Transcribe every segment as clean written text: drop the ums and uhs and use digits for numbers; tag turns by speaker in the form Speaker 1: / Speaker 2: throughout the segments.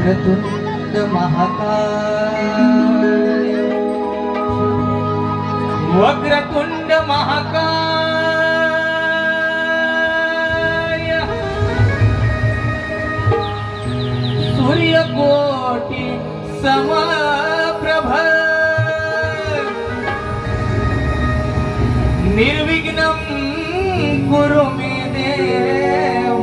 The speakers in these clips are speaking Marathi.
Speaker 1: वक्रतुंड महाकाय, वक्रतुंड महाकाय, सूर्यकोटि समप्रभ, निर्विघ्नं कुरु मे देव,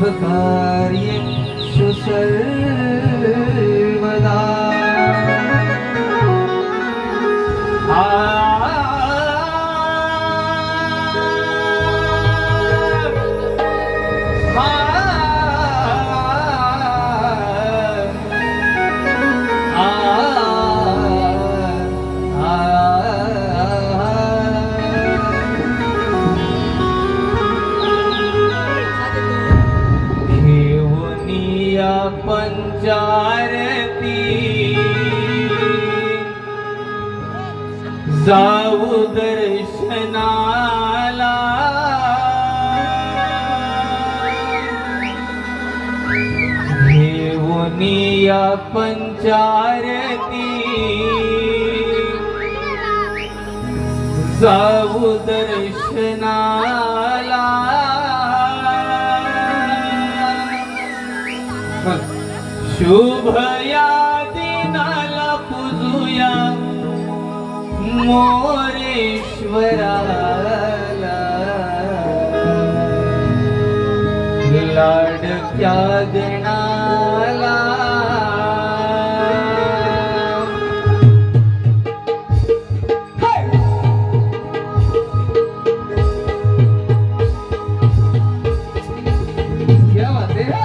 Speaker 1: सर्वकार्येषु सर्वदा। पंचारती जाऊ दर्शनाला, घेऊनिया पंचारती जाऊ दर्शनाला। शुभ या दिनाला पूजूया मोरेश्वराला, लाडक्या गणाला। क्या बात है?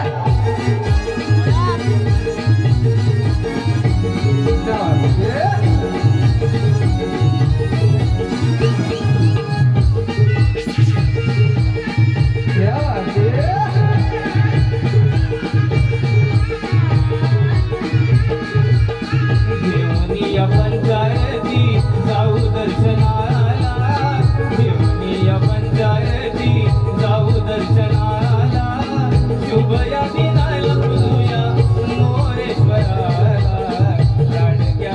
Speaker 1: पंचायती जाऊ दर्शनाला, घेऊनिया पंचायती जाऊ दर्शनाला। शुभ या दिनाला पूजूया मोरेश्वराला, लाडक्या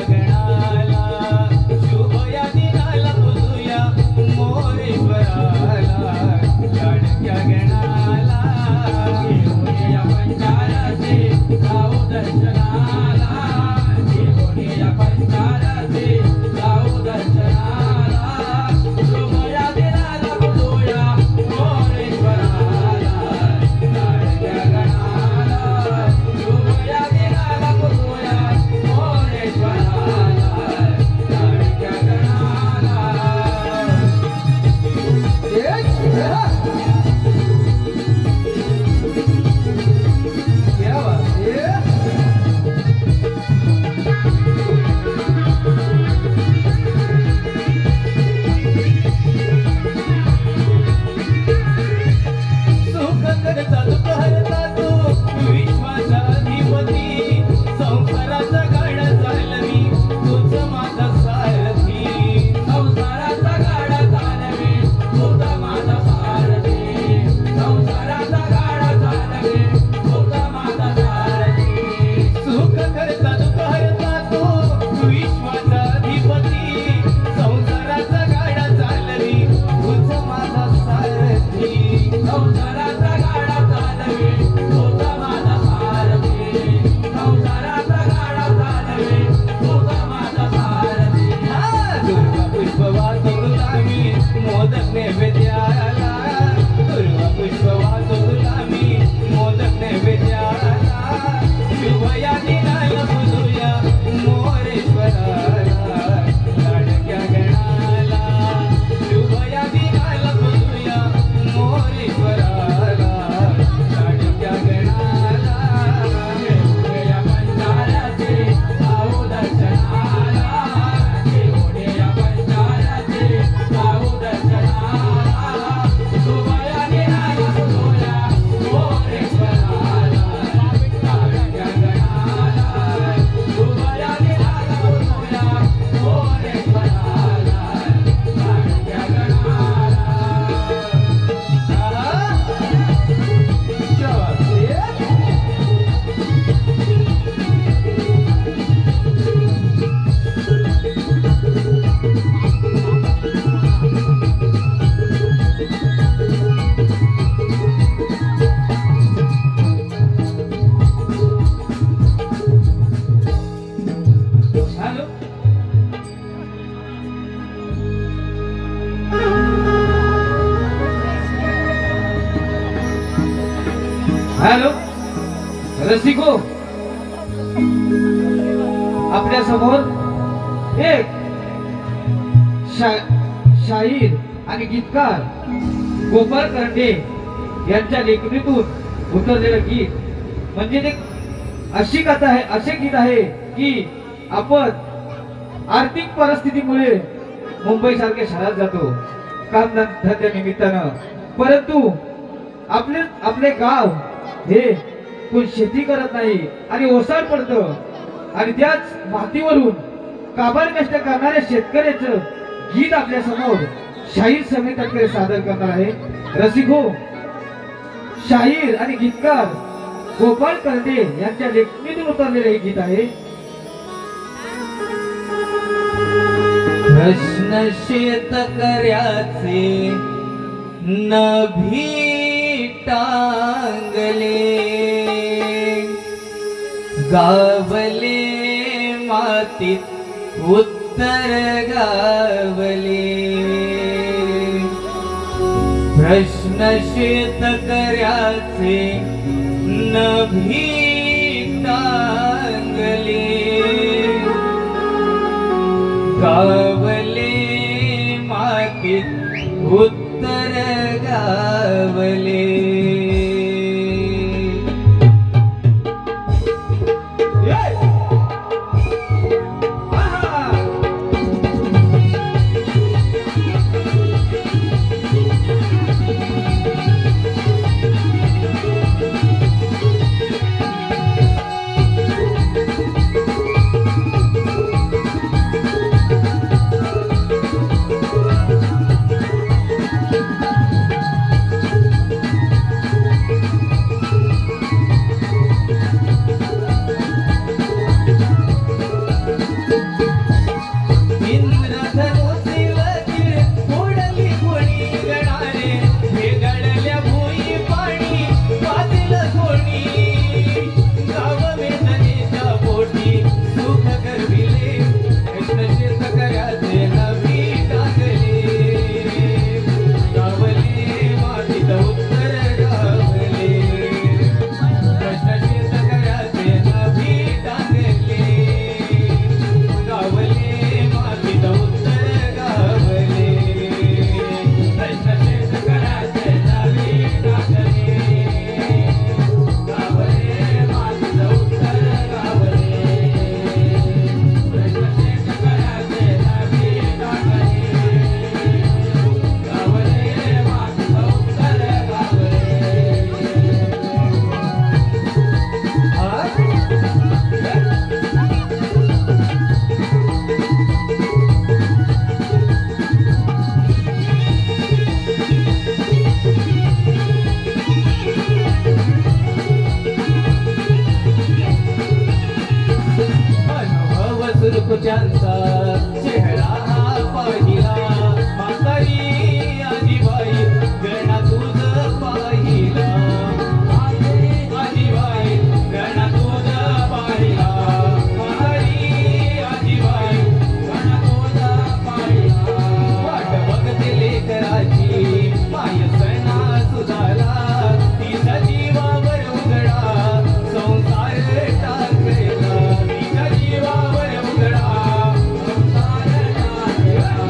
Speaker 1: हॅलो रसिको, आपल्या समोर एक शाहीर आणि गीतकार गोपाळ करंडे यांच्या लेखणीतून उतरलेलं गीत म्हणजे ते अशी कथा आहे, असे गीत आहे की आपण आर्थिक परिस्थितीमुळे मुंबई सारख्या शहरात जातो काम धंद्या निमित्तानं, परंतु आपले गाव हे कोण शेती करत नाही आणि ओसाड पडतं आणि त्याच मातीवरून काबाड कष्ट करणाऱ्या शेतकऱ्याचं गीत आपल्या समोर शाहीर समितीकडे सादर करणार आहे. रसिको, शाहीर आणि गीतकार गोपाळ करंडे यांच्या लेखणीतून उतरलेले हे गीत आहे.
Speaker 2: प्रश्न शेतकऱ्याचे नभी टांगले, गावले मातीत उत्तर गावले. प्रश्न शेतकऱ्याचे नभी टांगले, गावले मातीत उत्तर गावले. सुरकुत्यांचा चेहरा हा पाहिला, म्हातारी आजीबाई गणा तुझ पाहिला. आजीबाई गणा तुझ पाहिला, म्हातारी आजीबाई गणा तुझ पाहिला. वाट बघते लेकराची माय सणा सुधाला, तिच्या जीवावर उघडा संसार टाकलेला. तिच्या जीवावर उघडा संसार टाकलेला.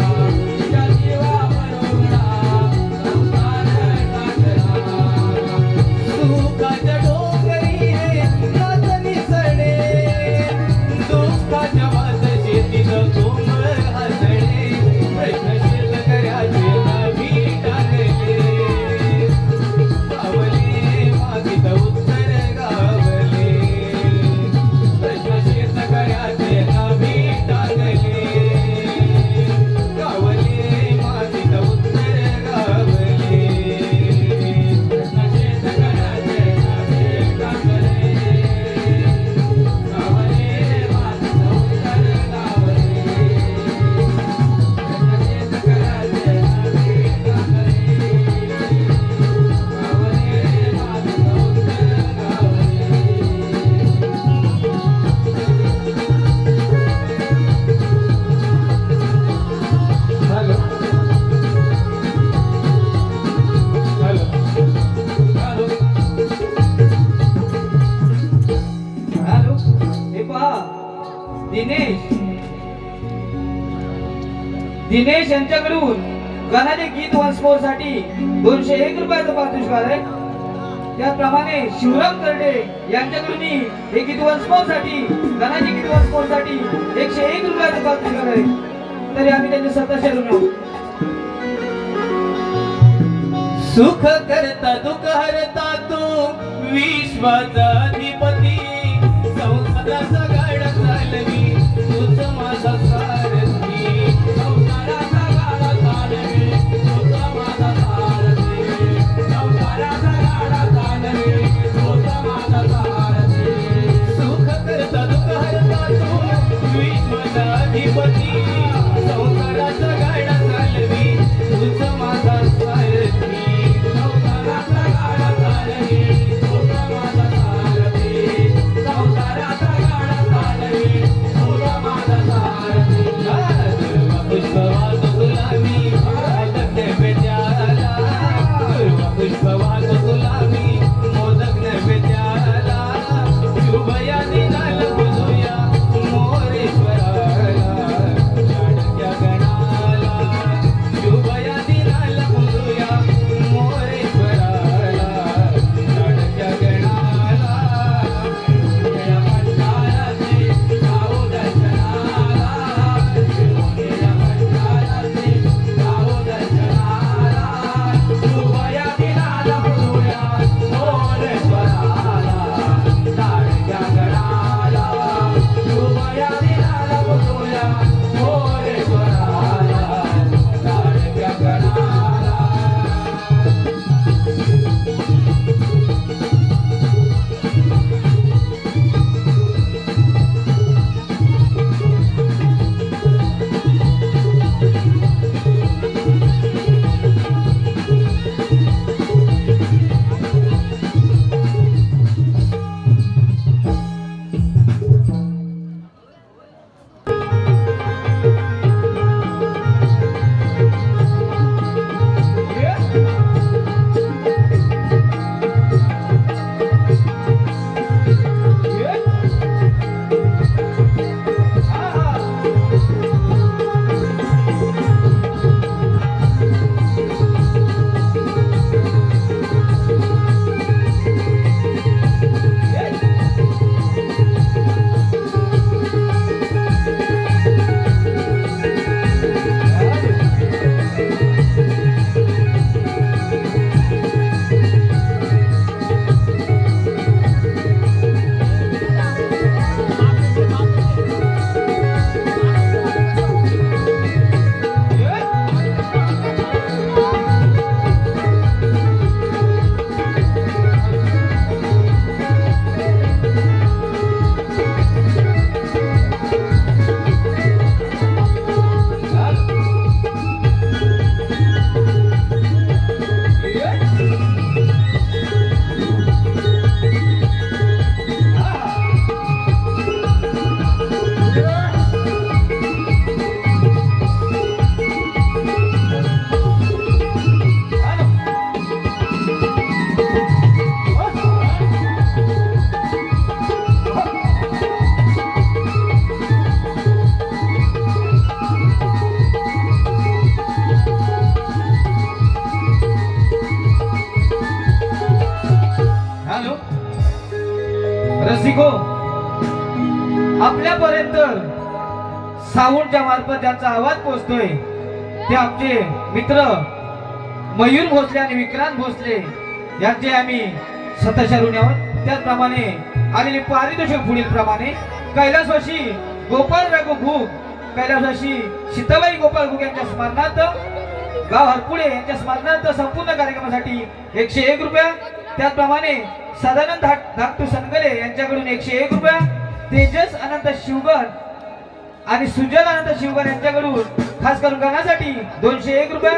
Speaker 1: दिनेश यांच्याकडून गणाचे गीत वंशमोर साठी 201 रुपयाचा पारितोषिक आहे. त्याप्रमाणे शिवराम करडे यांच्याकडून हे गीत वंशमोर साठी गणाचे गीत वंशमोर साठी 101 रुपयाचा पारितोषिक आहे. तरी आम्ही त्यांचे 1700 रुपये.
Speaker 2: सुख करता दुःख हरता तू विश्वाचा अधिपती संसाराचा गाडा चालवी तूच माझा सारथी संसाराचा गाडा चालवी तूच माझा सारथी संसाराचा गाडा चालवी तूच माझा सारथी सुख करता दुःख हरता तू विश्वाचा अधिपती संसाराचा गाडा चालवी तूच माझा सारथी
Speaker 1: रसिको, आपल्यापर्यंत साऊंडच्या मार्फत ज्यांचा आवाज पोहोचतोय ते आमचे मित्र मयूर भोसले आणि विक्रांत भोसले यांचे आम्ही 1700 ऋण आहोत. त्याचप्रमाणे आलेले पारितोषिक पुढील प्रमाणे कैलासवासी गोपाळ राघव घुग, कैलासवासी सीताबाई गोपाळ घुग यांच्या स्मरणार्थ, गाव हरपुडे यांच्या स्मरणार्थ संपूर्ण कार्यक्रमासाठी 101 रुपया. त्याचप्रमाणे सदानंद धाकटू सनगले यांच्याकडून 101 रुपया. तेजस अनंत शिवगर आणि सुजल अनंत शिवगर यांच्याकडून खास करून गाण्यासाठी 201 रुपया.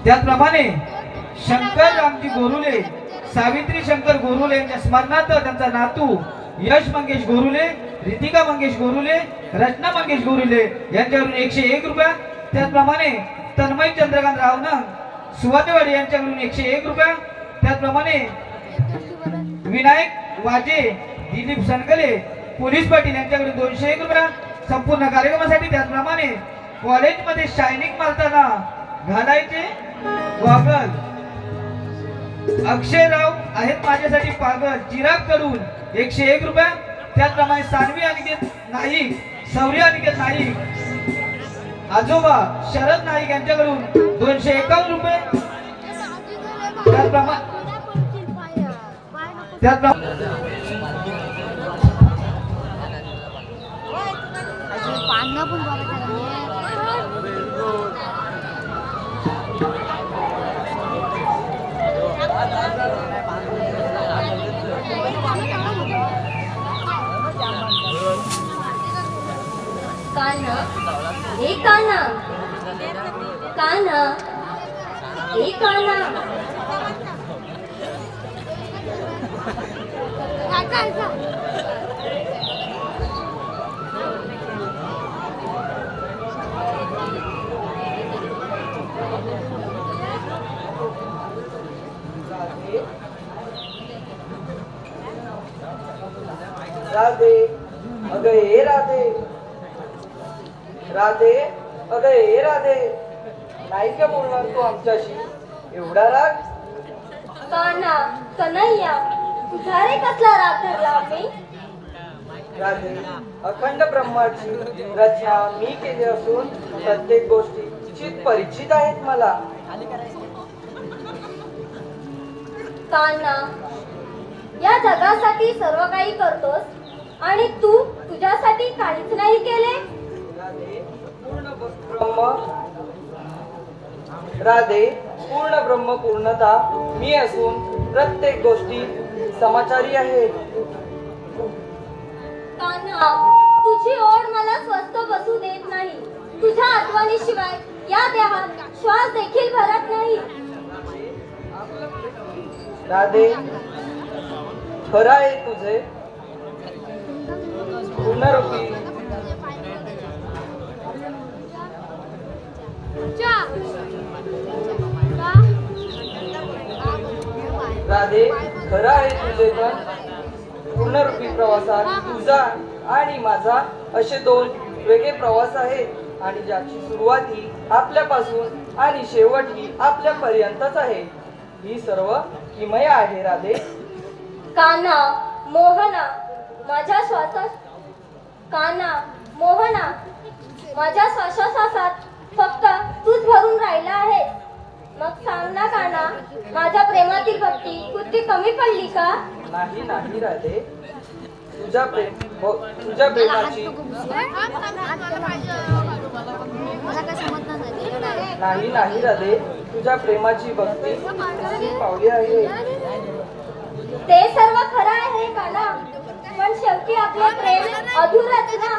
Speaker 1: त्याचप्रमाणे शंकर रामजी गोरुले, सावित्री शंकर गोरुले यांच्या स्मरणार्थ त्यांचा नातू यश मंगेश गोरुले, रितिका मंगेश गोरुले, रचना मंगेश गोरुले यांच्याकडून 101 रुपया. त्याचप्रमाणे तन्मय चंद्रकांत रावना सुवातेवाडी यांच्याकडून 101 रुपया. त्याचप्रमाणे विनायक वाजे, दिलीप सनगले पोलीस पाटील यांच्याकडे 201 रुपये संपूर्ण कार्यक्रमासाठी. त्याचप्रमाणे कॉलेजमध्ये शायनिंग मारताना घालायचे गॉगल अक्षयराव आहेत माझ्यासाठी पागल चिराग कडून 101 रुपये. त्याचप्रमाणे सानवी अनिकेत नाईक, शौर्य अनिकेत नाईक, आजोबा शरद नाईक यांच्याकडून 251 रुपये. त्याचप्रमाणे
Speaker 3: कान्हा, ए कान्हा, कान्हा, ए कान्हा.
Speaker 4: राधे अगं हे राधे, राधे अगं हे राधे, नाही का बोलणार तू आमच्याशी? एवढा राग?
Speaker 3: कान्हा, कन्हैया, तुझा रे कसला राग धरला मी?
Speaker 4: राधे, अखंड ब्रह्माची रचना मी केली असून प्रत्येक गोष्टी परिचित आहेत मला.
Speaker 3: कान्हा, या जगासाठी सर्व काही करतोस आणि तू तुझ्यासाठी काहीच नाही केले.
Speaker 4: राधे, पूर्ण ब्रह्म पूर्णता मी असून प्रत्येक गोष्टी समाचारी आहे.
Speaker 3: कान्हा, तुझी ओढ मला स्वस्थ बसू देत नाही. तुझ्या आठवणीशिवाय या देहात श्वास देखील भरत नाही.
Speaker 4: राधे, खरं आहे तुझे पूर्णरूपी राधे, खरं आहे तुझे पण पूर्णरूपी प्रवासात तुझा आणि माझा असे दोन वेगळे प्रवास आहेत आणि ज्याची सुरुवात ही आपल्यापासून आणि शेवट ही आपल्यापर्यंतच आहे. ही सर्व किमया आहे. राधे,
Speaker 3: कान्हा, मोहना, माझ्या श्वासात कान्हा, मोहना, माझ्या श्वासोश्वासात फक्त तूच भरून राहिला आहे. मग सांग ना कान्हा, माझ्या प्रेमातील भक्ती कुठे कमी पडली का?
Speaker 4: नाही नाही राधे, तुझ्या प्रेमाची नाही नाही राधे, तुझ्या प्रेमाची भक्ती पावली आहे.
Speaker 3: ते सर्व खरं आहे कान्हा, पण शेवटी आपले प्रेम अधुरच ना.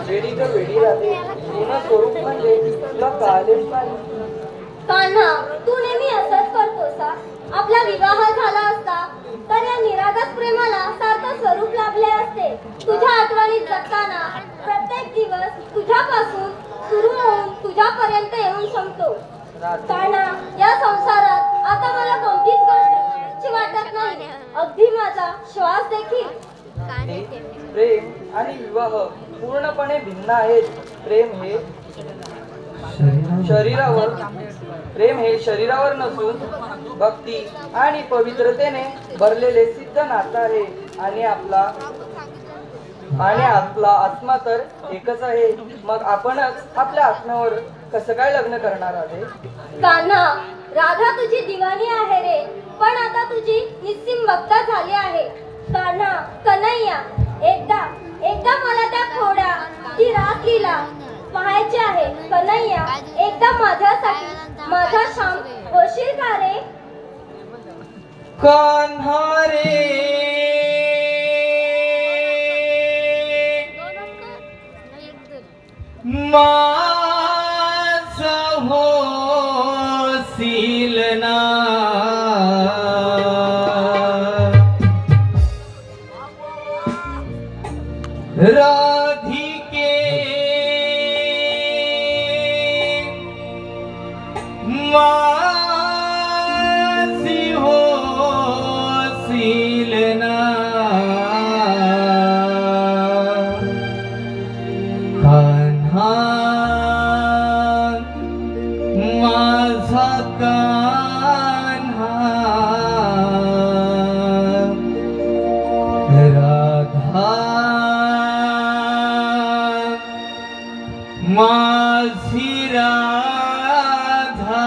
Speaker 4: वेडी तर वेडी राहते, पूर्ण स्वरूप म्हणजे तुला कळालेच नाही.
Speaker 3: कान्हा, तू नेहमी असंच करतोस. आपला विवाह झाला असता तर या निरागस प्रेमाला सार्थक स्वरूप लाभले असते. तुझ्या आठवणीत जगताना प्रत्येक दिवस तुझ्यापासून सुरू होऊन तुझ्यापर्यंत येऊन संपतो. कान्हा, या संसारात आता मला कोणतीच गोष्ट वाटत नाही, अगदी माझा श्वास देखील.
Speaker 4: प्रेम आणि विवाह पूर्णपणे भिन्न आहेत. प्रेम हे शरीरावर नसून भक्ती आणि पवित्रतेने भरलेले सिद्ध नातं आहे. आणि आपला आत्मा तर एकच आहे. मग आपणच आपल्या आत्म्यावर कसं काय लग्न करणार आहे?
Speaker 3: कान्हा, राधा तुझी दिवाणी आहे रे, पण आता तुझी निस्सीम भक्ता झाली आहे. कान्हा, कन्हैया, एकदा मला त्या खोड्या ती रासलीला पाहायची आहे. कन्हैया, एकदा माझ्यासाठी माझा श्याम होशील का रे?
Speaker 2: कान्हा रे, माझा होशील ना. राधिके मासी होशील ना कान्हा माझा कान्हा राधा माझी राधा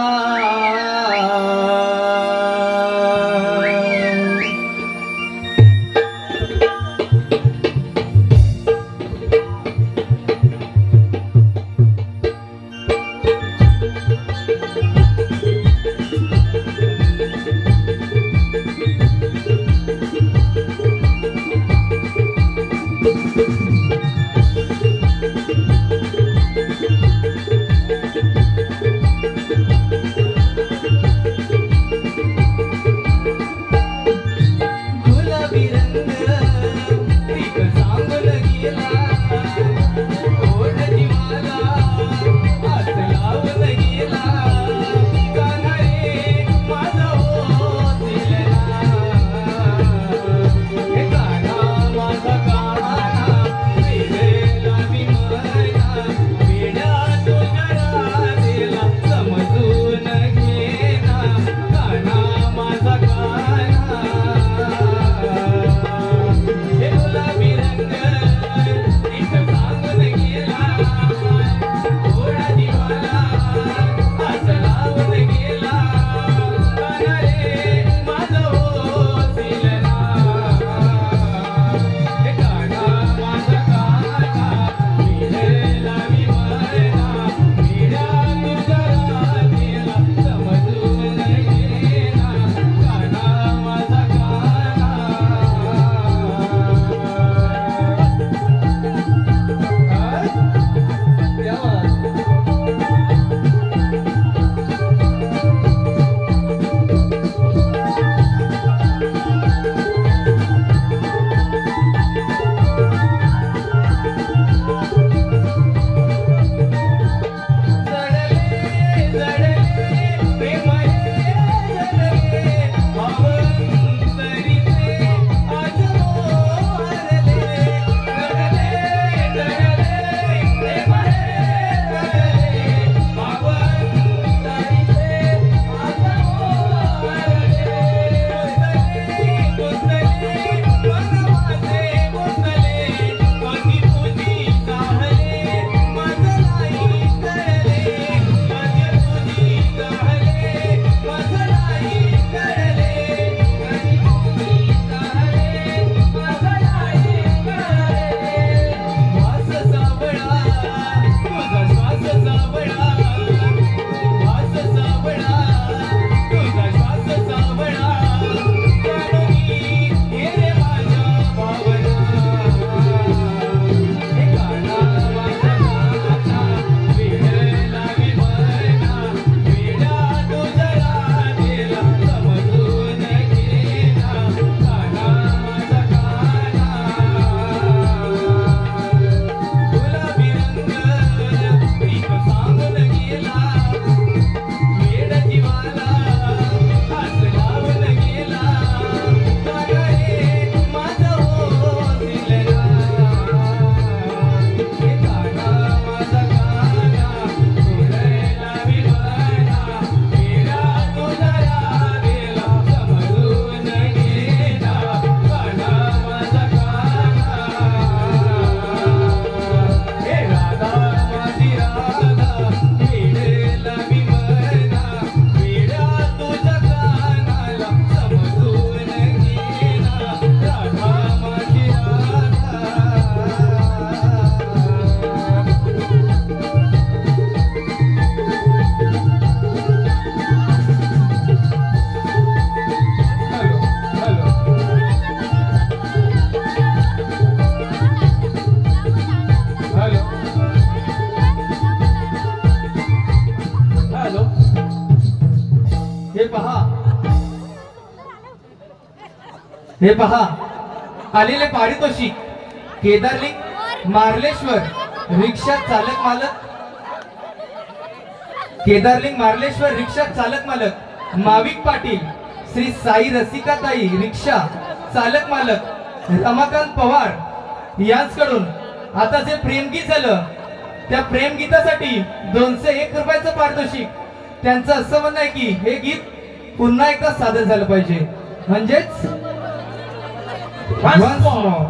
Speaker 2: गुलाबी रंग एक सांगून गेला ओढ जीवाला हात लावून गेला कान्हा रे माझा होशील ना हे कान्हा माझा कान्हा वेडेला विमना वेड्या तुझ्या राधेला समजून घेना कान्हा माझा कान्हा हे गुलाबी रंग एक सांगून गेला थोडा जीवाला हात लावून गेला कान्हा रे माझा होशील ना हे कान्हा माझा कान्हा वेडेला विमना वेड्या तुझ्या राधेला समजून घेना कान्हा माझा कान्हा जडले जडले प्रेम हे जडले भावंतरीचे आज मोहरले जडले जडले प्रेम हे जडले भावंतरीचे आज मोहरले गुंतले मन माझे गुंतले कधी तुझी चाहले माझं नाही कळले कधी तुझी चाहले माझं नाही कळले कधी तुझी चाहले माझं नाही कळले वास सावळा तुझा श्वास सावळा वास सावळा तुझा श्वास सावळा काढूनी ये रे माझ्या भावना हे कान्हा माझा कान्हा वेडेला विमना वेड्या तुझ्या राधेला समजून घेना कान्हा माझा कान्हा गुलाबी रंग एक सांगून गेला वेड जीवाला हात लावून गेला कान्हा रे माझा होशील ना हे कान्हा माझा कान्हा वेडेला विमना वेड्या तुझ्या राधेला समजून घेना कान्हा माझा कान्हा हे राधा माझी राधा वेडेला विमना वेड्या तुझ्या कान्हाला समजून घेना राधा माझी Radha hello hello hello hello हे पहा आलेले पारितोषिक केदारलिंग
Speaker 1: मार्लेश्वर रिक्षा चालक मालक, केदारलिंग मार्लेश्वर रिक्षा चालक मालक माविक पाटील, श्री साई रसिकाताई रिक्षा चालक मालक रमाकांत पवार यांच्याकडून आता जे प्रेमगीत झालं त्या प्रेमगीतासाठी 201 रुपयाचं पारितोषिक. त्यांचं असं म्हणणं आहे की हे गीत पुन्हा एकदा सादर झालं पाहिजे, म्हणजेच once more.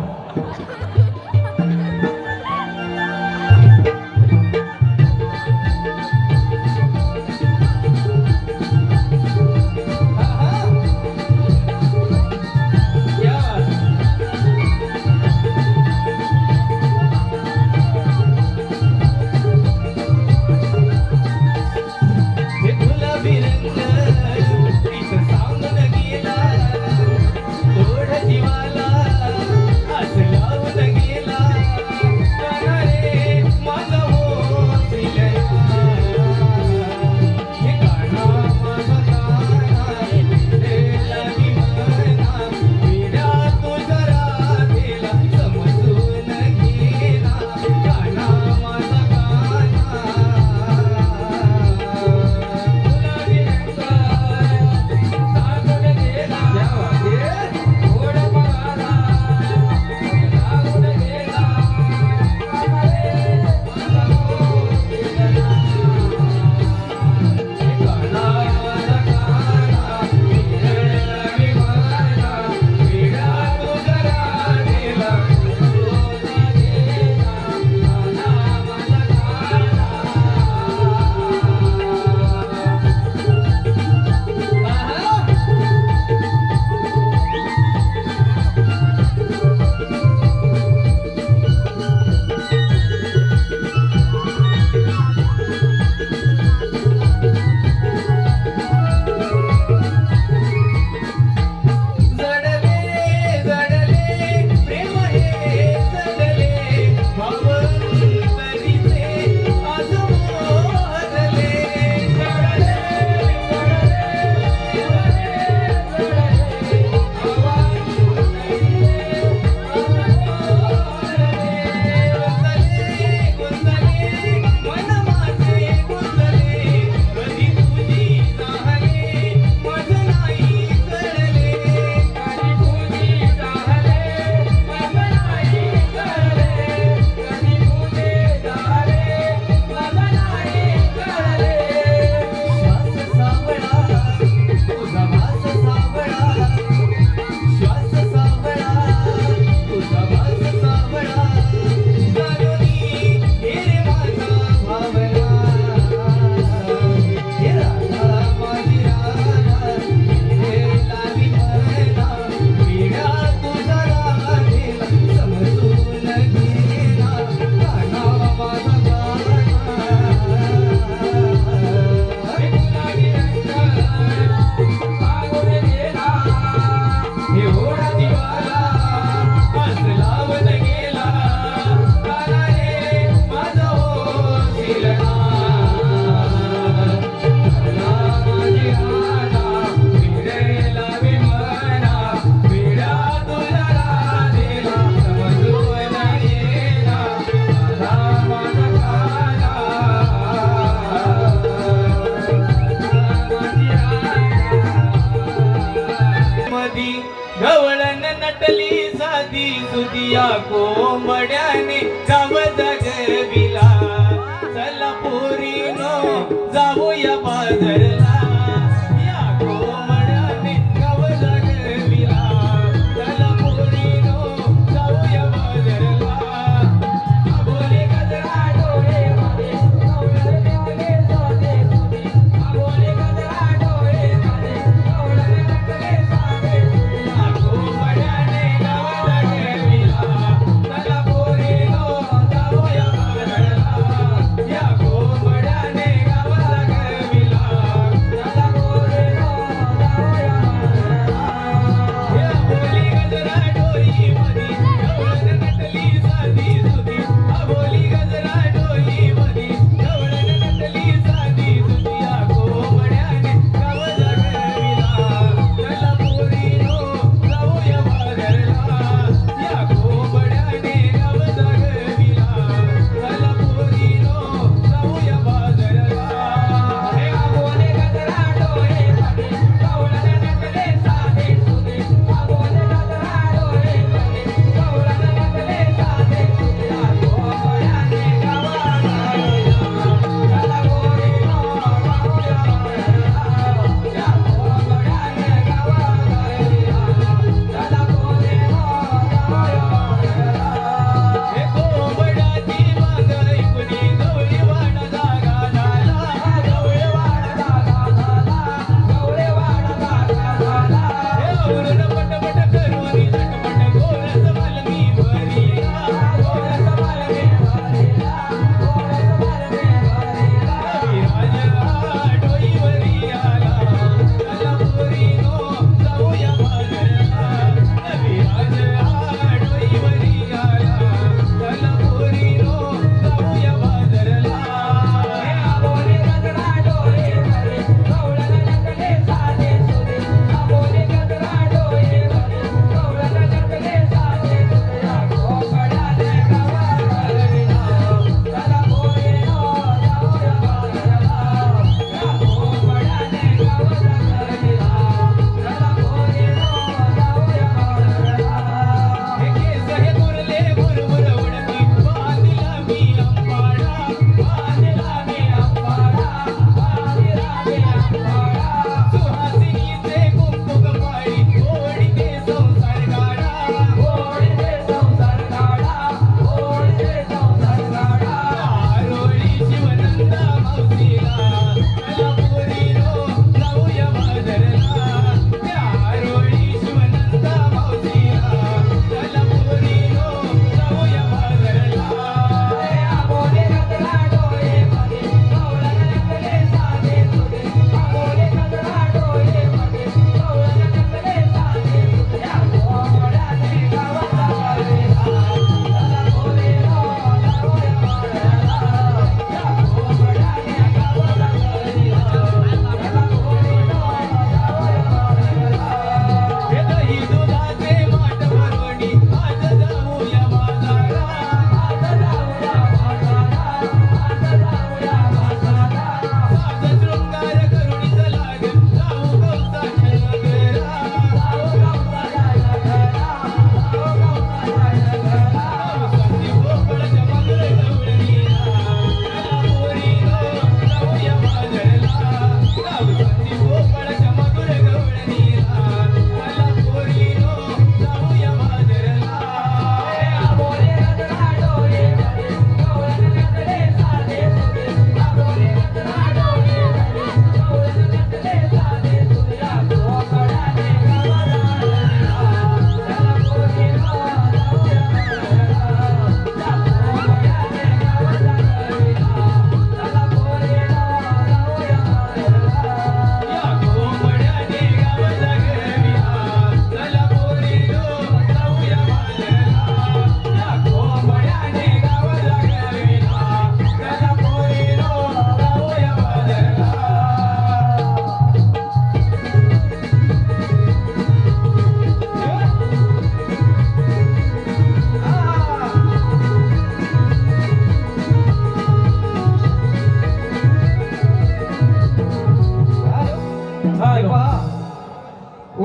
Speaker 2: गवळण नटली साधी सुदिया कोंबड्याने गाव जगविला. चला पोरीनो जाऊया बाजारला, या कोंबड्याने गाव जगविला. चला पोरीनो जाऊया बाजारला. आबोले गजरा डोळे माझे गवळण नटले साधे सुदी. आबोले गजरा डोळे माझे गवळण नटले साधे. या कोंबड्याने गावाला गविला.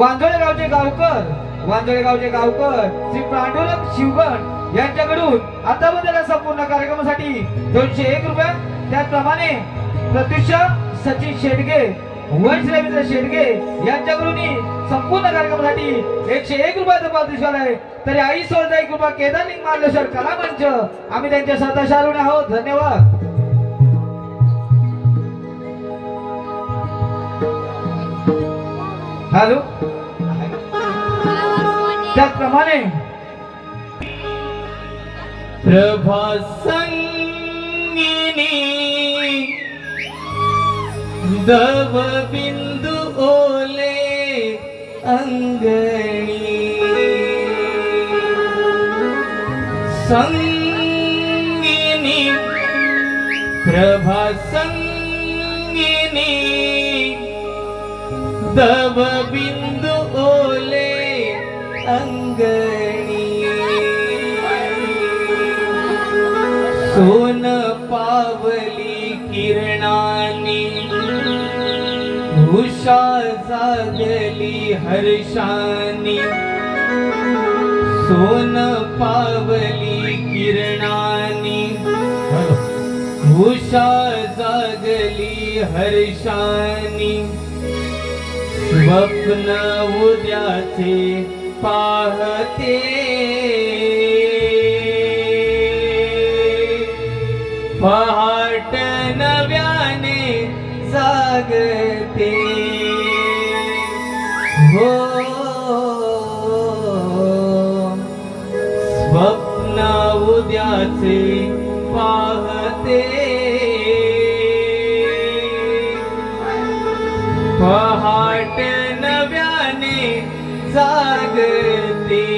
Speaker 1: वांजळेगावचे गावकर श्री पांडुरंग शिवगण यांच्याकडून आतापर्यंत संपूर्ण कार्यक्रमासाठी 201 रुपये, त्याचप्रमाणे प्रत्युष सचिन शेडगे, वंश रवींद्र शेडगे यांच्याकडून संपूर्ण कार्यक्रमासाठी 101 रुपयाचा पारितोषिक आहे. तरी आई सोळा 1 रुपया केदारलिंग मार्लेश्वर कला मंच आम्ही त्यांच्या सदाशारुण आहोत. धन्यवाद. हॅलो. त्याचप्रमाणे
Speaker 2: प्रभा संगिनी दव बिंदू ओले अंगणी संगिनी प्रभा संगिनी दव बिंदू ओले अंगणी सोन पावली किरणानी उषा जागली हर्षानी सोन पावली किरणानी उषा जागली हर्षानी स्वप्न उद्याचे पाहते पहाट नव्याने जागते हो स्वप्न उद्याचे पाहते पहाट नव्याने जागते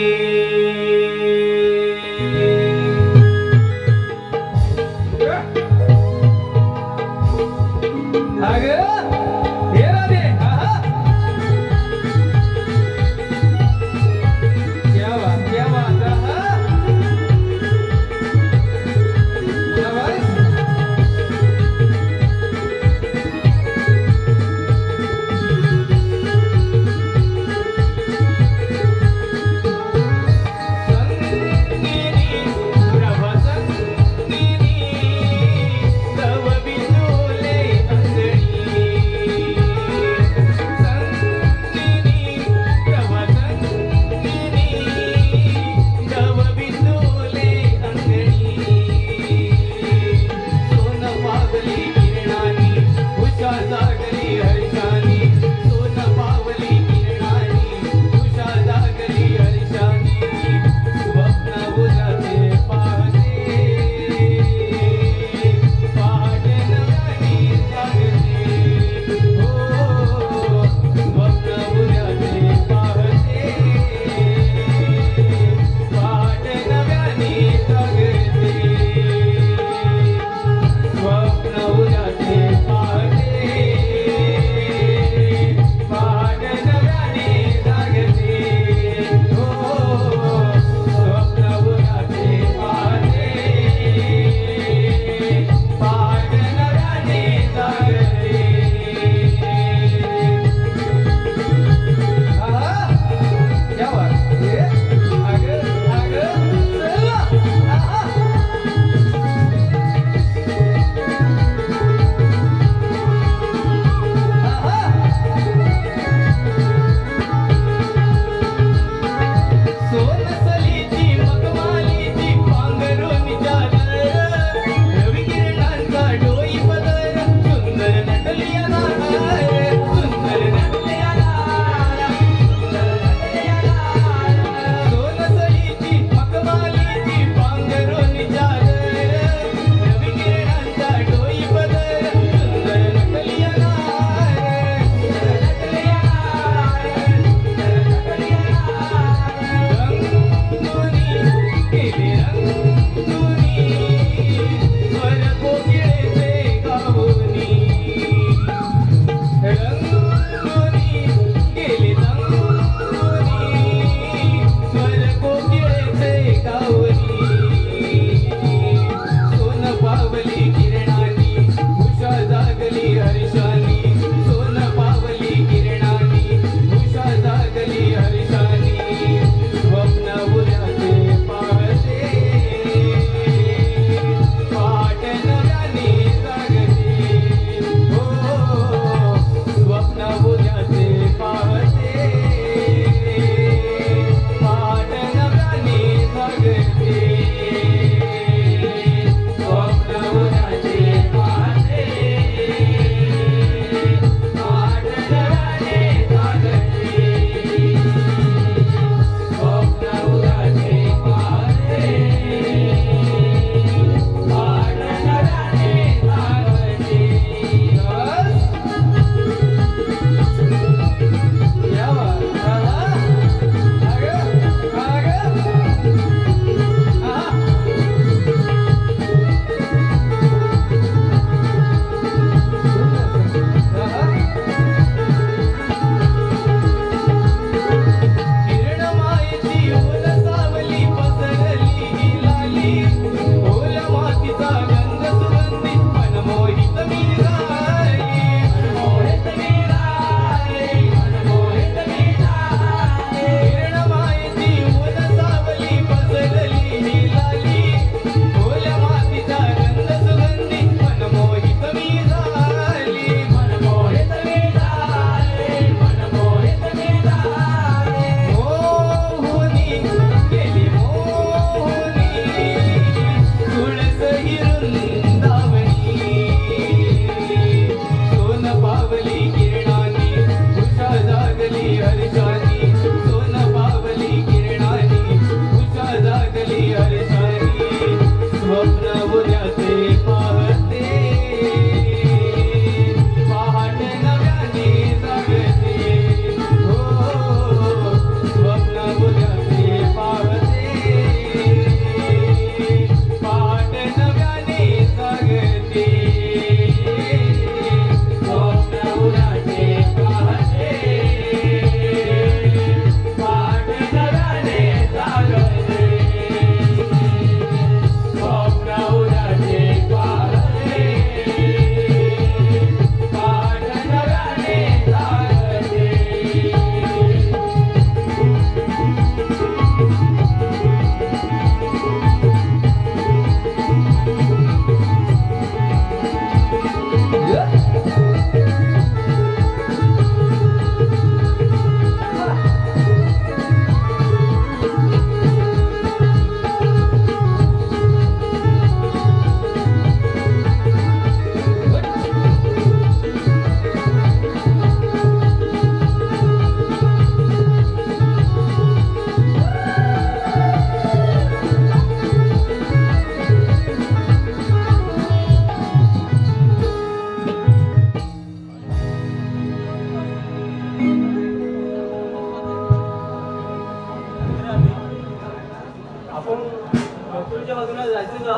Speaker 2: मथुरेच्या बाजूला जायचं का?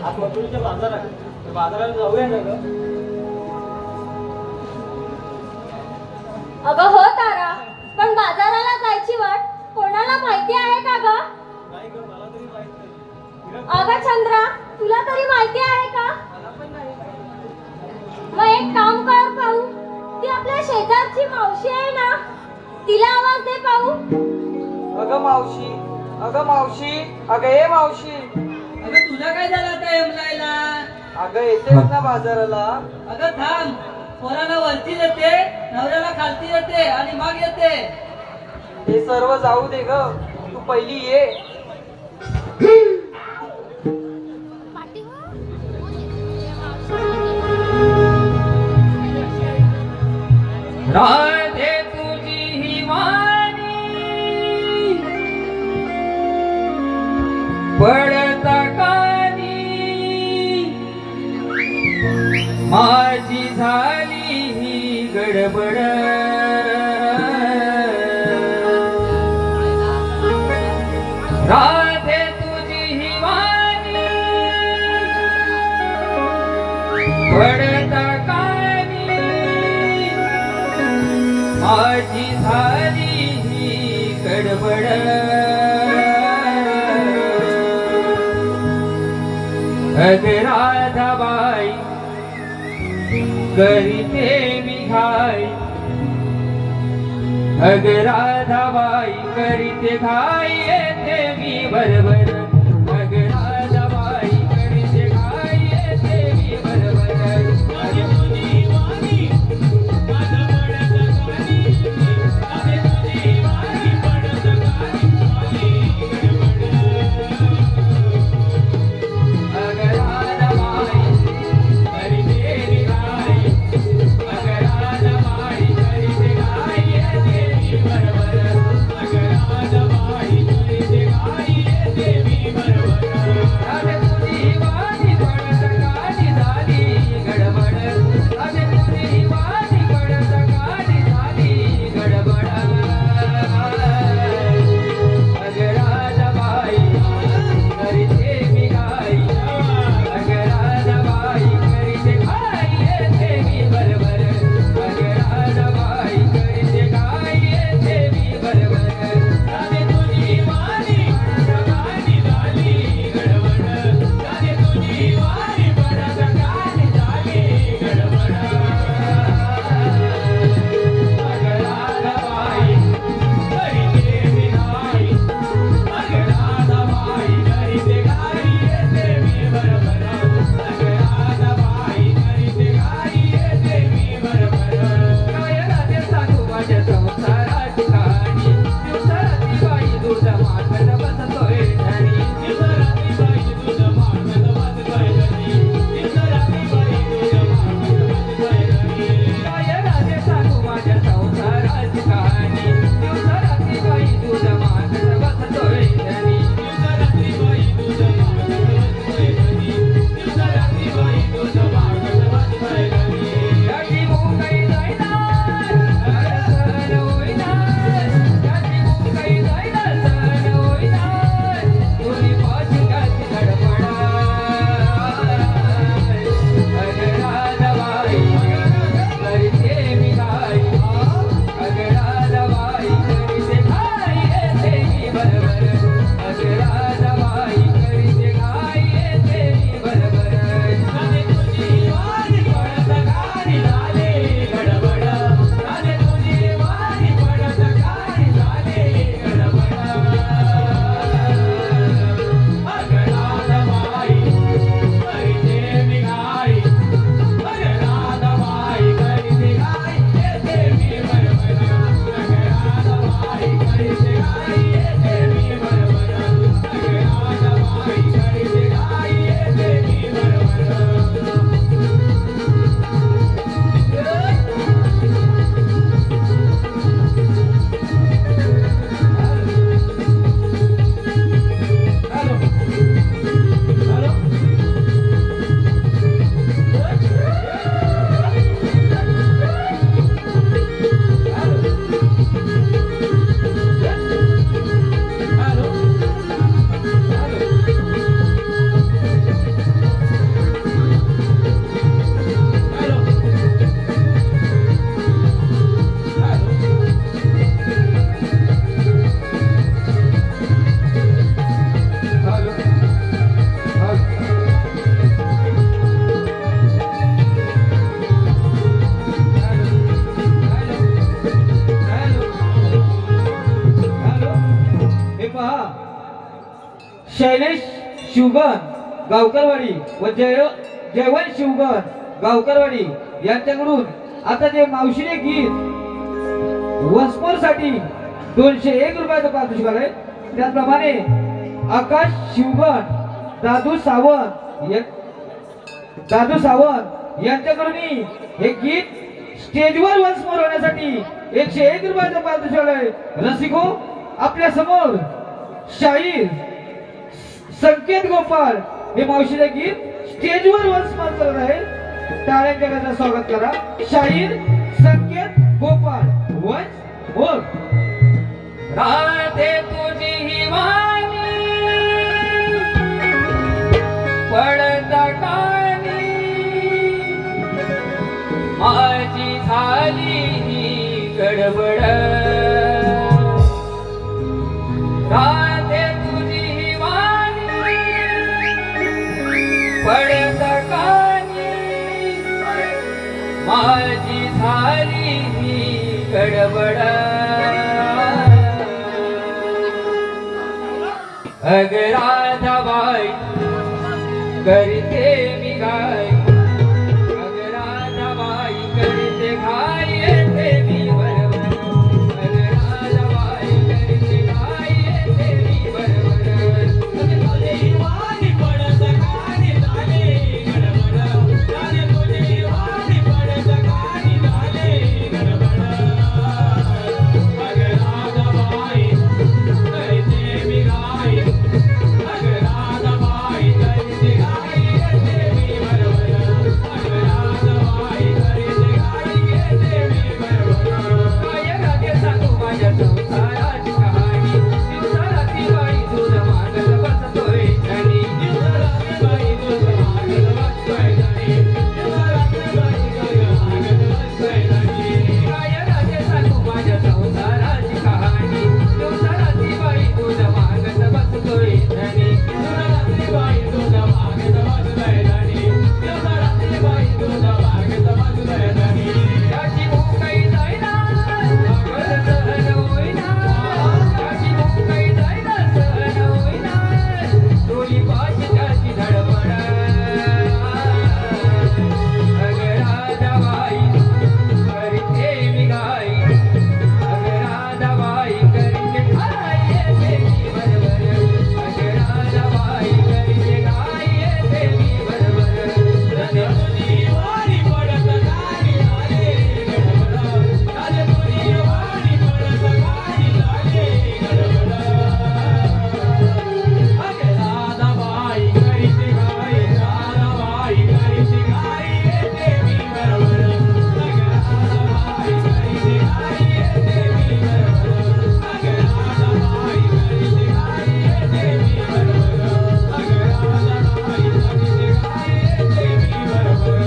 Speaker 2: आज मथुरेच्या बाजार आहे, बाजाराला जाऊया ना ग?
Speaker 3: अगं हो तारा, पण बाजाराला जायची वाट कोणाला माहिती आहे का ग?
Speaker 2: नाही ग, मला तरी माहित नाही.
Speaker 3: अगं चंद्रा, तुला तरी माहिती आहे का?
Speaker 4: मला पण नाही.
Speaker 3: मग एक काम कर पाहू, ती आपल्या शेजारची मावशी आहे ना, तिला आवाज दे पाहू.
Speaker 4: अगं मावशी, अगं मावशी, अगं ए मावशी.
Speaker 5: अगं तुला काय झालं आता यमलायला?
Speaker 4: अगं येतेस ना बाजाराला?
Speaker 5: अगं थांब, पोराला वरती येते, नवऱ्याला खालती येते आणि मग येते.
Speaker 4: हे सर्व जाऊ दे ग, तू पहिली ये.
Speaker 1: राधे तुझी ही वाणी पडता कानी माझी झाली ही गडबड. राधे तुझी ही वाणी पडता कानी माझी झाली ही गडबड. अग राधाबाई करीते मी घाई, अग राधाबाई करीते घाई येते मी बरोबर. अग राधाबाई करीते घाई येते मी बरोबर. देवी शैलेश शिवगण गावकरवाडी व जयवंत शिवगण गावकरवाडी यांच्याकडून आता जे मावशीने गीत वंसमोर साठी 201 रुपयाचं पारितोषिक आहे. त्याचप्रमाणे आकाश शिवगण दादू सावंत यांच्याकडून हे गीत स्टेजवर वंसमोर होण्यासाठी 101 रुपयाचं पारितोषिक आहे. रसिको आपल्या समोर शाहीर संकेत गोपाळ हे मावशीचे गीत स्टेजवर वंसमोर करत आहे. टाळ्यांच्या गजरात स्वागत करा. शाहीर संकेत गोपाळ वंस मोर.
Speaker 4: राधे तुझी ही वाणी पडता कानी माझी झाली ही गडबड. राधे तुझी ही वाणी पडता कानी माझी झाली ही गडबड. अग राधाबाई करते मी गाय, अग राधाबाई करते घाई येते मी बरोबर. अग राधाबाई करते घाई येते मी बरोबर. तुझे वाणी पडत कानी झाले गडबड. तुझे वाणी पडत कानी झाले गडबड. अग राधाबाई करते मी गाय, अग राधाबाई करते घाई येते मी बरोबर. अग राधाबाई करते घाई येते मी बरोबर. काय रागे सांगू माझ्या संसाराची कहाणी. दिवसाराती बाई तुझं मागत बसतोय धनी. दिवसाराती बाई तुझं मागत बसतोय धनी. दिवसाराती बाई तुझं मागत बसतोय धनी. काय रागे सांगू माझ्या संसाराची कहाणी. दिवसाराती बाई तुझं मागत बसतोय धनी. दिवसाराती बाई तुझं मागत बसतोय धनी. दिवसाराती बाई तुझं मागत बसतोय धनी. त्याची भूक काही जाईना अगं सहन होईना. त्याची भूक काही जाईना सहन होईना. डोली पाशी त्याची धडपड. अग राधाबाई करते मी गाय, अग राधाबाई करते घाई येते मी बरोबर. अग राधाबाई करते घाई येते मी बरोबर. राधे तुझी वाणी पडत कानी झाले गडबड. राधे तुझी वाणी पडत कानी झाले गडबड. अग राधाबाई करते घाई, राधाबाई करते घाई येते मी बरोबर. अग राधाबाई करते घाई येते मी बरोबर. अग राधाबाई करते घाई येते मी बरोबर. अग राधाबाई करते घाई येते मी बरोबर.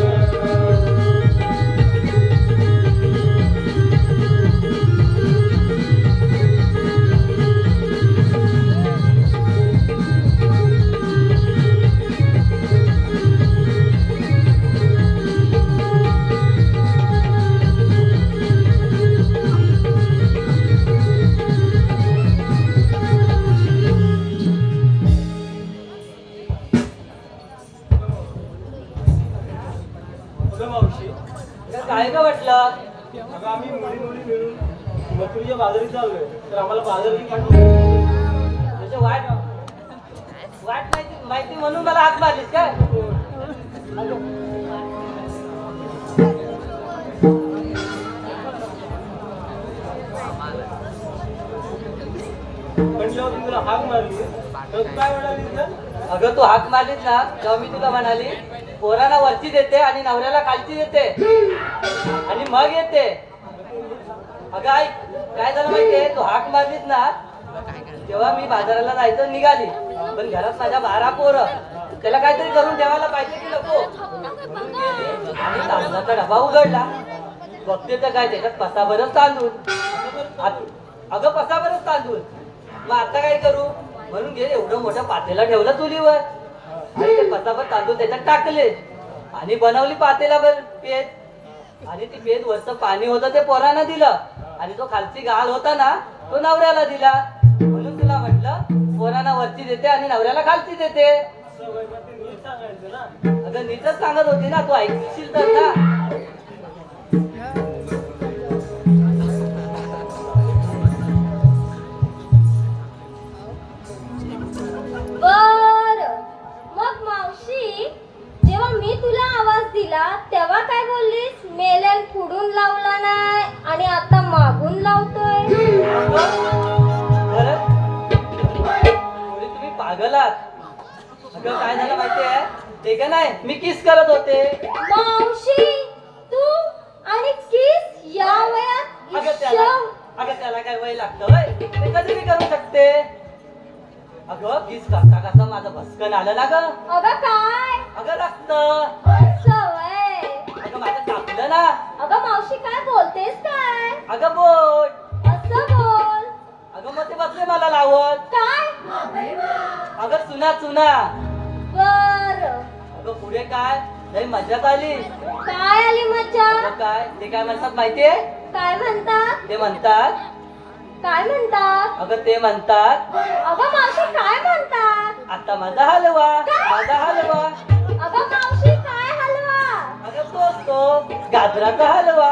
Speaker 2: अगं मावशी,
Speaker 5: काय का वाटलं?
Speaker 2: अगं आम्ही मुली मिळून मथुरीच्या बाजारी चाललोय, तर आम्हाला बाजाराची पाठवून.
Speaker 5: तुझं वाट वाट माहिती म्हणून मला हात मारलीस काय?
Speaker 2: म्हटल्यावर मी तुला हाक मारली, तर तू काय म्हणाली तर?
Speaker 5: अगं तू हाक मारलीस ना तेव्हा मी तुला म्हणाली पोराला वरची देते आणि नवऱ्याला खालची देते आणि मग येते. अगं ऐक काय झालं माहितीये, तू हाक मारलीस ना तेव्हा मी बाजाराला जायचं निघाली, पण घरात माझ्या 12 पोरं, त्याला काहीतरी करून ठेवायला पाहिजे की नको, म्हणून गेली आणि तांदळाचा डबा उघडला. बघते तर काय त्याच्यात पसाभरच तांदूळ. अगं पसाभरच तांदूळ. मग आता काय करू म्हणून गेले एवढं मोठं पातेला ठेवलं चुलीवर आणि ते पसाभर तांदूळ त्याच्यात टाकले आणि बनवली पातेलाभर पेज. आणि ती पेज वरचं पाणी होतं ते पोरांना दिलं आणि जो खालची गाळ होता ना तो नवऱ्याला दिला. म्हणून तुला म्हटलं पोरांना वरची देते आणि नवऱ्याला खालची देते.
Speaker 2: असं वय पण ते नीट सांगायचं ना.
Speaker 5: अगं नीटच सांगत होती ना, तू ऐकशील तर ना.
Speaker 3: बर मग मावशी, जेव्हा मी तुला आवाज दिला तेव्हा काय बोललीस? मेलेल पुढून लावला नाही आणि आता मागून लावतोय.
Speaker 5: खरंच? थोडी तुम्ही पागल आहात. अगं काय झालं माहितीये, ते का नाही मी किस करत होते.
Speaker 3: मावशी, तू आणि किस या वयात?
Speaker 5: अगं त्याला काय वय लागतं होय? ते कधी मी करू शकते. अगं किस करता करता माझं भस्कन आलं ना ग.
Speaker 3: अगं काय?
Speaker 5: अगं रक्त.
Speaker 3: असं व्हय.
Speaker 5: अगं माझं कापलं ना.
Speaker 3: अगं मावशी, काय बोलतेस काय?
Speaker 5: अगं बोट.
Speaker 3: असं बोल.
Speaker 5: अगं मग ते बसले मला लावत.
Speaker 3: काय?
Speaker 5: अगं चुना चुना.
Speaker 3: बर
Speaker 5: अगं पुढे काय लई मजाच आली.
Speaker 3: काय आली मज्जा?
Speaker 5: अगं काय ते काय म्हणतात माहितीये?
Speaker 3: काय म्हणतात?
Speaker 5: ते म्हणतात,
Speaker 3: काय म्हणतात?
Speaker 5: अगं ते म्हणतात,
Speaker 3: अगं मावशी, काय म्हणतात?
Speaker 5: आता माझा हलवा, माझा हलवा.
Speaker 3: अगं मावशी, काय हलवा?
Speaker 5: अगं तोच तो गाजराचा हलवा.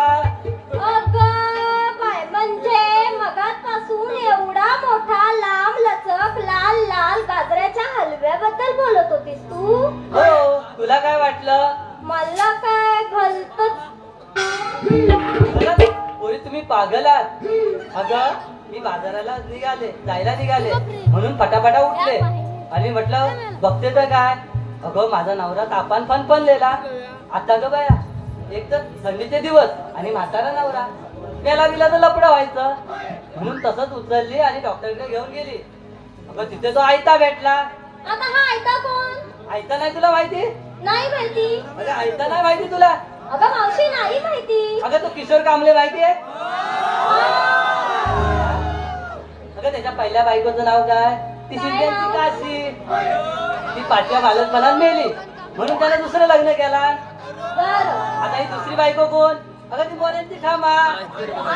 Speaker 3: अगं बाय, म्हणजे मगाचपासून एवढा मोठा लांब लचक लाल लाल गाजराच्या हलव्याबद्दल बोलत होतीस तू?
Speaker 5: हो, तुला काय वाटलं?
Speaker 3: मला काय भलतच.
Speaker 5: पोरी तुम्ही पागल आहात. अगं मी बाजाराला जायला निघाले म्हणून पटापटा उठले आणि म्हटलं बघते तर काय, अगं माझा नवरा तापान फणफणलेला. आता ग बाया, एक तर थंडीचे दिवस आणि म्हातारा नवरा, मेला दिला तर लपडं व्हायचं म्हणून तसंच उचलली आणि डॉक्टरकडे घेऊन गेली. अगं तिथे तो आयता भेटला.
Speaker 3: आता हा ऐका कोण?
Speaker 5: आयता नाही तुला माहिती?
Speaker 3: नाही माहिती.
Speaker 5: अगं आयता नाही माहिती तुला?
Speaker 3: अगं मावशी, नाही माहिती.
Speaker 5: अगं तो किशोर कांबळे माहितीये? अगं त्याच्या पहिल्या बायकोचं नाव काय? ती शिंद्यांची काशी. ती 5व्या बालकपणात मेली म्हणून त्याने दुसरं लग्न केला.
Speaker 3: बर.
Speaker 5: आता ही दुसरी बायको कोण? अगं ती मोऱ्यांची खामा.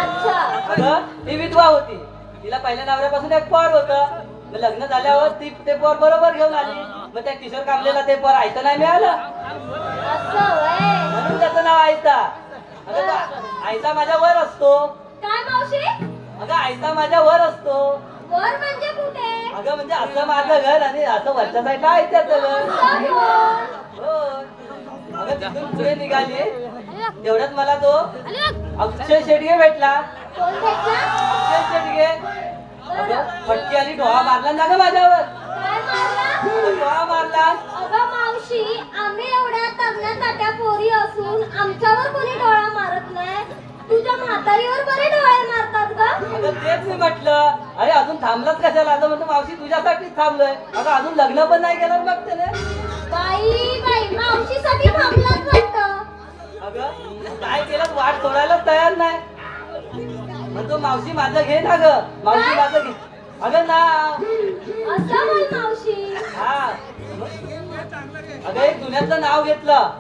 Speaker 3: अच्छा.
Speaker 5: अगं ती विधवा होती. तिला पहिल्या नवऱ्यापासून एक पोर होतं. मग लग्न झाल्यावर ती ते पोर बरोबर घेऊन आली. मग त्या किशोर कांबळेला ते पोर आयतं नाही मिळालं
Speaker 3: असं व्हय.
Speaker 5: म्हणून त्याचं नाव आयता. अगं तो आयता माझ्या वर असतो.
Speaker 3: काय मावशी?
Speaker 5: अगं आयता माझ्या वर असतो.
Speaker 3: वर म्हणजे कुठे?
Speaker 5: अगं म्हणजे असं माझं घर आणि असं वरच्या साईडला आयत्याचं घर.
Speaker 3: असं बोल.
Speaker 5: हो. अगं तिथून पुढे निघाली तेवढ्यात मला तो अक्षय शेडगे भेटला.
Speaker 3: कोण भेटला?
Speaker 5: अक्षय शेडगे.
Speaker 3: बरं.
Speaker 5: अगं फटकी आली, डोळा मारला ना ग माझ्यावर.
Speaker 3: काय मारला?
Speaker 5: अगं डोळा मारला.
Speaker 3: अगं मावशी, आम्ही एवढ्या तज्ञ ताट्या पोरी असून आमच्यावर कोणी डोळा मारत नाही. तुझ्या म्हातारीवर बरे डोळे मारतात का?
Speaker 5: अगं तेच मी म्हटलं, अरे अजून थांबलाच कशाला? आता म्हणतो मावशी तुझ्यासाठीच थांबलोय. अगं अजून लग्न पण नाही केलं बघ त्याने.
Speaker 3: बाई बाई, मावशीसाठी थांबलाच वाटतं.
Speaker 5: अगं काय केलं, वाट सोडायलाच तयार नाही. म्हणतो मावशी माझं घे ना ग, मावशी माझं घे. अगं ना
Speaker 3: असं बोल मावशी.
Speaker 5: हा. अगं एक जुन्याचं नाव घेतलं.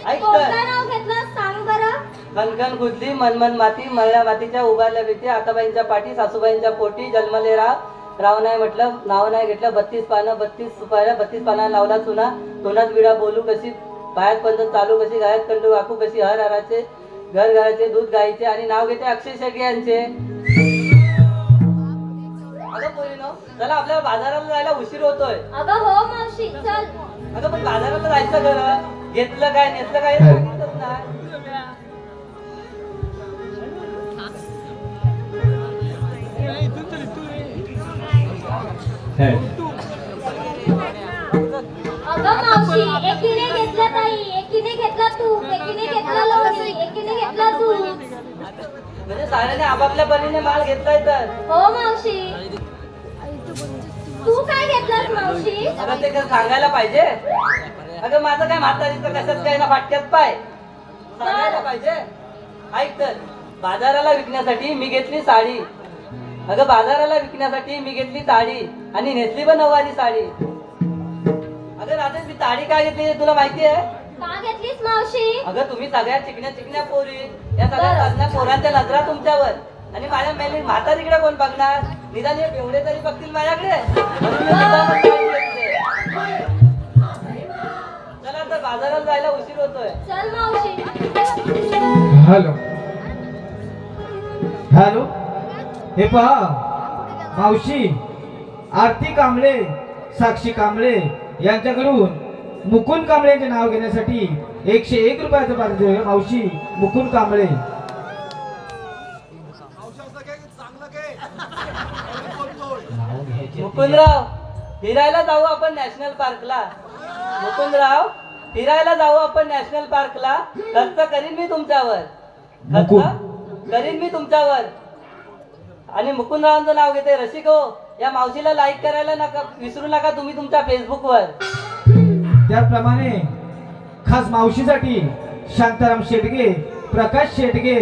Speaker 5: ऐक
Speaker 3: कोणतं
Speaker 5: तर,
Speaker 3: नाव घेतलं सांग बरं.
Speaker 5: कणकण खुदली मनमन माती, मळल्या मातीच्या उभारल्या भीती, आताबाईंच्या पाठी सासूबाईंच्या पोटी जन्मले राव नाही म्हटलं, नाव नाही घेतलं. 32 पानं 32 सुपाऱ्या, 32 पाना लावला चुना, तोंडात विडा बोलू कशी, पायात पंच चालू कशी, गायात कंडू वाकू कशी, हर हराचे घर घराचे दूध गाईचे आणि नाव घेते अक्षय शेडगे यांचे. अगं पोरीनो, चला आपल्याला बाजाराला जायला उशीर होतोय.
Speaker 3: अगं हो मावशी, चल.
Speaker 5: अगं पण बाजाराला जायचं खरं, घेतलं काय नेसलं काय हे सांगितलंच नाही.
Speaker 3: अगं मावशी, एकीने घेतला ताई, एकीने घेतला तूप, एकीने घेतला लोणी, एकीने घेतला दूध.
Speaker 5: म्हणजे साऱ्याने आपापल्या परीने माल घेतलाय तर.
Speaker 3: हो मावशी. तू काय घेतलास मावशी?
Speaker 5: अगं ते काय सांगायला पाहिजे? अगं माझं काय म्हातारीचं कशात काय ना फाटक्यात पाय, सांगायला पाहिजे. ऐक तर, बाजाराला विकण्यासाठी मी घेतली साडी. अगं बाजाराला विकण्यासाठी मी घेतली साडी आणि नेसली पण नऊवारी साडी. अगं राजेश, मी साडी काय घेतली हे तुला माहिती आहे?
Speaker 3: का घेतलीस मावशी?
Speaker 5: अगं तुम्ही सगळ्या चिकण्या पोरी, या सगळ्या तज्ञ पोरांच्या नजरा तुमच्यावर आणि माझ्या मेली म्हातारीकडे कोण बघणार? निदान हे एवढे तरी बघतील माझ्याकडे म्हणून मी जायला उशीर होतोय.
Speaker 3: चल मावशी.
Speaker 1: हॅलो हॅलो, हे पहा मावशी, आरती कांबळे, साक्षी कांबळे यांच्याकडून मुकुंद कांबळे यांचे नाव घेण्यासाठी 101 रुपयाचं पारितोषिक आहे. मावशी मुकुंद कांबळे.
Speaker 5: मुकुंदराव, फिरायला जाऊ आपण नॅशनल पार्कला. मुकुंदराव, फिरायला जाऊ आपण नॅशनल पार्कला. खर्च करीन मी तुमच्यावर. खर्च करीन मी तुमच्यावर. आणि मुकुंदरावांचं नाव घेते. रसिक हो, या मावशीला लाईक करायला नका विसरू नका तुम्ही तुमच्या फेसबुकवर.
Speaker 1: त्याचप्रमाणे खास मावशीसाठी शांताराम शेटगे, प्रकाश शेटगे,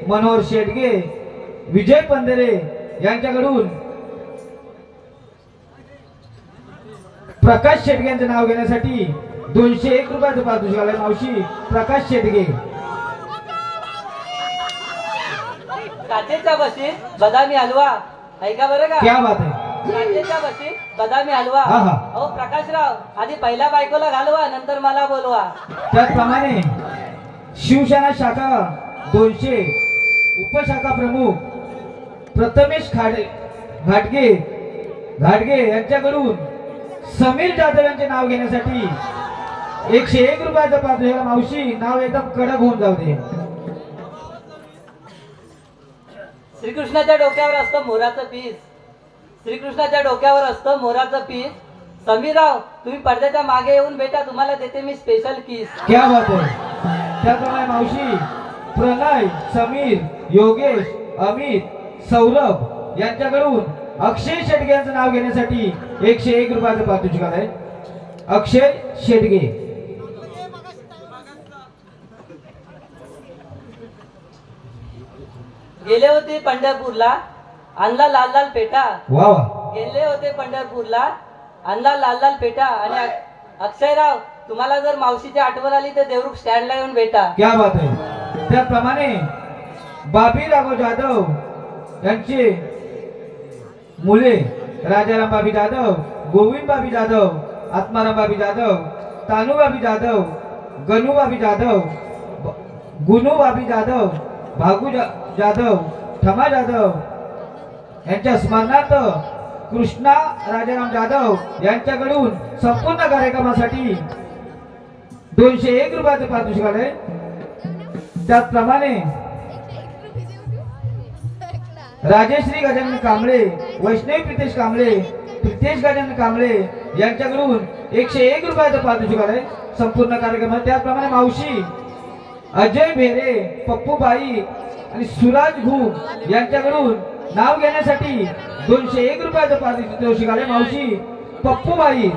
Speaker 1: मनोहर शेटगे, विजय पंधरे यांच्याकडून प्रकाश शेटगे यांचे नाव घेण्यासाठी 201 रुपयाचं पारितोषिक आलंय. मावशी प्रकाश शेटगे.
Speaker 5: काचेच्या बशीत बदामी हलवा. ऐका बरं का.
Speaker 1: क्या बात आहे.
Speaker 5: काचेच्या बशीत बदामी हलवा.
Speaker 1: हा, हा.
Speaker 5: अहो प्रकाशराव, आधी पहिल्या बायकोला घालवा, नंतर मला बोलवा.
Speaker 1: त्याचप्रमाणे शिवसेना शाखा 200 उपशाखा प्रमुख प्रथमेश घाटगे यांच्याकडून समीर जाधव यांचे नाव घेण्यासाठी 101 रुपयाचं पारितोषिक. मावशी नाव एकदम कडक होऊन जाऊ दे.
Speaker 5: श्रीकृष्णाच्या डोक्यावर असतं मोराचं पीस. श्रीकृष्णाच्या डोक्यावर असतं मोराचं पीस. समीरराव, तुम्ही पडद्याच्या मागे येऊन भेटा, तुम्हाला देते मी स्पेशल किस.
Speaker 1: क्या बात आहे. त्याचप्रमाणे मावशी प्रणय, समीर, योगेश, अमित, सौरभ यांच्याकडून अक्षय शेटगे यांचं नाव घेण्यासाठी 101 रुपयाचं पारितोषिक आहे. अक्षय शेटगे.
Speaker 5: गेले होते पंढरपूरला, आणला लाल लाल पेटा.
Speaker 1: वा वा.
Speaker 5: गेले होते पंढरपूरला, आणला लाल लाल पेटा. आणि अक्षयराव, तुम्हाला जर मावशीची आठवण आली तर देवरुख स्टँडला येऊन भेटा.
Speaker 1: क्या बात आहे. त्याचप्रमाणे बाबी राघव जाधव यांचे मुले राजाराम बाबी जाधव, गोविंद बाबी जाधव, आत्माराम बाबी जाधव, तानू बाबी जाधव, गणू बाबी जाधव, गुनू बाबी जाधव, भागू जाधव, ठमा जाधव यांच्या स्मरणार्थ कृष्णा राजाराम जाधव यांच्याकडून संपूर्ण कार्यक्रमासाठी 201 रुपयाचं पारितोषिक आलंय. त्याचप्रमाणे राजेश्री गजानन कांबळे, वैष्णवी प्रितेश कांबळे, प्रितेश गजानन कांबळे यांच्याकडून 101 रुपयाचं पारितोषिक आलंय संपूर्ण कार्यक्रमात. त्याचप्रमाणे मावशी अजय भेरे, पप्पूबाई आणि सुराज घुग यांच्याकडून नाव घेण्यासाठी 201 रुपयाचं पारितोषिक आलंय. मावशी पप्पूबाई.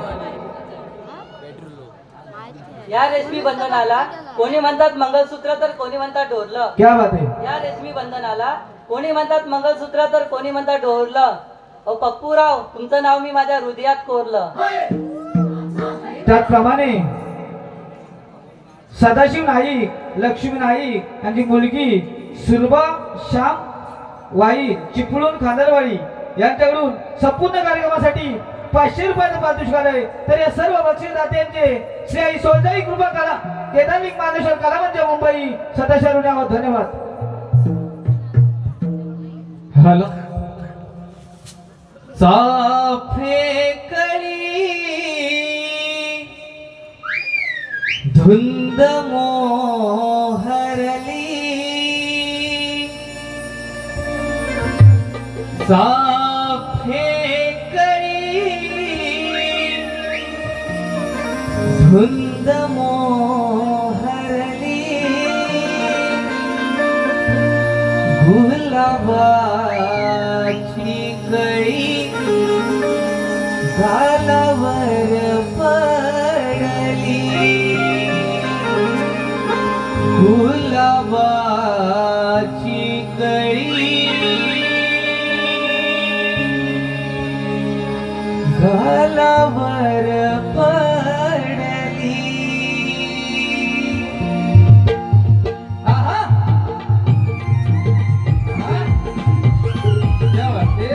Speaker 5: या रेशमी बंधनाला कोणी म्हणतात मंगळसूत्र तर कोणी म्हणतात ढोरलं.
Speaker 1: क्या बात आहे.
Speaker 5: या रेशमी बंधनाला कोणी म्हणतात मंगळसूत्र तर कोणी म्हणतात ढोरलं. अहो पप्पूराव, तुमचं नाव मी माझ्या हृदयात कोरलं.
Speaker 1: त्याचप्रमाणे सदाशिव नाईक, लक्ष्मी नाईक यांची मुलगी सुरभा श्याम वाई, चिपळूण खांदरवाडी यांच्याकडून संपूर्ण कार्यक्रमासाठी 500 रुपयाचं पारितोषिक आलंय. तर या सर्व बक्षीसदात्यांचे श्री आई सोलजाई कृपा कला केदारलिंग मानेश्वर कलामंच मुंबई सदाशिव धन्यवाद. हॅलो. चाफे कळी धुंद मोहरली, चाफे कळी धुंद मोहरली, गुलाबाची कळी गालावर पडली, गुलाबाची कळी गालावर पडली. आहा. क्या बात है.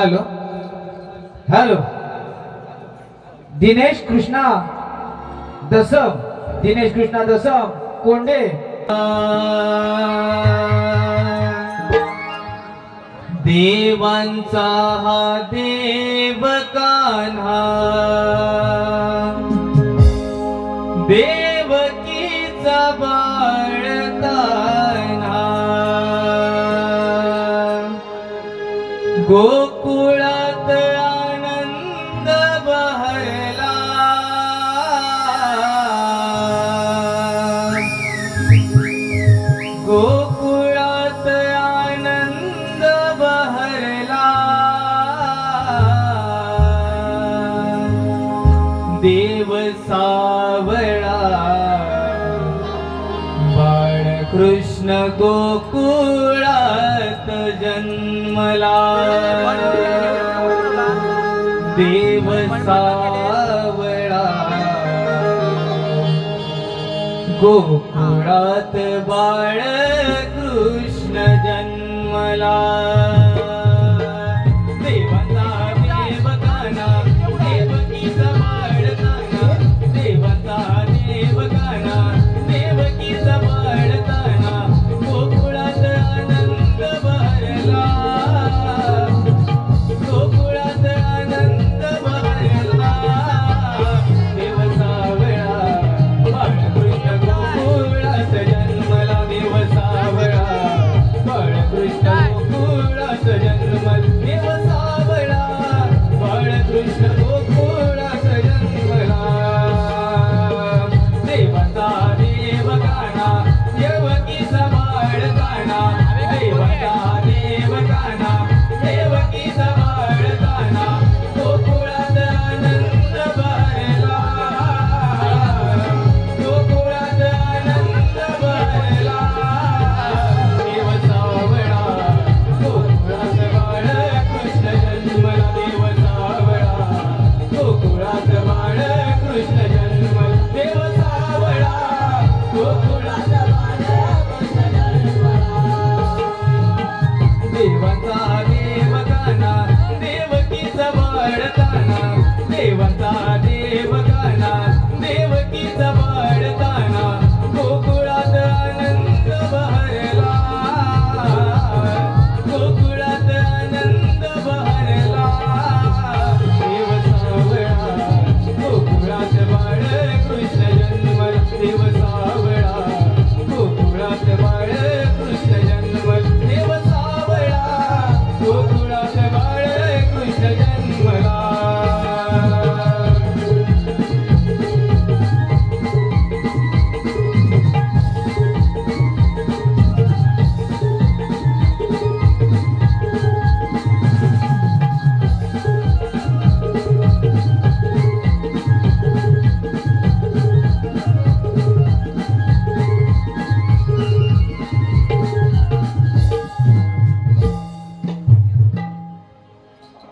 Speaker 1: हॅलो हॅलो दिनेश कृष्णा दसम कोंडे
Speaker 2: देवांचा हा देव कान्हा देवकीचा बाळतान्हा गोकुळात आनंद बहरला गोकुळात आनंद बहरला देव सावळा बाळकृष्ण गोकुळात जन्मला देव सावळा गोकुळात बाळकृष्ण जन्मला देवाचा देव कान्हा देवकीचा बाळकान्हा देवाचा देव कान्हा देवकीचा बाळकान्हा गोकुळात आनंद बहरला गोकुळात आनंद बहरला देव सावळा बाळकृष्ण गोकुळात जन्मला देव सावळा बाळकृष्ण गोकुळात जन्मला देव सावळा बाळकृष्ण गोकुळात जन्मला देवाचा देव कान्हा देवकीचा बाळकान्हा देवाचा देव कान्हा देवकीचा बाळकान्हा गोकुळात आनंद बहरला गोकुळात आनंद बहरला देव सावळा गोकुळात बाळकृष्ण जन्मला देव सावळा गोकुळात बाळकृष्ण जन्मला देव सावळा गोकुळात बाळकृष्ण जन्मला देवाचा देव कान्हा देवकीचा बाळकान्हा देवाचा देव कान्हा देवकीचा बाळकान्हा गोकुळात आनंद बहरला गोकुळात आनंद बहरला देव सावळा गोकुळात बाळकृष्ण जन्मला देव सावळा गोकुळात बाळकृष्ण जन्मला देव सावळा गोकुळात बाळकृष्ण जन्मला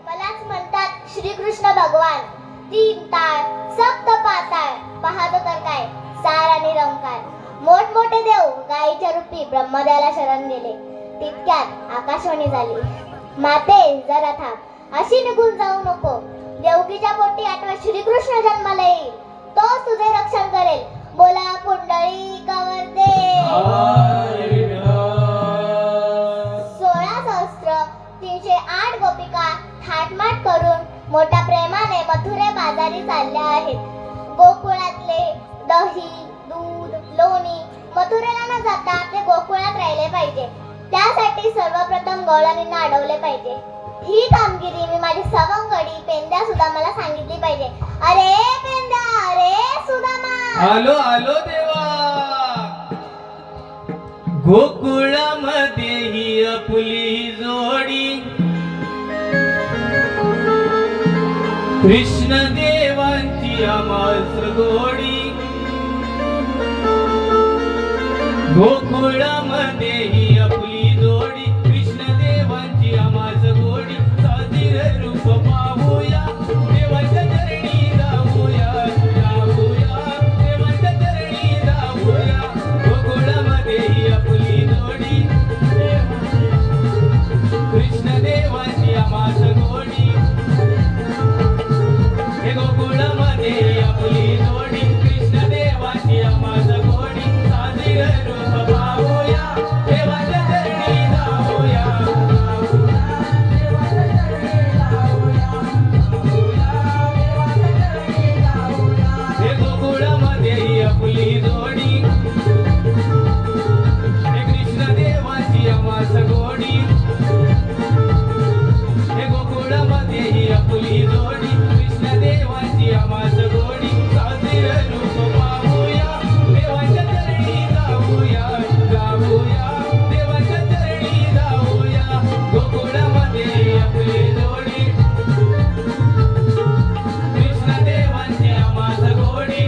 Speaker 3: मलाच म्हणतात श्रीकृष्ण भगवान तीन ताळ सप्त पाताळ पाहतो तर काय सार आणि रंकाळ मोठमोठे देव गायीच्या रूपी ब्रह्मदेवाला शरण गेले तितक्यात आकाशवाणी झाली माते जरा थांब अशी निघून जाऊ नको देवकीच्या पोटी आठवा श्रीकृष्ण जन्माला येईल तोच तुझे रक्षण करेल बोला कुंडळी कवरदे 16,308 गोपिका थाटमाट करून मोठ्या प्रेमाने मथुरे बाजारी चालल्या आहेत गोकुळातले दही दूध लोणी मथुरेला न जाता ते गोकुळात राहिले पाहिजे त्यासाठी सर्वप्रथम गवळणींना अडवले पाहिजे ही कामगिरी मी माझी सवंगडी पेंद्या सुदामाला सांगितली पाहिजे अरे पेंद्या अरे सुदामा
Speaker 2: आलो आलो देवा गोकुळामध्ये ही आपली जोडी कृष्ण देवांची आमास गोडी गोकुळामध्ये ही आपली जोडी कृष्ण देवांची आमास गोडी साधीर रूप पाहूया देवाच्या चरणी जाऊया जाऊया देवाच्या चरणी जाऊया गोकुळामध्ये ही आपली जोडी कृष्ण देवांची आमास गोडी
Speaker 1: हे गोकुळामध्ये आपली जोडी कृष्ण देवाची आम्हास गोडी साजरी रूप पाहूया देवाच्या चरणी जाऊया हे गोकुळामध्ये आपली जोडी हे कृष्ण देवाची आम्हास गोडी हे गोकुळामध्ये ही आपली जोडी कृष्ण देवाची आम्हास गोडी साजरी रूप पाहूया देवाच्या चरणी जाऊया जाऊया देवाच्या चरणी जाऊया गोकुळामध्ये ही आपली जोडी कृष्ण देवाची आम्हास गोडी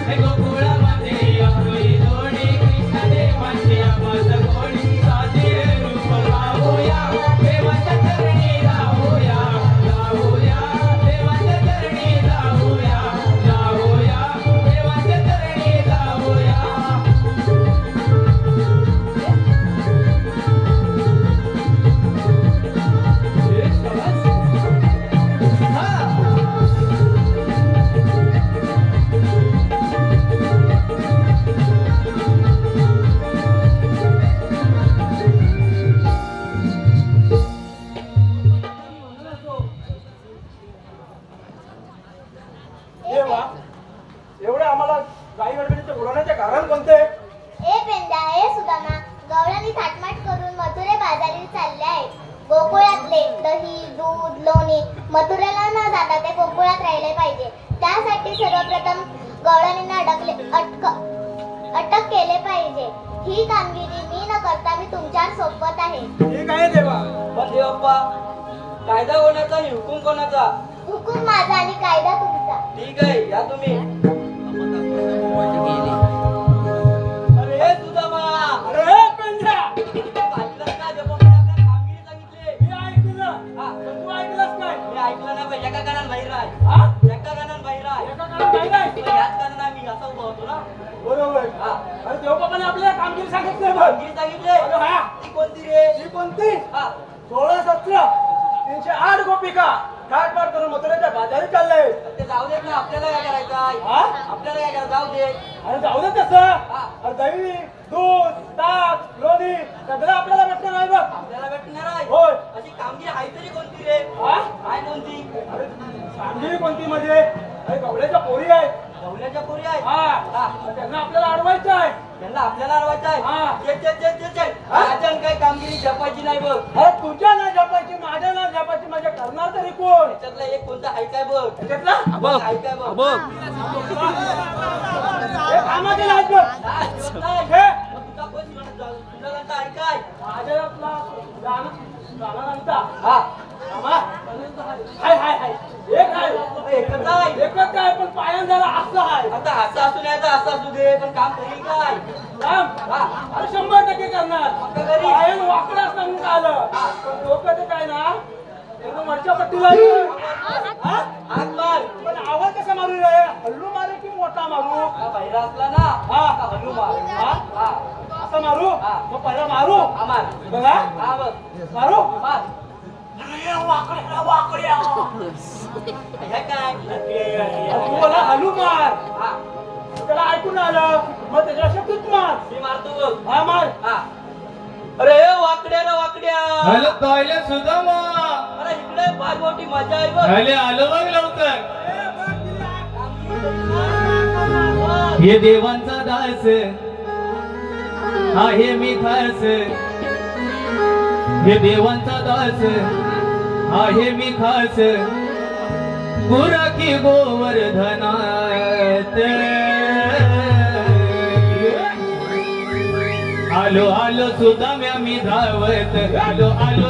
Speaker 1: हे गोकुळामध्ये ही आपली जोडी कृष्ण देवाची आम्हास गोडी साजरी रूप पाहूया देवाच्या चरणी जाऊया जाऊया देवाच्या चरणी जाऊया जाऊया देवाच्या चरणी जाऊया
Speaker 2: देवा एवढे आम्हाला गाई गडबडीचे उडवण्याचे कारण कोणते?
Speaker 3: ए पेंड्या हे सुदामा गवळणी थाटमाट करून मथुरे बाजारी चालले आहेत. गोकुळातले दही दूध लोणी मथुरेला न जाता ते गोकुळात राहिले पाहिजे. त्यासाठी सर्वप्रथम गवळणींना अटक केले पाहिजे. ही कामगिरी मी न करता मी तुमच्यावर सोपवत आहे.
Speaker 2: ठीक आहे देवा.
Speaker 4: पण देवप्पा कायदा कोणाचा आणि हुकूम कोणाचा?
Speaker 3: हुकूम माझा आणि कायदा तुमचा.
Speaker 4: ठीक आहे या तुम्ही. अरे सुदामा
Speaker 2: अरे पेंड्या
Speaker 4: ऐकलंस का देवप्पाने आपल्याला कामगिरी सांगितली?
Speaker 2: मी ऐकलं
Speaker 4: हा.
Speaker 2: पण तू ऐकलंस काय?
Speaker 4: मी ऐकलं ना एका कानान बाहेर आहे
Speaker 2: हा?
Speaker 4: एका कानान बाहेर आहे
Speaker 2: एका कानात काय नाही?
Speaker 4: पण याच कानान आम्ही असा उभा होतो ना.
Speaker 2: बरोबर.
Speaker 4: हा.
Speaker 2: अरे देवबापाने आपल्याला कामगिरी सांगितली बघ.
Speaker 4: कामगिरी सांगितले
Speaker 2: अरे हा.
Speaker 4: ती कोणती रे?
Speaker 2: ही कोणती?
Speaker 4: हा
Speaker 2: 16-17 308 गोपिका घाटपाट करून मथुरेच्या बाजारी चालले.
Speaker 4: ते जाऊ देत ना. आपल्याला काय करायचं आहे?
Speaker 2: हा?
Speaker 4: आपल्याला काय करायचं? जाऊ दे.
Speaker 2: अरे जाऊ दे तसं.
Speaker 4: हा.
Speaker 2: अरे दही दूध ताक लोणी सगळं आपल्याला भेटणार आहे बघ.
Speaker 4: आपल्याला भेटणार आहे.
Speaker 2: होय.
Speaker 4: अशी कामगिरी आहे तरी कोणती रे?
Speaker 2: हा?
Speaker 4: काय कोणती?
Speaker 2: अरे कामगिरी कोणती म्हणजे? अरे गवळ्याच्या पोरी आहेत.
Speaker 4: गवल्याच्या पोरी आहे.
Speaker 2: हा.
Speaker 4: हा.
Speaker 2: त्यांना आपल्याला अडवायचं आहे.
Speaker 4: त्यांना आपल्याला अडवायचं आहे.
Speaker 2: हा.
Speaker 4: चल. राजन काही कामगिरी जपायची नाही बघ.
Speaker 2: अरे तुझ्या ना जपायची माझ्या ना जपायची म्हणजे करणार तरी कोण?
Speaker 4: त्याच्यातला एक कोणता आहे काय बघ.
Speaker 2: त्याच्यातला
Speaker 4: आहे काय बघ.
Speaker 2: हे कामाचे नाहीत बघ.
Speaker 4: हा, दिवस नाही.
Speaker 2: हे
Speaker 4: मग तुझा कोण तुझा नंतर आहे काय?
Speaker 2: माझ्यातला गाणं नंतर
Speaker 4: हा
Speaker 2: आम्हा हाय हाय हाय एक आहे
Speaker 4: एकच आहे.
Speaker 2: एकच काय पण पायान जरा असं आहे.
Speaker 4: आता असं असू नाही तर असं असू दे पण काम करील काय?
Speaker 2: काम
Speaker 4: हा.
Speaker 2: अरे 100% करणार.
Speaker 4: पक्का करील.
Speaker 2: पायान वाकडं असणार म्हणून आलं पण डोकं ते काय ना एकदम वरच्या पट्टीला आहे. हा?
Speaker 4: हात मार.
Speaker 2: पण आवाज कसा मारू रे? हल्लू मारू की मोठा मारू?
Speaker 4: हा बाहेर असला ना.
Speaker 2: हा.
Speaker 4: का हलू मार.
Speaker 2: हा?
Speaker 4: हा
Speaker 2: असं मारू?
Speaker 4: हा.
Speaker 2: मग पहिला मारू
Speaker 4: हा मार.
Speaker 2: बघा
Speaker 4: हा बघ
Speaker 2: मारू
Speaker 4: मार.
Speaker 2: अरे वाकड्या वाकड्या
Speaker 4: हे काय?
Speaker 2: तू मला हलू मार.
Speaker 4: हा
Speaker 2: त्याला ऐकून आलं मग त्याच्या शक्तीत मार.
Speaker 4: मी मारतो बघ.
Speaker 2: हा मार.
Speaker 4: हा अरे वाकड्या रे वाकड्या.
Speaker 1: हॅलो तोयले सुदामा
Speaker 4: अरे इकडे फार मोठी मजा आहे बघ.
Speaker 1: हॅले आलो बघ लवकर. हे देवांचा दास आहे मी खास. हे देवांचा दास आहे मी खास. गुराखी गोवर्धनात आलो आलो सुदाम्या मी धावत. आलो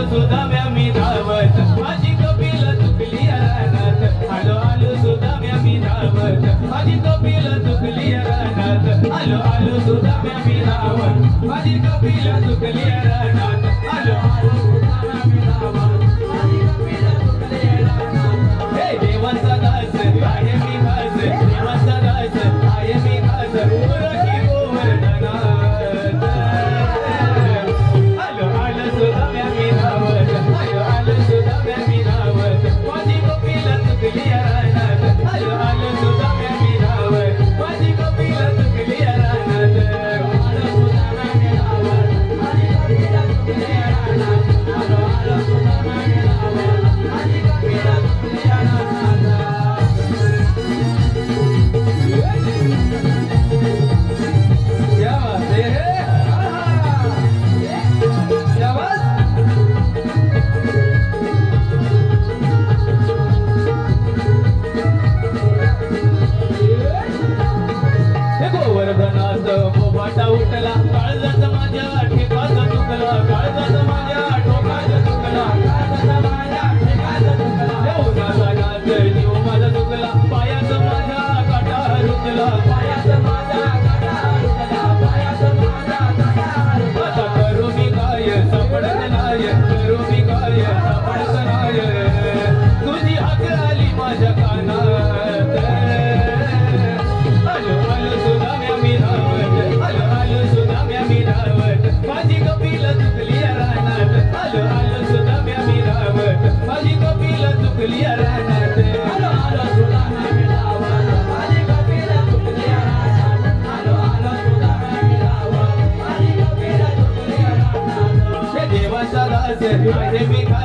Speaker 1: सुदाम्या मी धावत. माझी कपिल चुकली रानात. आलो सुदाम्या मी धावत. माझी कपिल चुकली रानात. आलो सुदाम्या मी धावत. माझी कपिल चुकली रानात. आलो सुदाम्या मी धावत. माझी कपिल चुकली रानात. हे देवांचा दास आहे मी खास. देवांचा दास आहे मी खास. गुराखी गोवर्धनात आलो सुदाम्या मी धावत. आलो सुदाम्या मी धावत. माझी कपिल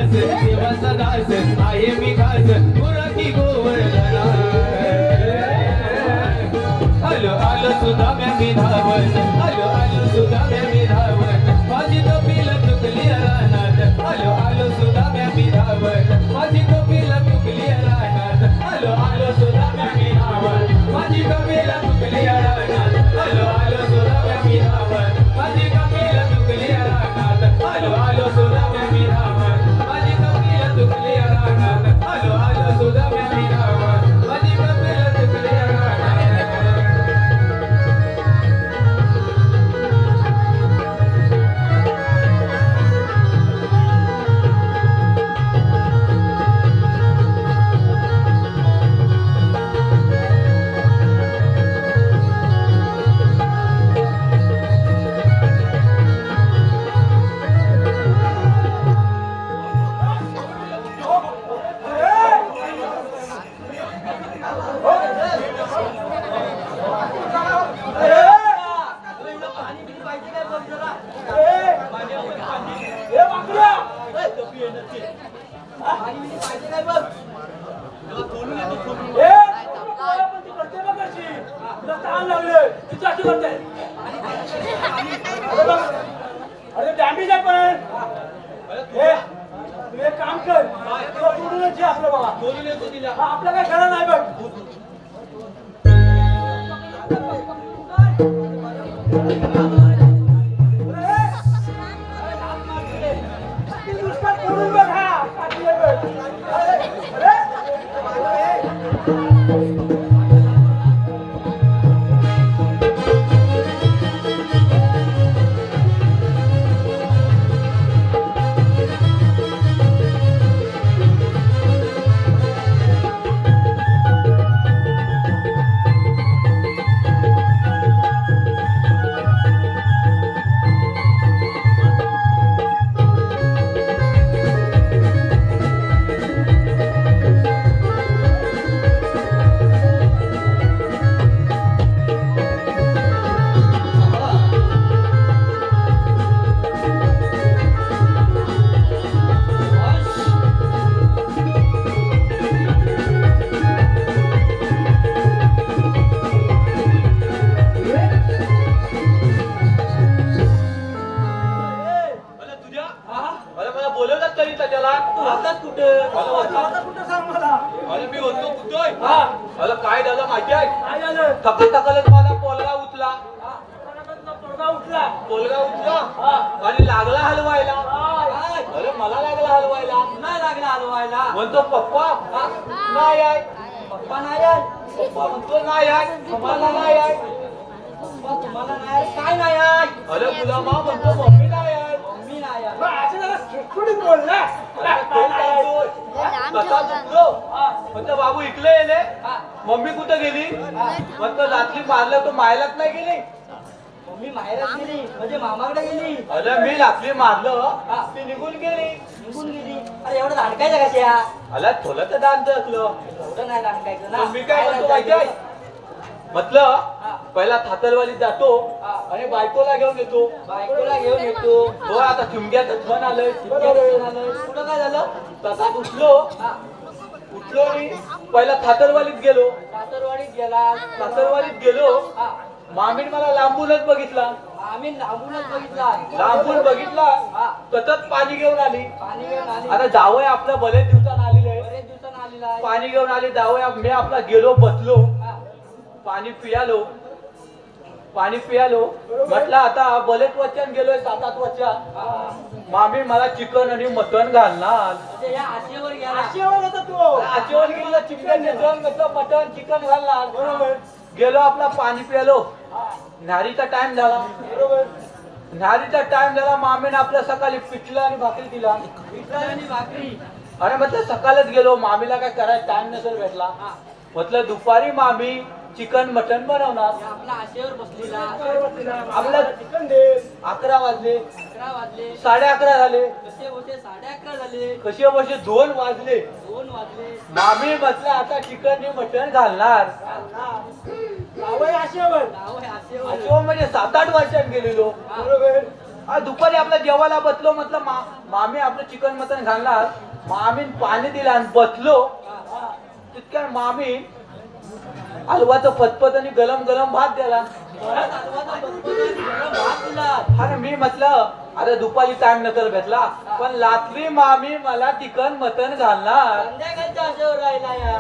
Speaker 1: दास देवाचा दास आहे मी खास पुराती गोवर्धना आलो आलो सुद्धा मी धावत आलो आलो सुद्धा मी धावत माझी कपिला तुकली रानात आलो आलो सुद्धा मी धावत माझी कपिला तुकली रानात आलो आलो सुद्धा मी धावत माझी कपिला तुकली रानात आलो आलो सुद्धा मी धावत माझी कपिला तुकली रानात आलो आलो सुद्धा मी धावत माझी कपिला तुकली रानात आलो आलो सुद्धा मी धावत माझी कपिला तुकली रानात
Speaker 2: अरे डॅमेज आहे पण तू एक काम कर तुला सोडूनच आपलं बाबा सोडून येतो तिला आपलं काय खरं नाही बघ सोडून बघ हा
Speaker 1: आणि लागला हलवायला अरे मला लागला हलवायला
Speaker 5: नाही लागला हलवायला
Speaker 1: म्हणतो पप्पा नाही आहे
Speaker 5: पप्पा नाही आहे
Speaker 1: पप्पा म्हणतो नाही आहे मला नाही आहे
Speaker 5: पप्पा तुम्हाला नाही आहे काय नाही आहे
Speaker 1: अरे गुलामा म्हणतो मम्मी नाही आहे
Speaker 5: मम्मी नाही आहे
Speaker 1: म्हणतो बाबू इकडे येले मम्मी कुठे गेली म्हणतो लाटली मारलं तो मायलाच नाही गेली
Speaker 5: मम्मी माहेरात गेली म्हणजे मामाकडे गेली
Speaker 1: अरे मी लाटली मारलं ती निघून गेली
Speaker 5: निघून गेली अरे एवढं धाडकायचं कशा
Speaker 1: अला थोलं तर दान ऐकलं
Speaker 5: एवढं नाही धाडकायचं ना
Speaker 1: मी काय म्हणतो माहिती आहे म्हटलं पहिला थातरवालीत जातो आणि बायकोला घेऊन येतो
Speaker 5: बायकोला घेऊन येतो
Speaker 1: हो आता चिमग्याचं थन आलंय
Speaker 5: पुढं काय झालं
Speaker 1: तसाच उठलो मी पहिला थातरवालीत गेलो
Speaker 5: सासरवाडीत गेला
Speaker 1: सासरवाडीत गेलो मामीन मला लांबूनच बघितला
Speaker 5: आम्ही लांबूनच बघितला
Speaker 1: लांबून बघितला सतत पाणी घेऊन आली
Speaker 5: पाणी घेऊन आली
Speaker 1: आता जावय आपलं बरेच दिवसानं आलेलं आहे
Speaker 5: बरेच दिवसानं आलेला आहे
Speaker 1: पाणी घेऊन आली जावय मी आपला गेलो बसलो पाणी पियालो म्हटलं आता बरेच वचन गेलोय 7-8 वचन मामी मला चिकन आणि मटण घालणार
Speaker 5: म्हणजे या आशेवर गेला
Speaker 2: आशेवर होता तू
Speaker 1: आजीवन गेलं चिकन मटण चिकन घालणार बरोबर गेलो आपला पाणी प्यालो न्यारीचा टाइम झाला
Speaker 2: बरोबर
Speaker 1: न्यारीचा टाइम झाला मामीने आपल्या सकाळी पिठलं आणि भाकरी दिला
Speaker 5: पिठलं आणि भाकरी
Speaker 1: अरे म्हटलं सकाळच गेलो मामीला काय करायला टाइम नसेल भेटला म्हटलं दुपारी मामी चिकन मटन बनवणार
Speaker 5: आपला आशेवर बसलेला
Speaker 1: आपला
Speaker 2: चिकन दे
Speaker 1: 11 वाजले
Speaker 5: 11 वाजले
Speaker 1: 11:30 झाले
Speaker 5: कसे होते 11:30 झाले
Speaker 1: कसे बसे 2 वाजले
Speaker 5: 2 वाजले
Speaker 1: मामी म्हटलं आता चिकन आणि मटन घालणार
Speaker 2: जावई आशेवर
Speaker 5: नाव आहे आशेवर
Speaker 1: अशो म्हणजे 7-8 वर्षात गेलेलो
Speaker 2: बरोबर दुपारी आपला जेवायला बसलो म्हटलं मामी आपलं चिकन मटन घालणार मामी पाणी दिलं आणि बसलो तितक्या मामी हलवाचं फतफत आणि गरम गरम भात दिला. अरे मी म्हटलं अरे दुपारी टाइम नकर भेटला पण रात्री मामी मला चिकन मटन घालणार.
Speaker 5: संध्याकाळच्या आशेवर राहिला या.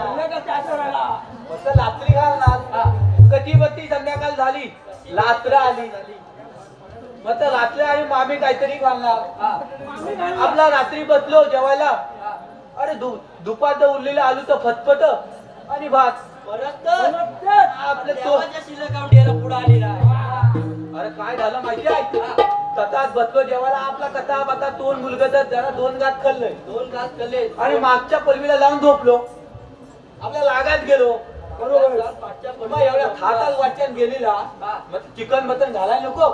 Speaker 2: म्हटलं रात्री घालणार. कधी बत्ती संध्याकाळ झाली रात्र आली म्हटलं रात्री आणि मामी काहीतरी घालणार. आपला रात्री बसलो जेवायला अरे दुपारचं उरलेलं आलूचं फतफट आणि भात आपलं
Speaker 5: पुढे आली
Speaker 2: अरे काय झालं माहिती आहे कथात बसलो जेवायला आपला कथा बता तोंड मुलगतच जरा 2 घास खाल्लंय
Speaker 5: 2 घास खाल्ले
Speaker 2: आणि मागच्या पलवीला लावून झोपलो आपल्या लागात गेलो बरोबर एवढ्या थाटात वाटच्यात गेलेला चिकन मटन घालायला नको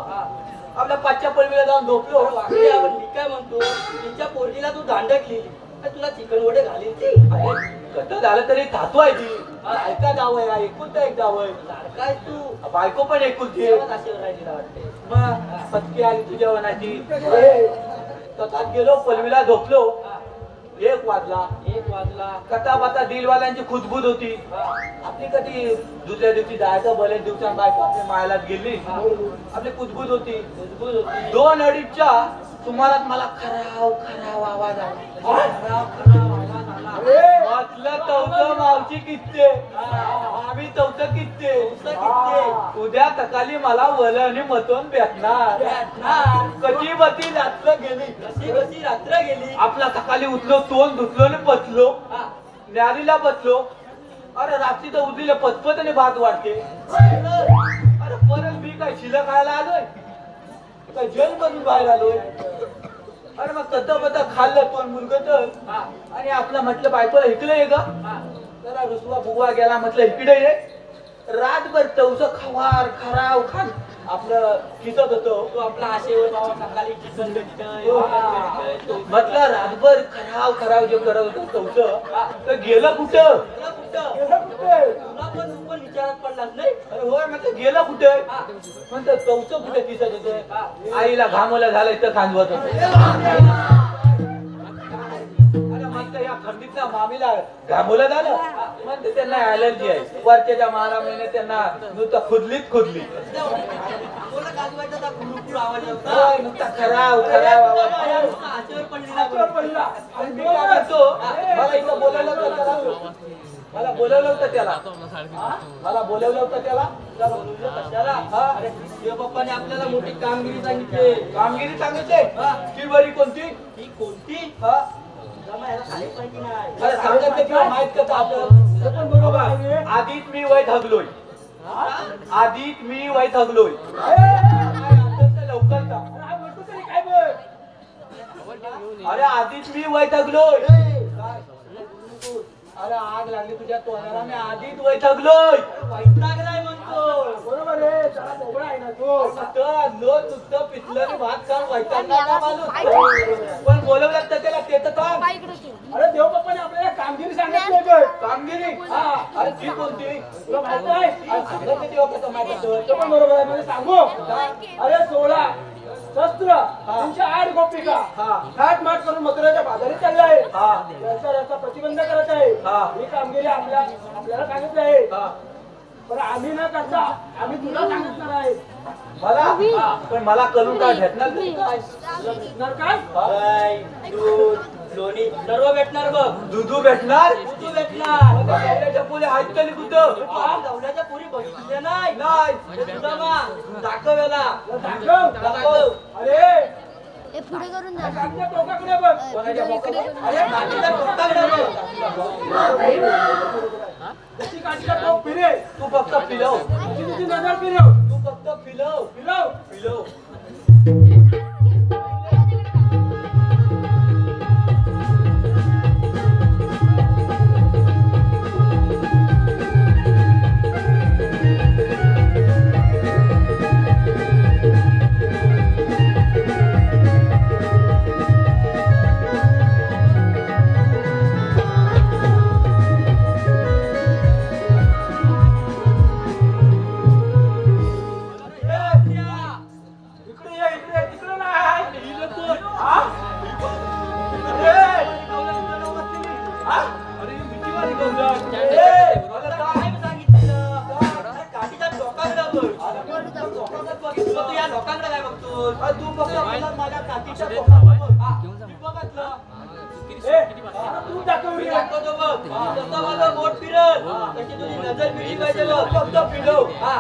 Speaker 2: आपल्या 5च्या पलवीला जाऊन झोपलो.
Speaker 5: मी काय म्हणतो तिच्या पोरगीला तू दांडकली तुला चिकन वडे घालीन ती
Speaker 2: कट झालं तरी थातवायची ऐका जावं ऐकून एक जावं
Speaker 5: काय तू
Speaker 2: बायको पण ऐकूनची
Speaker 5: आशेवर राहिलेला वाटते.
Speaker 2: मग पत्की आली तुझ्या वनाची कथात गेलो पलवीला झोपलो 1 वाजला कथा बता दिलवाल्यांची खुदबुद होती आपली कधी दुसऱ्या दिवशी जायचं भले दिवसां बायको आपल्या मायलाच गेली आपली खुदबुद होती 2-2:30च्या सुमारात मला खराव खराव आवाज आला. म्हटलं चौथं मावची कित्ते आम्ही चौथं कित्ते उद्या सकाळी मला वलणी मतून भेटणार. कशी बती रात्र गेली आपला सकाळी उठलो तोंड धुतलो आणि बसलो न्यारीला बसलो अरे रात्री तर उरलेलं पचपत आणि भात वाटते. अरे परत मी काय शिलं खायला आलोय काय जेल मधून बाहेर आलोय. अरे मग कथा बता खाल्लं तोंड मुलगत आणि आपलं म्हटलं बायकोला इकडे ये ग जरा रुसवा बुवा गेला म्हटलं इकडे ये रातभर चौस खवार खराव खान आपलं खिचत होतो
Speaker 5: तू आपला आशेवर बाबा सकाळी चिकन भेटतंय
Speaker 2: म्हटलं रातभर खराव जे करत होतं चौस तर गेलं कुठं
Speaker 5: तुला पण विचारात पडलास नाही.
Speaker 2: अरे होय म्हटलं गेलं कुठे म्हणतं चौस कुठे दिसत होतं आईला घामोला झालं तर खांदवत होतं. या थंडीतल्या मामीला घामोला झालं म्हणते त्यांना ऍलर्जी आहे वरच्या 12 महिने त्यांना नुसतं खुदली नुसता खराव आवाज
Speaker 5: आशेवर पडलेला
Speaker 2: आणि मी काय म्हणतो मला इथं बोलावलं होतं त्याला मला बोलवलं होतं त्याला
Speaker 5: पप्पाने आपल्याला मोठी कामगिरी सांगितली.
Speaker 2: कामगिरी सांगितली ती बरी कोणती
Speaker 5: ही कोणती
Speaker 2: अरे सांगत किंवा माहित का आपण बरोबर आधीच मी वय थकलोय लवकर अरे आधीच मी वय थकलोय अरे आग लागली तुझ्या तोंडाला मी आधीच वय थकलोय
Speaker 5: वैतागलाय म्हणतो.
Speaker 2: बरोबर आहे जरा मोकळा आहे ना तो नुसतं पिचलं भात खाऊन वैतागला माणूस पण बोलवलं तर त्याला ते तर काम
Speaker 6: अरे देव बाप्पाने आपल्याला कामगिरी सांगितली
Speaker 2: कामगिरी अरे ती कोणती
Speaker 6: तुला माहित आहे
Speaker 2: सांगत किती वखत माहिती
Speaker 6: तो पण बरोबर आहे मला सांगू अरे 16 शस्त्र 308 गोपिका थाट माट करून मथुरेच्या बाजारी चालले आहे याचा प्रतिबंध करत आहे ही कामगिरी आपल्याला सांगितली आहे पण आम्ही न करता आम्ही तुला सांगितणार आहे
Speaker 2: मला पण मला करून काय भेटणार नाही काय
Speaker 6: भेटणार काय
Speaker 5: दूध लोणी सर्व भेटणार बघ.
Speaker 2: दुधू भेटणार
Speaker 5: दूध भेटणार
Speaker 2: दवल्याच्या पुढे आहेत तरी कुठं
Speaker 5: दवल्याच्या पुरी बघितल्या नाही
Speaker 2: नाही
Speaker 5: दाखव याला
Speaker 6: दाखव अरे
Speaker 3: हे पुढे करून जा.
Speaker 6: काठीच्या टोकाकडे बघ
Speaker 2: कोणाच्या बोकावर?
Speaker 5: अरे काठीच्या टोकाकडे बघ.
Speaker 6: त्याची काठीचा टोक फिरे
Speaker 2: तू फक्त फिरव
Speaker 6: तुझी नजर फिरव
Speaker 2: तू फक्त फिरव
Speaker 6: फिरव तू दाखव रे.
Speaker 2: तसं माझं बोट फिरल तशी तुझी नजर फिरली पाहिजे बघ. फक्त फिरव. हा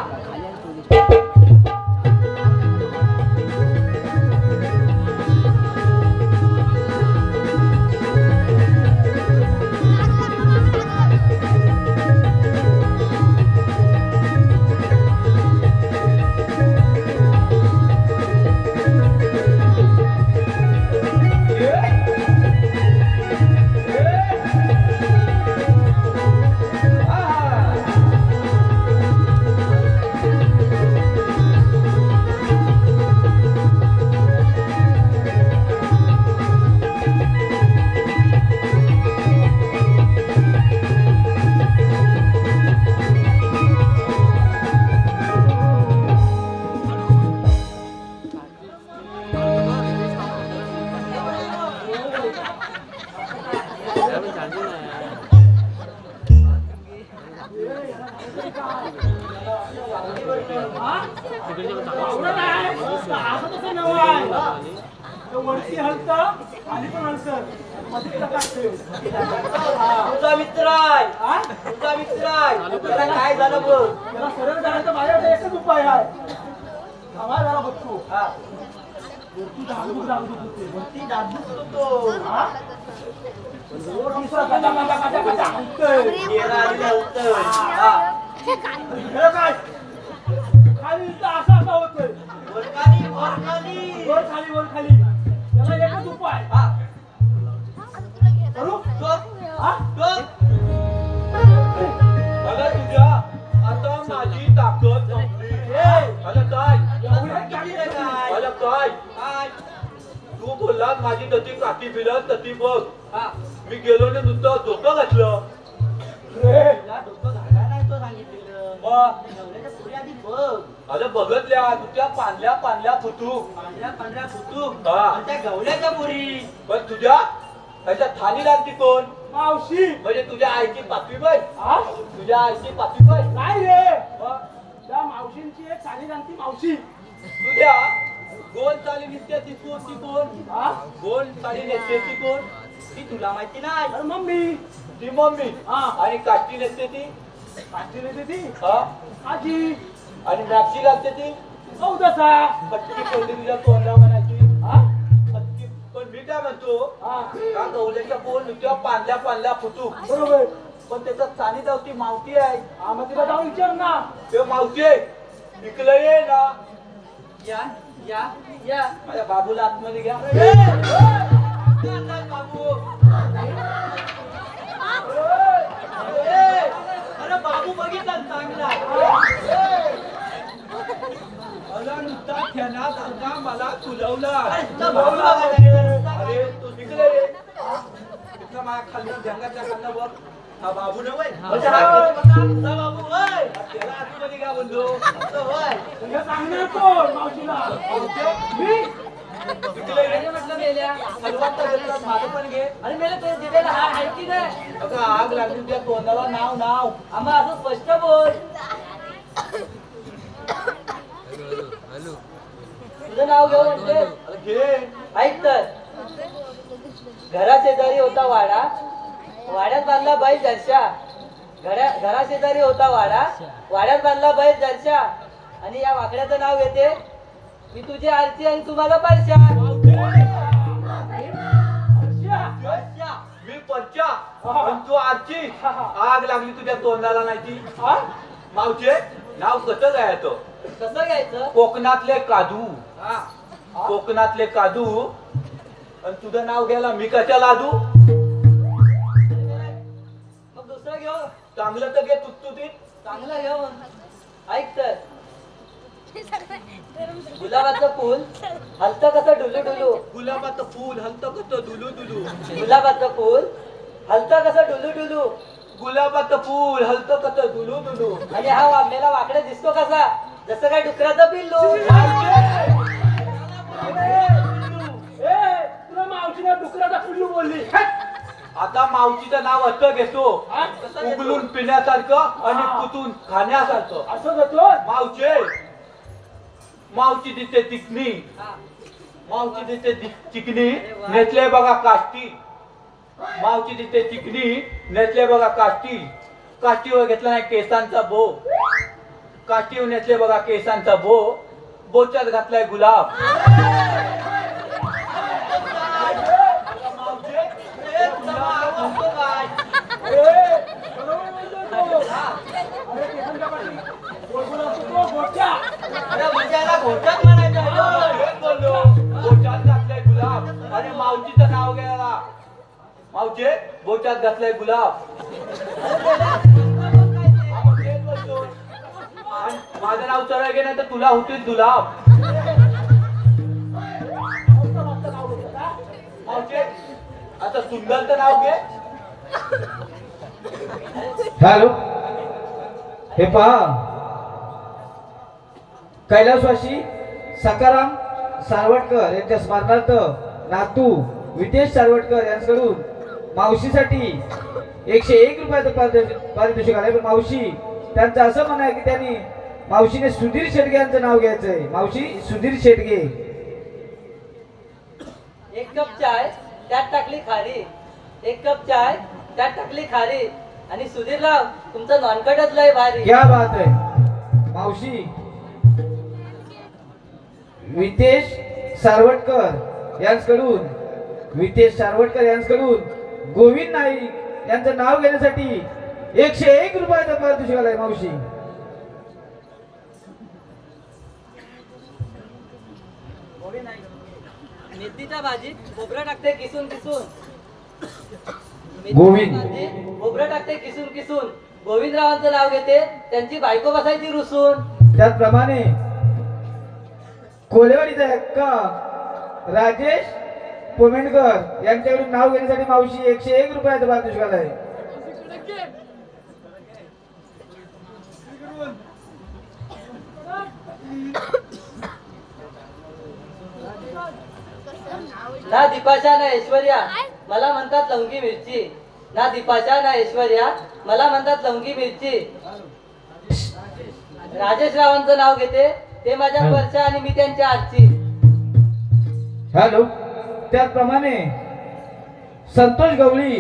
Speaker 6: वरती हलत आणि पण हलत मध्ये टाकते.
Speaker 2: तुझा मित्र आहे. तुझा मित्र आहे. त्याला काय झालं बघ.
Speaker 6: त्याला सरळ जाण्याचा माझ्याकडे एकच उपाय आहे. थांबा जरा बघतो. वरती डागडुग डागडुग होते.
Speaker 2: वरती डागडुग होतो.
Speaker 6: दुसरा गदा गदा गदा गदा हलतोय.
Speaker 2: गेला आलेला होतं.
Speaker 6: हे काय खाली इथं असा असा होतोय.
Speaker 2: वरखाली वरखाली.
Speaker 6: वर खाली वर खाली. त्याला एकच उपाय. करू
Speaker 2: मला तुझ्या आता माझी ताकद संपली. मला काय मला काय तू बोललास माझी तती काठी फिरत तती बघ. मी गेलो ना नुसतं डोकं घातलं. डोकं घाला नाही तो सांगितलेलं. अरे बघतल्या तुझ्या पांढऱ्या पांढऱ्या फुटूक. पांढऱ्या फुटूक त्या गवल्याच्या पुरी. पण तुझ्या त्याच्या थाली लागती कोण.
Speaker 6: मावशी
Speaker 2: म्हणजे तुझ्या आईची पाचवी बाई. तुझ्या आईची पाचवी बाई
Speaker 6: नाही रे. त्या मावशींची एक साली जाणती मावशी.
Speaker 2: तुझ्या गोल चाली नेत्याची कोण ती कोण. गोल चाली नेत्याची कोण ती तुला माहिती नाही.
Speaker 6: अरे मम्मी.
Speaker 2: ती मम्मी. आणि काष्टी नेते ती.
Speaker 6: काठी नेते ती
Speaker 2: आजी. आणि नाक्षी लागते ती
Speaker 6: चौदासा.
Speaker 2: पटकी पडली तुझ्या तोंडा म्हणायची. पटकी. पण मी काय म्हणतो का गवल्याच्या कोण नुसत्या पांढऱ्या पांढऱ्या फुटू.
Speaker 6: बरोबर.
Speaker 2: पण त्याच्यात चाली जावती मावती आहे.
Speaker 6: मग तिला जाऊन विचार ना.
Speaker 2: ते मावती आहे इकडे ये ना.
Speaker 5: या या या
Speaker 2: माझ्या बाबूला आतमध्ये घ्या. बाबू अरे बाबू बघितला चांगला. मला नुसता ठेण्यात आला मला तुलवला. अरे तू तिकडे ये. तिथं माझ्या खाल्लं जंगाच्या खाल्लं बघ. हा बाबू न वय बाबू वय त्याला आतमध्ये घ्या बंधू.
Speaker 6: सांगणार कोण मावशीला. मी
Speaker 5: अरे म्हटलं मेल्या.
Speaker 2: माझं पण घे.
Speaker 5: अरे मेल्या ते दिलेला हा आहे की नाही.
Speaker 2: अगं आग लागली त्या तोंडाला. नाव नाव
Speaker 5: आम्हा असं स्पष्ट बोल. तुझं नाव घेऊ म्हणते.
Speaker 2: घे.
Speaker 5: ऐक तर. घरा शेजारी होता वाडा. वाड्यात बांधला बैल जरशा. घरा शेजारी होता वाडा. वाड्यात बांधला बैल जरशा. आणि या वाकड्याचं नाव येते मी तुझी आरती आणि तुम्हाला परशा.
Speaker 2: मी परच्या पण तू आजची आग लागली तुझ्या तोंडाला नाही ती. मावचे नाव कसं घ्यायचं.
Speaker 5: कसं घ्यायचं.
Speaker 2: कोकणातले कादू. कोकणातले कादू. आणि तुझं नाव घ्यायला मी कशा लादू.
Speaker 5: मग दुसरं घेऊ.
Speaker 2: चांगलं तर घे तुतुतीत.
Speaker 5: चांगलं घेऊ. ऐक तर. गुलाबाचं फूल हलतं कसं डुलू डुलू.
Speaker 2: गुलाबाचं फूल हलतं कसं डुलू डुलू.
Speaker 5: गुलाबाचं फूल हलतं कसं डुलू डुलू.
Speaker 2: गुलाबाचं फूल हलतं कसं डुलू डुलू.
Speaker 5: आणि हा वामेला वाकडा दिसतो कसा जसं काय डुकराचं पिल्लू.
Speaker 6: तुला मावशीने डुकराचा पिल्लू बोलली.
Speaker 2: आता मावशीचं नाव असं घेतो उगलून पिण्यासारखं आणि पुतून खाण्यासारखं.
Speaker 6: असं जातो.
Speaker 2: मावचे मावची तिथे तिकणी. मावची देते चिकनी नेतले बघा काष्टी. मावची देते चिकनी नेतले बघा काष्टी. काष्टीवर घेतला नाही केसांचा बो. काष्टीवर नेतले बघा केसांचा बो. बोच्यात घातलाय गुलाब.
Speaker 5: घोटात म्हणायचं
Speaker 2: बोच्यात घातलाय गुलाब आणि मावशीचं नाव घ्यायला. मावचे बोच्यात घातलाय गुलाब. आणि माझं नाव सरळ घे नाही तर तुला होतील गुलाब. मावचे आता सुंदरचं नाव घे.
Speaker 1: हॅलो, हे पहा, कैलासवासी सकाराम सारवटकर यांच्या स्मरणार्थ नातू वितेश सारवटकर यांच्याकडून मावशीसाठी 101 रुपयाचं पारितोषिक आलंय. पण मावशी त्यांचं असं म्हणणं आहे की त्यांनी मावशीने सुधीर शेटगे यांचं नाव घ्यायचंय. मावशी सुधीर शेटगे.
Speaker 5: 1 कप चाय त्यात टाकली खारी. 1 कप चाय त्यात टाकली खारी. आणि सुधीरराव तुमचं नॉनकटच लय भारी.
Speaker 1: क्या बात आहे. मावशी वितेश सारवटकर यांच्याकडून गोविंद नाईक यांचं नाव घेण्यासाठी 101 रुपयाचा पारितोषिक आलाय. मावशी
Speaker 5: मेथीच्या भाजीत खोबरं टाकते किसून किसून.
Speaker 1: गोविंद.
Speaker 5: खोबरं टाकते किसून किसून. गोविंदरावांचं नाव घेते त्यांची बायको बसायची रुसून.
Speaker 1: त्याचप्रमाणे कोलेवाडीचा हक्का राजेश पोमेंडकर यांच्याकडून नाव घेण्यासाठी मावशी 101 रुपयाचा पारितोषिक आलाय.
Speaker 5: ना दीपाशा ना ऐश्वर्या मला म्हणतात लवंगी मिरची. ना दीपाशा ना ऐश्वर्या मला म्हणतात लवंगी मिरची. राजेश रावांचं नाव घेते ते माझ्या वरच्या आणि मी त्यांच्या आजची.
Speaker 1: हॅलो, त्याचप्रमाणे संतोष गवळी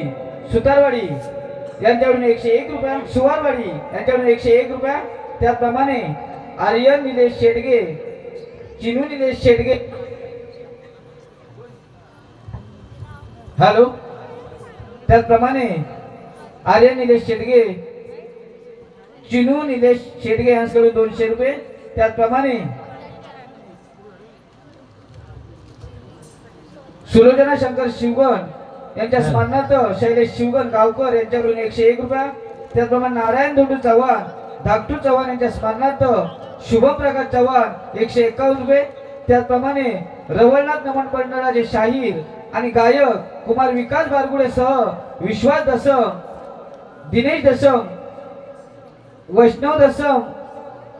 Speaker 1: सुतारवाडी यांच्याकडून 101 रुपया. सुवारवाडी यांच्याकडून 101 रुपया. त्याचप्रमाणे आर्यन निलेश शेडगे, चिनू निलेश शेडगे. हॅलो, त्याचप्रमाणे आर्यन निलेश शेडगे, चिनू निलेश शेडगे यांच्याकडून 200 रुपये. त्याचप्रमाणे सुलोचना शंकर शिवगण यांच्या स्मरणार्थ शैलेश शिवगण गावकर यांच्याकडून 101 रुपया. त्याचप्रमाणे नारायण धोंडू चव्हाण, धाकटू चव्हाण यांच्या स्मरणार्थ शुभप्रकाश चव्हाण 151 रुपये. त्याचप्रमाणे रवळनाथ नमन मंडळाचे शाहीर आणि गायक कुमार विकास बारगुडे सह विश्वास दसम, दिनेश दसम, वैष्णव दसम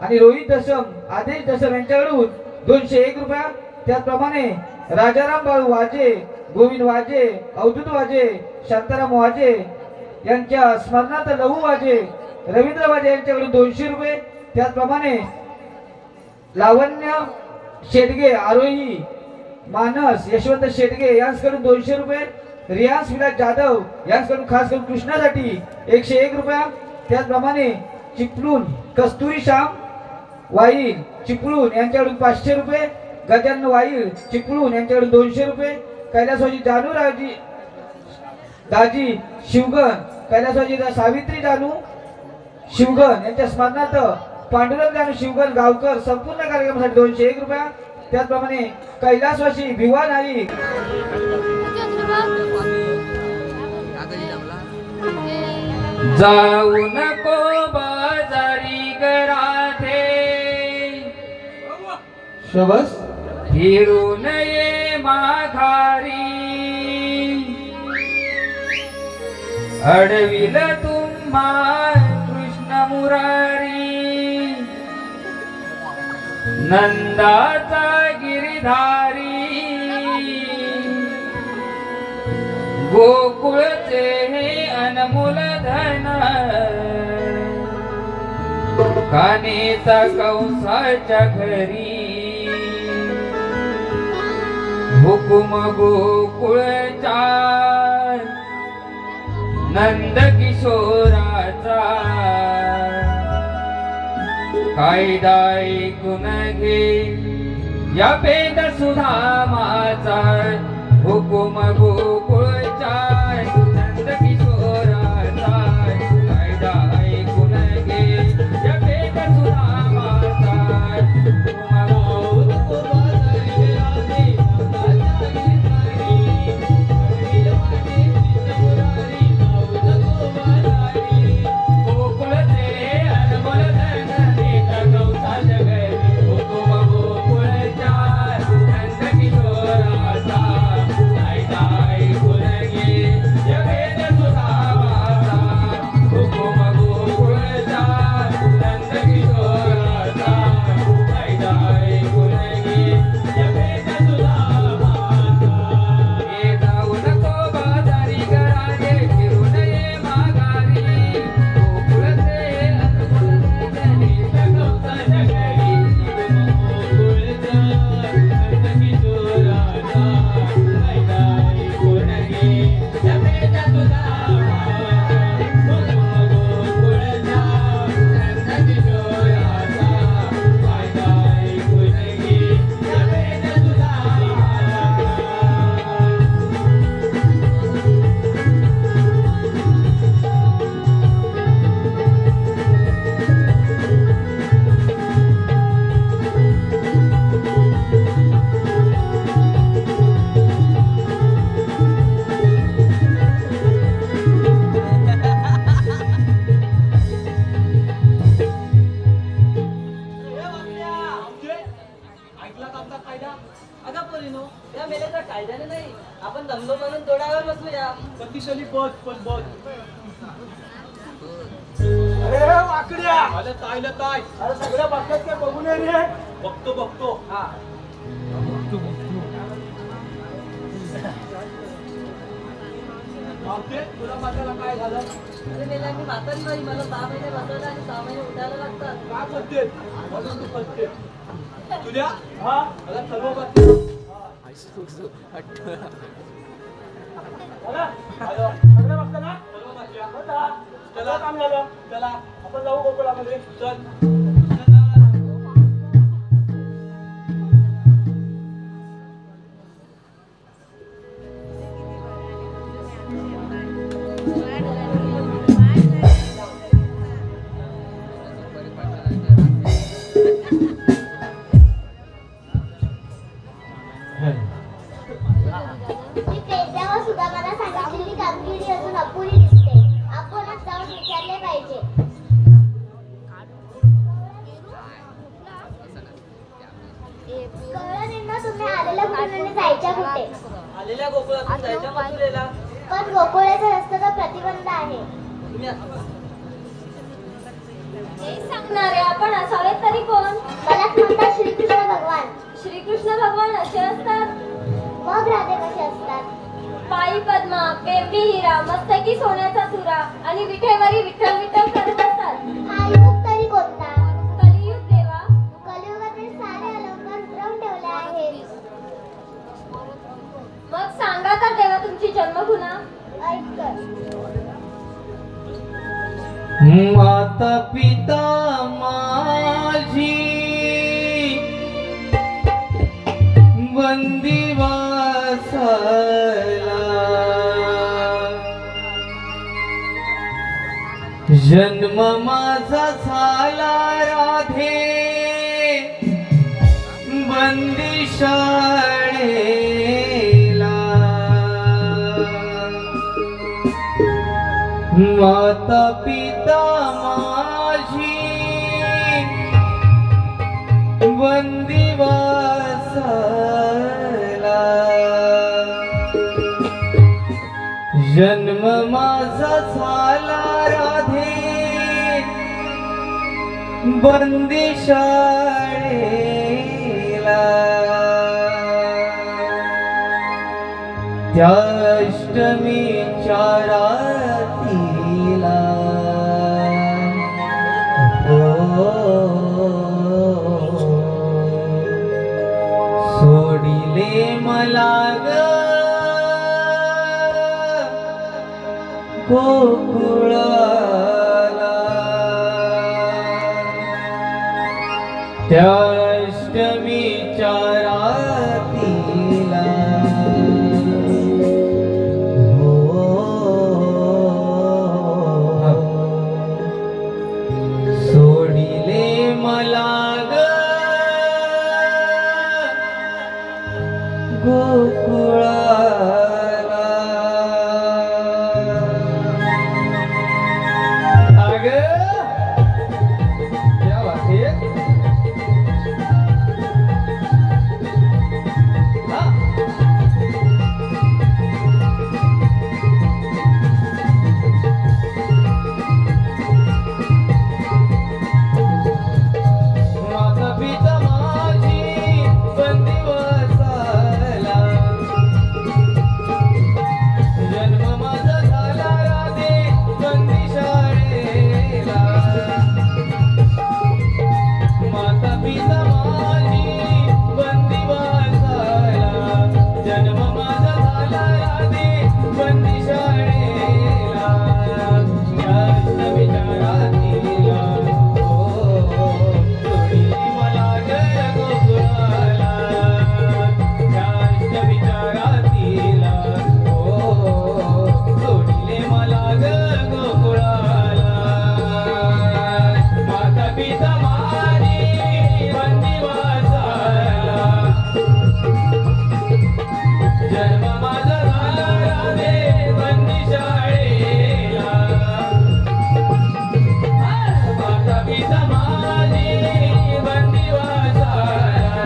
Speaker 1: आणि रोहित दसम, आदेश दसम यांच्याकडून 201 रुपया. त्याचप्रमाणे राजाराम बाळू वाजे, गोविंद वाजे, अवधूत वाजे, शांताराम वाजे यांच्या स्मरणार्थ लहू वाजे, रवींद्र वाजे यांच्याकडून 200 रुपये. त्याचप्रमाणे लावण्य शेडगे आरोही, मानस यशवंत शेडगे यांच्याकडून 200 रुपये. रियास विलास जाधव यांच्याकडून खास करून कृष्णासाठी 101 रुपया. त्याचप्रमाणे चिपळूण कस्तुरी श्याम वाईल चिपळूण यांच्याकडून 500 रुपये. गजानन वाईल चिपळूण यांच्याकडून 200 रुपये. कैलासवासी जानू राजी दाजी शिवगण, कैलासवासी सावित्री जानू शिवगण यांच्या स्मरणार्थ पांडुरंग जानू शिवगण गावकर संपूर्ण कार्यक्रमासाठी 201 रुपया. त्याचप्रमाणे कैलासवासी भिवा नाईक
Speaker 7: जाऊ नको बाजारी गराधे,
Speaker 1: शबस
Speaker 7: फिरू नये माघारी, अडविल तुम्हा कृष्ण मुरारी, नंदाचा गिरिधारी, गोकुळचे हे अनमोल धन, कानेचा कंसाच्या घरी, हुकुम गोकुळचा नंद किशोराचा कायदा ऐकून घे या पेट सुधामाचा हुकुम गोकुळचा नंद किशोराचा कायदा ऐकून घे या पेट सुधामाचा
Speaker 5: कायद्याने नाही, आपण दमदम म्हणून तोडावर बसूया.
Speaker 2: शक्तिशाली पद पण बघ.
Speaker 6: अरे वाकड्या,
Speaker 2: अरे ताईला ताई,
Speaker 6: अरे सगळ्या बाक्यात काय बघून ये रे.
Speaker 2: बघतो बघतो.
Speaker 6: हा
Speaker 2: मावते, तुला माझ्याला काय झालं?
Speaker 5: अरे मेला मी म्हातारी नाही, मला 6 महिने बसायला आणि 6 महिने उठायला लागतात.
Speaker 2: काय करते? म्हणून तू करते. तुझ्या
Speaker 6: हा
Speaker 2: मला सर्व बाकी
Speaker 6: चला, सगळ्या बघता ना.
Speaker 2: सर्व बाकी आहे.
Speaker 6: चला, चला काम झालं.
Speaker 2: चला
Speaker 6: आपण जाऊ गोकुळामध्ये.
Speaker 2: चल.
Speaker 3: मी पेशव्यावर सुद्धा मला सांगितलेली कामगिरी अजून अपुरी दिसते. आपणच जाऊन विचारले पाहिजे. कळलं तुम्ही आलेल्या कुठून जायच्या कुठे?
Speaker 5: आलेल्या गोकुळातून जायच्या मथुरेला.
Speaker 3: पण गोकुळाचा रस्त्याचा प्रतिबंध आहे.
Speaker 5: तुम्ही
Speaker 3: सांगणारे आपण असावे तरी कोण? मला म्हणतात श्रीकृष्ण भगवान. श्रीकृष्ण भगवान असे असतात? मग राधे कसे असतात? पायी पद्मा, पेंबी हिरा, मस्तकी सोन्याचा तुरा आणि विठेवरी विठ्ठल विठ्ठल करत असतात. हा युग तरी कोणता? कलियुग देवा. कलियुगातील सारे अलंकार उतरवून ठेवले आहेत. मग सांगा तर देवा तुमची जन्मभूना. ऐक कर.
Speaker 1: माता पिता माझी बंदिवासाला जन्म माझा झाला राधे बंदिशाळेला. माता पिता माझी बंदिवासाला जन्म माझा झाला राधे बंदिशाळेला. त्या अष्टमीच्या रातीला सोडिले मला त्या अष्टमीच्या रातीला सोडिले मला ग गोकुळाला अग क्या बात है हाँ माता पिता माझी बंदिवासाला जन्म माझा झाला राधे बंदिशाळेला माता पिता माझी बंदिवासाला जन्म माझा झाला राधे बंदिशाळेला जास्त विचारातीला सोडिली मला ग गोकुळाला जास्त विचारातीला सोडिले मला ग गोकुळाला माता पिता माझी बंदिवासाला जन्म माझा झाला राधे बंदिशाळेला माता पिता माझी बंदिवासाला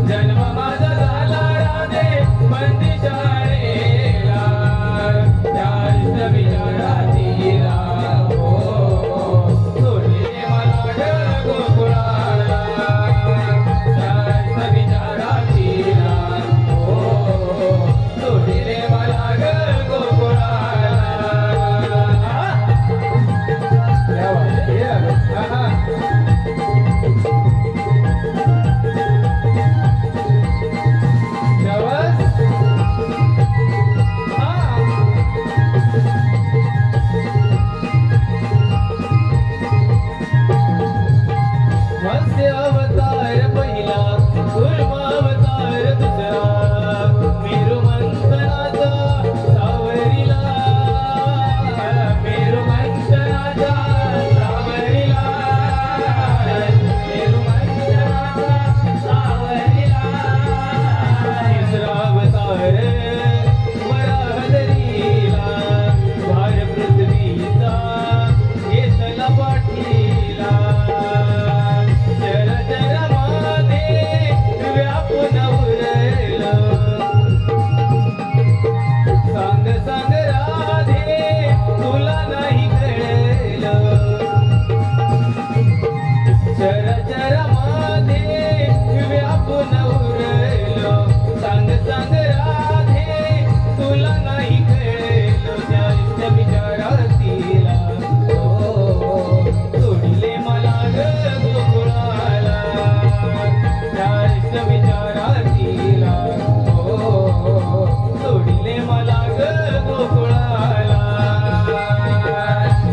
Speaker 1: जन्म माझा झाला राधे बंदिशाळेला जास्त विचारातीला सोडले मला ग गोकुळाला जास्त विचारातीला सोडले मला ग गोकुळाला क्या बात है हाँ हाँ शाबाश हाँ मत्स्य अवतार पहिला कुर्मा अवतार दुसरा मेरू मंथनाचा सावरीला मेरू मंथनाचा सावरीला मेरू मंथनाचा सावरीला तिसरा अवतार वराहदरीला भार पृथ्वीचा घेतला पाठीला जर जर मध्ये व्यापून उरलं सांग सांग राधे तुला नाही कळलं जर जर मध्ये व्यापून उरलं सांग सांग राधे तुला नाही कळलं जास्त विचारातीला सोडिले मला ग गोकुळाला जास्त विचारातीला सोडिले मला ग गोकुळाला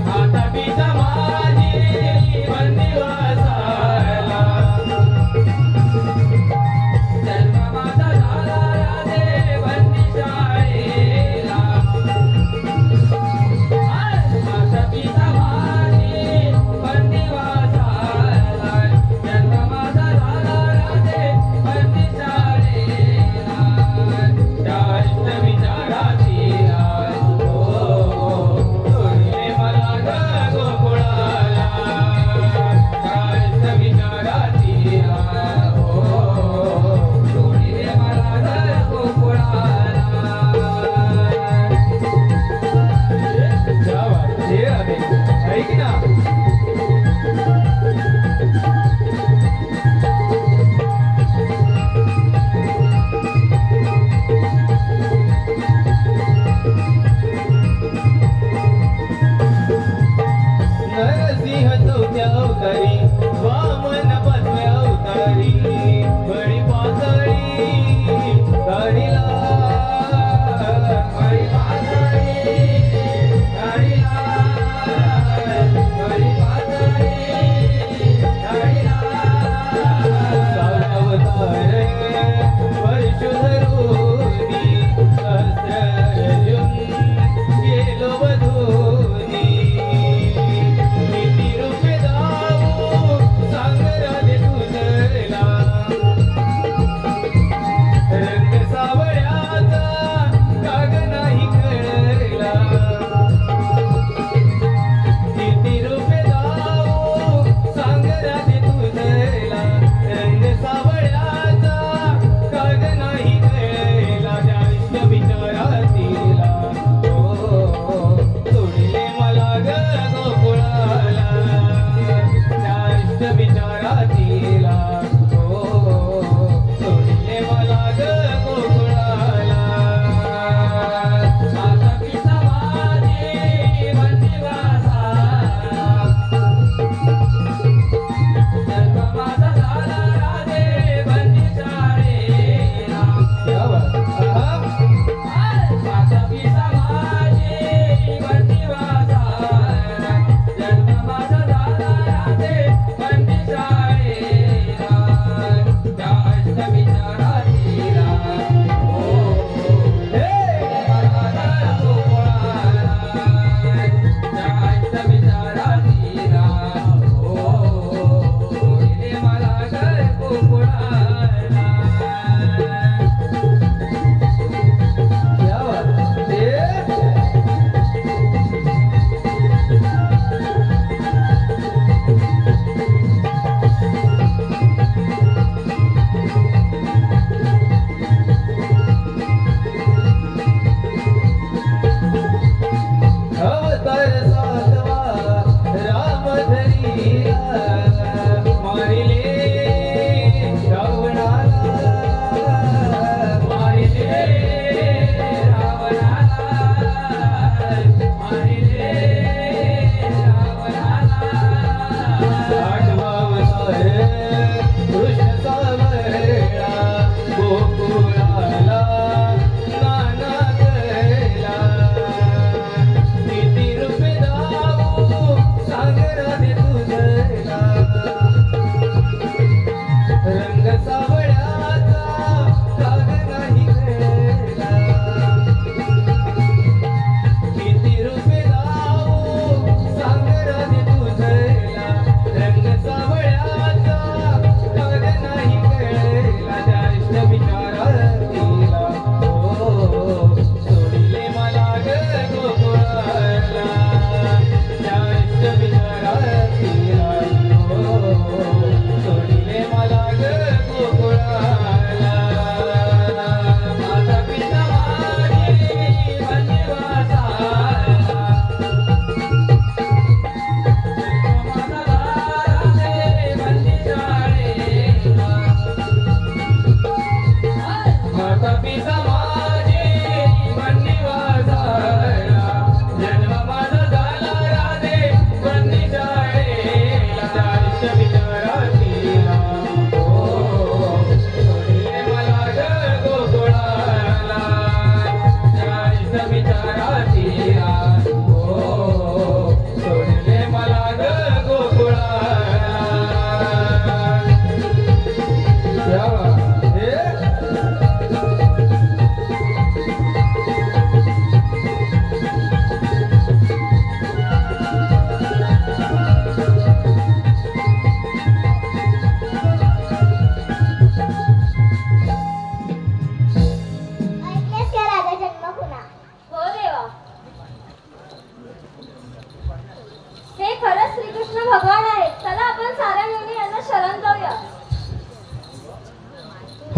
Speaker 1: माता पिता माझी बंदिवासाला जन्म माझा झाला राधे बंदिशाळेला माता पिता माझी बंदिवासाला जन्म माझा झाला राधे बंदिशाळेला जास्त विचारातीला सोडले मला ग गोकुळाला जास्त विचारातीला सोडले मला ग गोकुळाला क्या बात है अरे ऐक ना नरसिंह चौथ्या अवतारी वामन पाचव्या अवतारी बळी पातळी गाडीला बळी पातळी गाडीला बळी पातळी गाडीला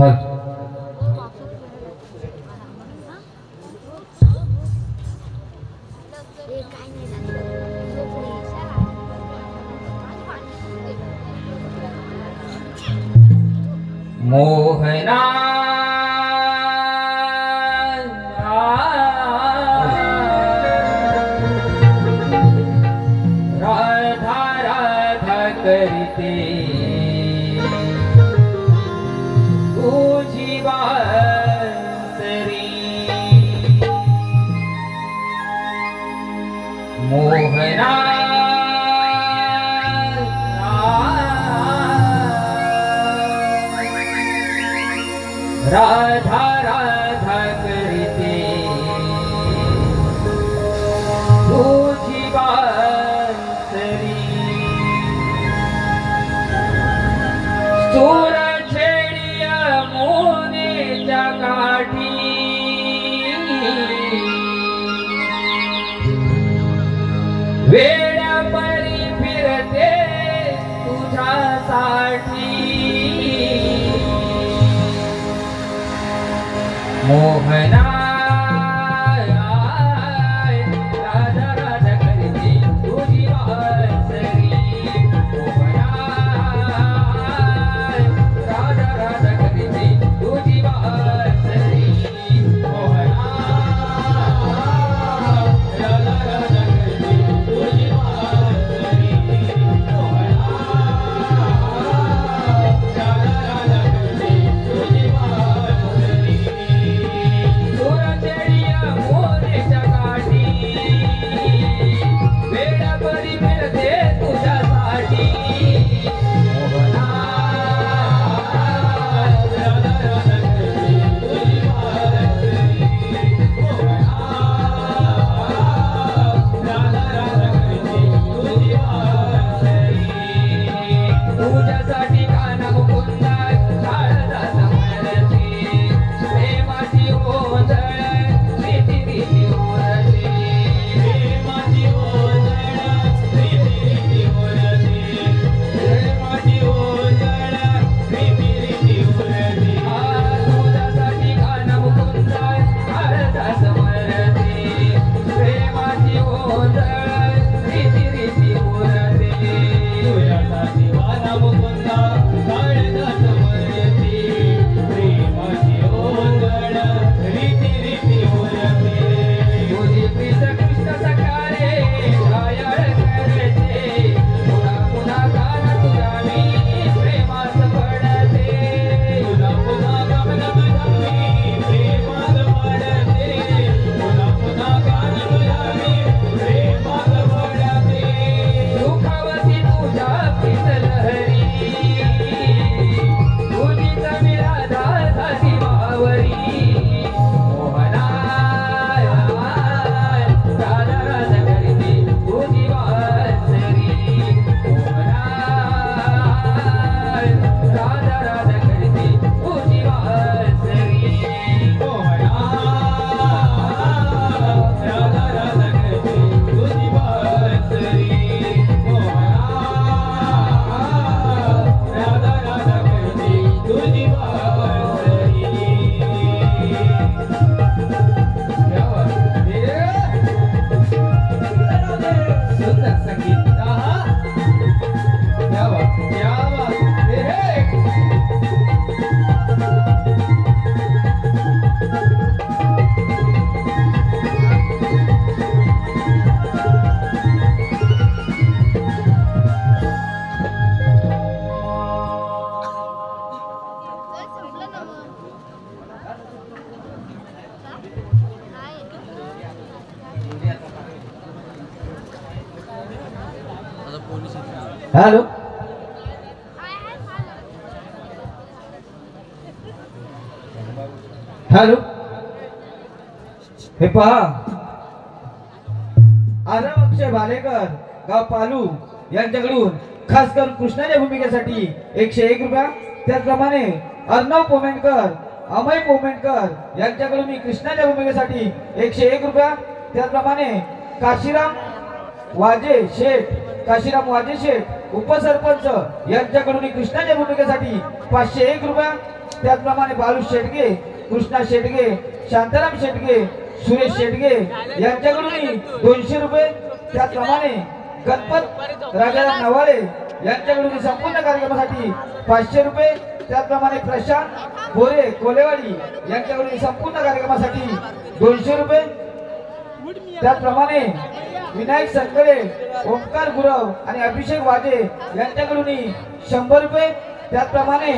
Speaker 7: हल मोहना राधा राधा करते तुझी बांसरी मोहना राधा राधा करते तुझी बांसरी सूर छेडिया मोनेच्या काठी वेड्या परी फिरते तुझ्यासाठी मोहना राधा राधा करते तुझी बांसरी मोहना राधा राधा करते तुझी बांसरी मोहना राधा राधा करते तुझी बांसरी मोहना राधा राधा करते तुझी बांसरी सुरचडिया मोरेच्या काठी वेडा परी फिरते तुझ्यासाठी मोहना राधा राधा करते तुझी बांसरी मोहना राधा राधा करते तुझी बांसरी तुझ्यासाठी काना मुकुंदा शारदा समरती प्रेमाची ओंजळ प्रीती प्रीती ओरते प्रेमाची ओंजळ प्रीती प्रीती ओरते प्रेमाची ओंजळ प्रीती प्रीती ओरते तुझ्यासाठी काना मुकुंदा शारदा समरती प्रेमाची ओंजळ प्रीती प्रीती ओरते तुझ्यासाठी काना मुकुंदा शारदा समरती प्रेमाची ओंजळ रीती रीती ओरते तुझी प्रीत कृष्ण सकारे घायाळ करते पुन्हा पुन्हा गाणं तुझ्या मी प्रेमात पडते पुन्हा पुन्हा गाणं तुझ्या मी प्रेमात पडते पुन्हा पुन्हा गाणं तुझ्या मी प्रेमात पडते सुखावती तुझ्या प्रीत लहरी तुझीच मी राधा झाली बावरी मोहना राधा राधा करते तुझी बांसरी मोहना राधा राधा करते तुझी बांसरी मोहना राधा राधा करते तुझी बांसरी मोहना राधा राधा करते तुझी बांसरी सुंदर संगीत क्या बात
Speaker 1: हॅलो हॅलो हे पहा आरव अक्षय भालेकर गाव पालू यांच्याकडून खास करून कृष्णाच्या भूमिकेसाठी 101 रुपया त्याचप्रमाणे अर्णव पोमेंटकर अमय पोमेंटकर यांच्याकडून मी कृष्णाच्या भूमिकेसाठी 101 रुपया त्याचप्रमाणे काशीराम वाजे शेठ उपसरपंच यांच्याकडून कृष्णाच्या भूमिकेसाठी 501 रुपया त्याचप्रमाणे बालू शेटगे, कृष्णा शेटगे, शांताराम शेटगे, सुरेश शेटगे यांच्याकडून 200 रुपये, त्याचप्रमाणे गणपत राजाराम नवाळे यांच्याकडून संपूर्ण कार्यक्रमासाठी 500 रुपये, त्याचप्रमाणे प्रशांत बोरे कोलेवाडी यांच्याकडून संपूर्ण कार्यक्रमासाठी 200 रुपये, त्याचप्रमाणे विनायक संकळे, ओंकार गुरव आणि अभिषेक वाजे यांच्याकडून 100 रुपये, त्याचप्रमाणे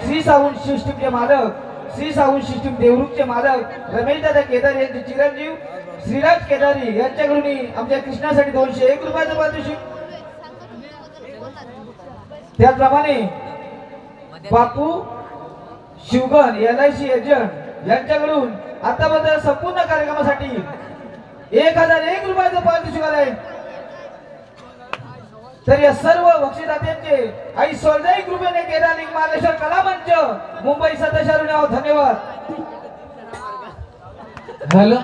Speaker 1: श्री साऊंड सिस्टीमचे मालक, श्री साऊंड सिस्टीम देवरूपचे मालक रमेश दादा केदारी यांचे चिरंजीव श्रीराज केदारी यांच्याकडून आमच्या कृष्णासाठी 201 रुपयाचं पारितोषिक, त्याचप्रमाणे बापू शिवगण LIC एजंट यांच्याकडून आतापर्यंत संपूर्ण कार्यक्रमासाठी 1001 रुपयाचं पारितोषिक आलंय. तर या सर्व बक्षीसदात्यांचे आई सोलजाई कृपेने केदारी महाराष्ट्र कला मंच मुंबई सदस्यारून धन्यवाद.
Speaker 7: हॅलो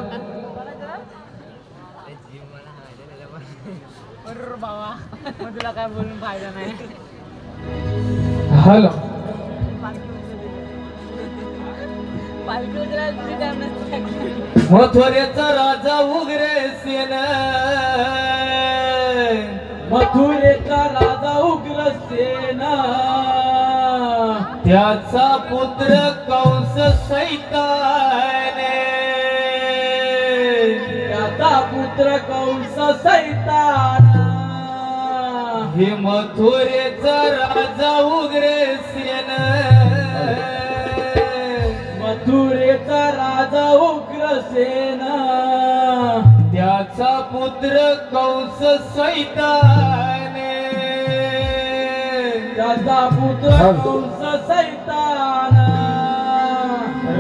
Speaker 5: तुला काय बोलून फायदा नाही.
Speaker 7: हॅलो मथुरेचा राजा उग्रसेन,
Speaker 2: मथुरेचा राजा उग्रसेन,
Speaker 7: त्याचा पुत्र कंस सैतान,
Speaker 2: त्याचा पुत्र कंस सैतान,
Speaker 7: हे मथुरेचा राजा उग्रसेन,
Speaker 2: मथुरेचा राजा उग्रसेन,
Speaker 7: त्याचा पुत्र कंस सैतान,
Speaker 2: त्याचा पुत्र कंस सैतान,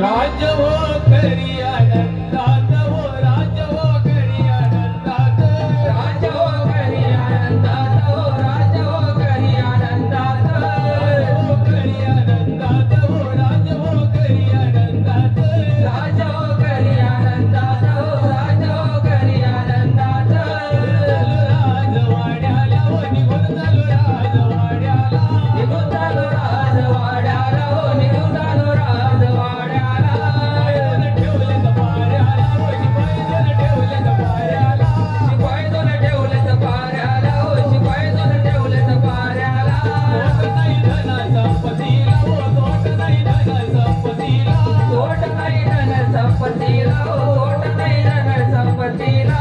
Speaker 7: राज हो करी आनंदात, हो राज हो करी आनंदात, राज हो करी आनंदात, हो राज हो करी आनंदात, हो करी आनंदात, हो राज हो करी आनंदात, राज हो करी आनंदात, हो राज हो करी आनंदात. राजवाड्याला हो निघून चालू राजवाड्याला, निघून चालू राजवाड्याला, हो निघून चालू राजवाड्याला. ठेवले पाऱ्याला, हो शिपाई दोन ठेवले पाऱ्याला, शिपाई दोन ठेवले पाऱ्याला, हो शिपाई दोन ठेवले पाऱ्याला. तोट नाही धन संपत्तीला, हो तोट नाही धन संपत्तीला, तोट नाही धन संपत्तीला, हो तोट नाही धन संपत्तीला.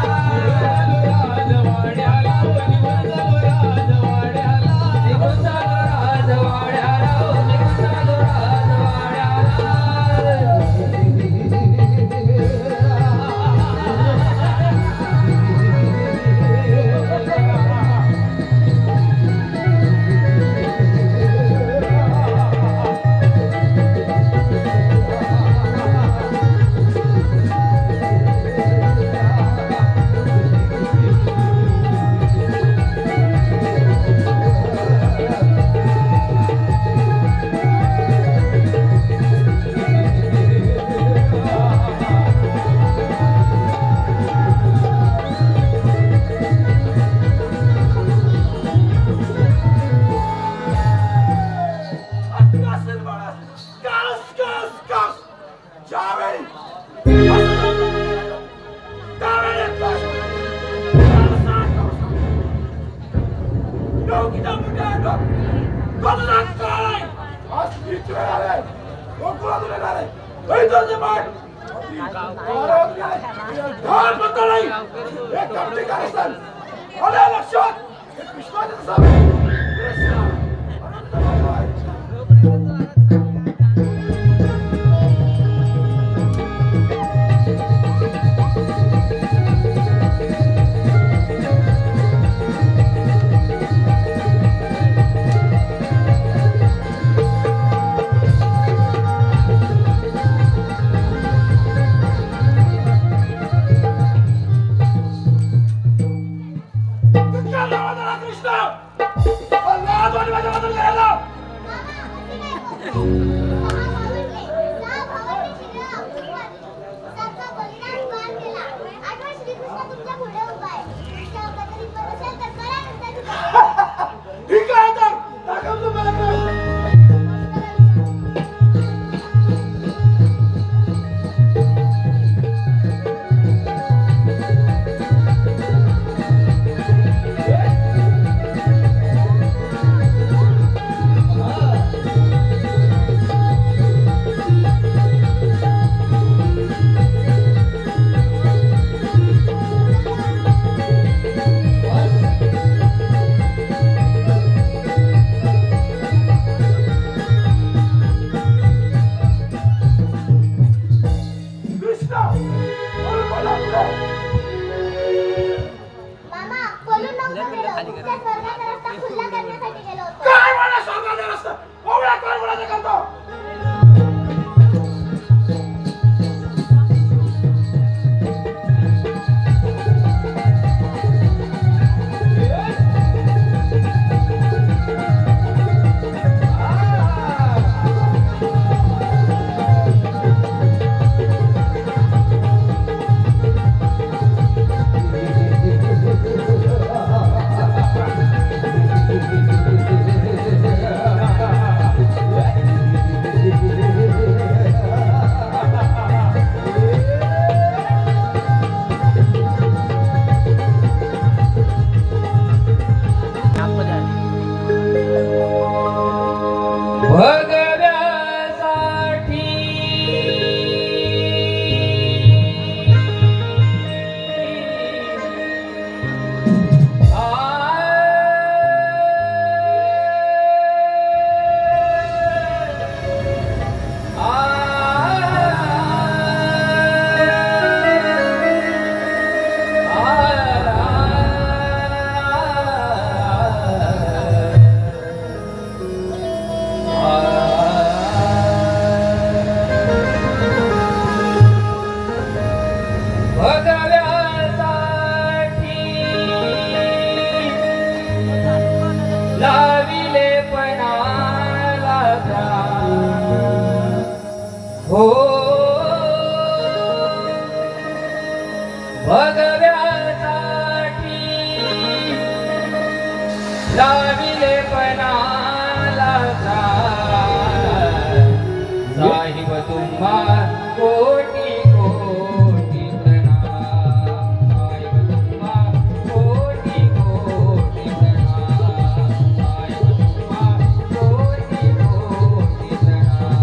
Speaker 7: राजवाड्याला, हो निघून चालू राजवाड्याला, निघून चालू राजवाड्याला, हो निघून चालू राजवाड्याला.
Speaker 6: कृष्ण
Speaker 7: हो भगव्यासाठी लाविले पणाला साहिब तुम्हा कोटी कोटी प्रणाम साहिब तुम्हा कोटी कोटी प्रणाम साहिब तुम्हा कोटी कोटी प्रणाम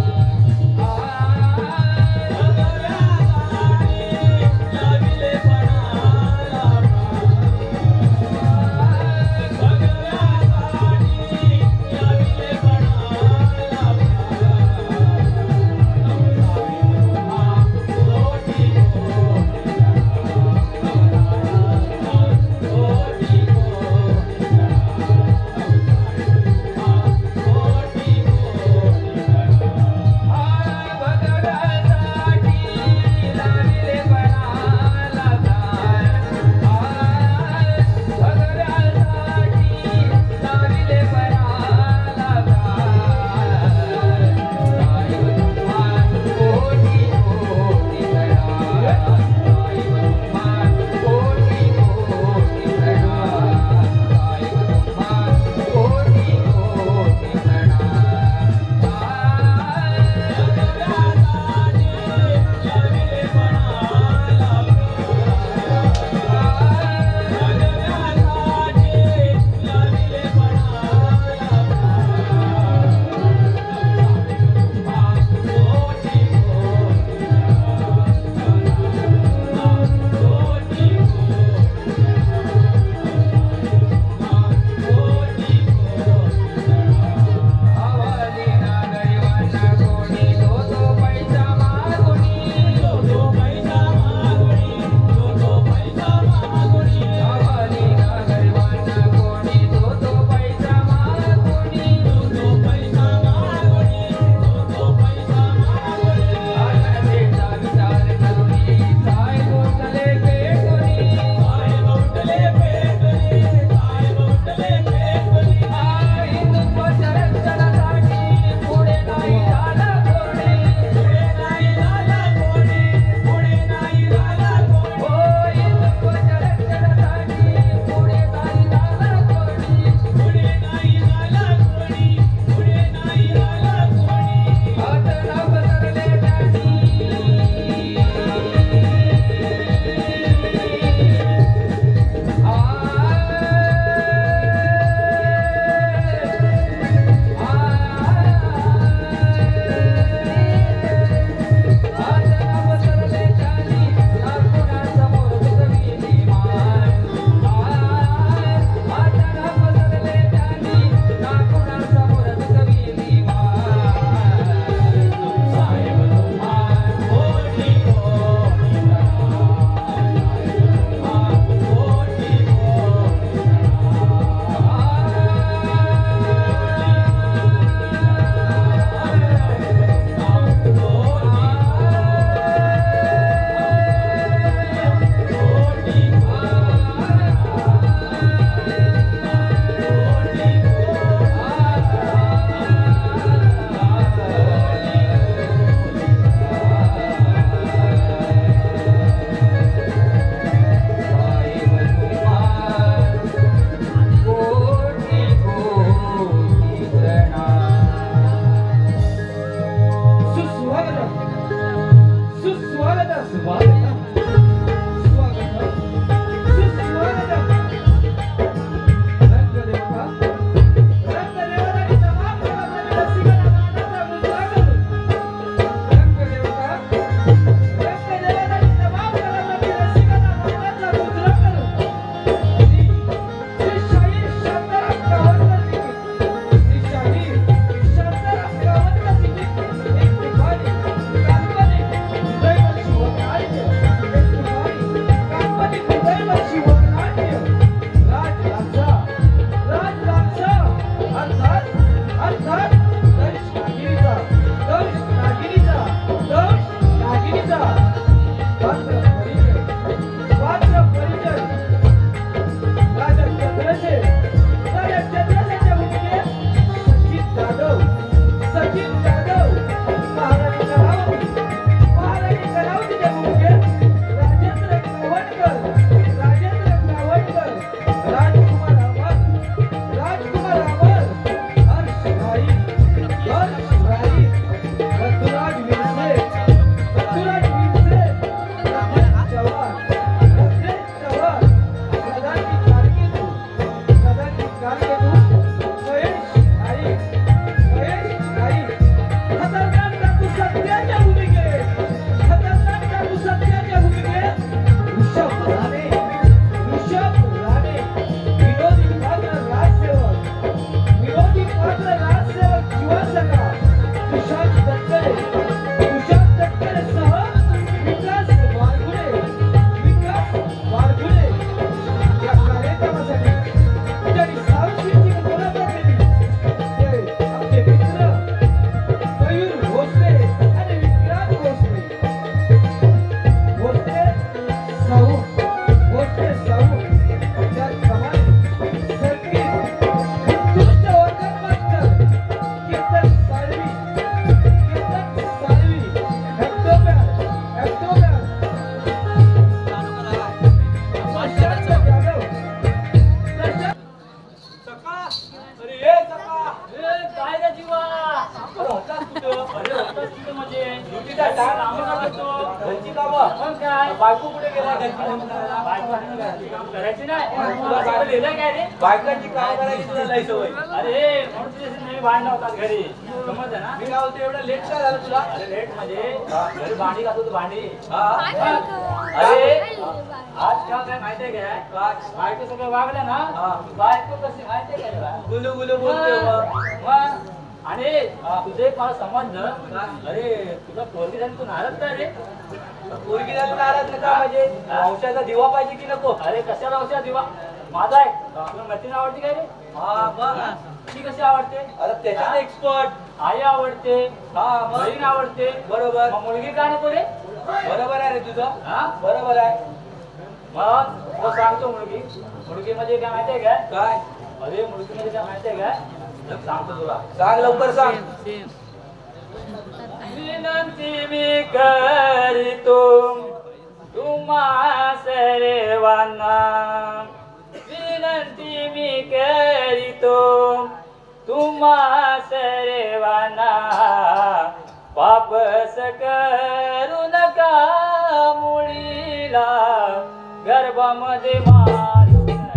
Speaker 6: आपला राजसेवक जीवासका तुषार तटकरे सह विकास वारगुडे या कार्यक्रमासाठी ज्यांनी सावश्रीची मुलाखत दिली ते आपले मित्र मयूर भोसले आणि विक्रांत भोसले. भोसले साहू त्याचप्रमाणे संगीत उत्कृष्ट organ master कीर्तन साळवी
Speaker 2: सका अरे ये सका
Speaker 5: काय रे जीवा
Speaker 2: अरे होतास कुठं
Speaker 5: अरे होतास तिथं म्हणजे
Speaker 2: ड्युटीचा टाइम आम्ही करतो घरची कामं
Speaker 5: मग काय
Speaker 2: बायको कुठे गेला घरची कामं करायला
Speaker 5: बायको आणि घरची काम करायची नाही तुला सगळं लिहिलं काय रे
Speaker 2: बायकांची काम करायची तुला लई सवय
Speaker 5: अरे म्हणून तुझे नेहमी भांडण होतात घरी समजलं ना
Speaker 2: मी काय बोलतो एवढं लेट काय झालं तुला
Speaker 5: अरे लेट म्हणजे घरी भांडी घालतो तू भांडी
Speaker 2: हा
Speaker 5: अरे आज काय माहितीये काय बायको सगळं वागलं ना बायको कशी माहितीये काय तुला?
Speaker 2: गुलू गुलू बोलतोय मग.
Speaker 5: मग आणि तुझे एक मला समजलं अरे तुला पोरगी झाली तू नाराज काय रे
Speaker 2: पोरगी झाली नाराज नका म्हणजे वंशाचा दिवा पाहिजे की नको
Speaker 5: अरे कशाला औषध दिवा माझा आहे तुला मैत्रीण आवडते काय रे
Speaker 2: हा मग
Speaker 5: ती कशी आवडते
Speaker 2: अरे त्याच्यात एक्सपर्ट
Speaker 5: आई आवडते
Speaker 2: हा मग
Speaker 5: बहीण आवडते
Speaker 2: बरोबर
Speaker 5: मग मुलगी का नको रे
Speaker 2: बरोबर आहे रे तुझं
Speaker 5: हा
Speaker 2: बरोबर आहे
Speaker 5: मग तुला सांगतो मुलगी म्हणजे काय माहितीये काय
Speaker 2: काय
Speaker 5: अरे मुलगी म्हणजे काय माहितीये काय सांगतो तुला
Speaker 2: सांग लवकर सांग
Speaker 5: विनंती मी करीतो तुम्हा सर्वांना विनंती मी करीतो तुम्हा सर्वांना वापस करू नका मुलीला गर्भामध्ये मारू नका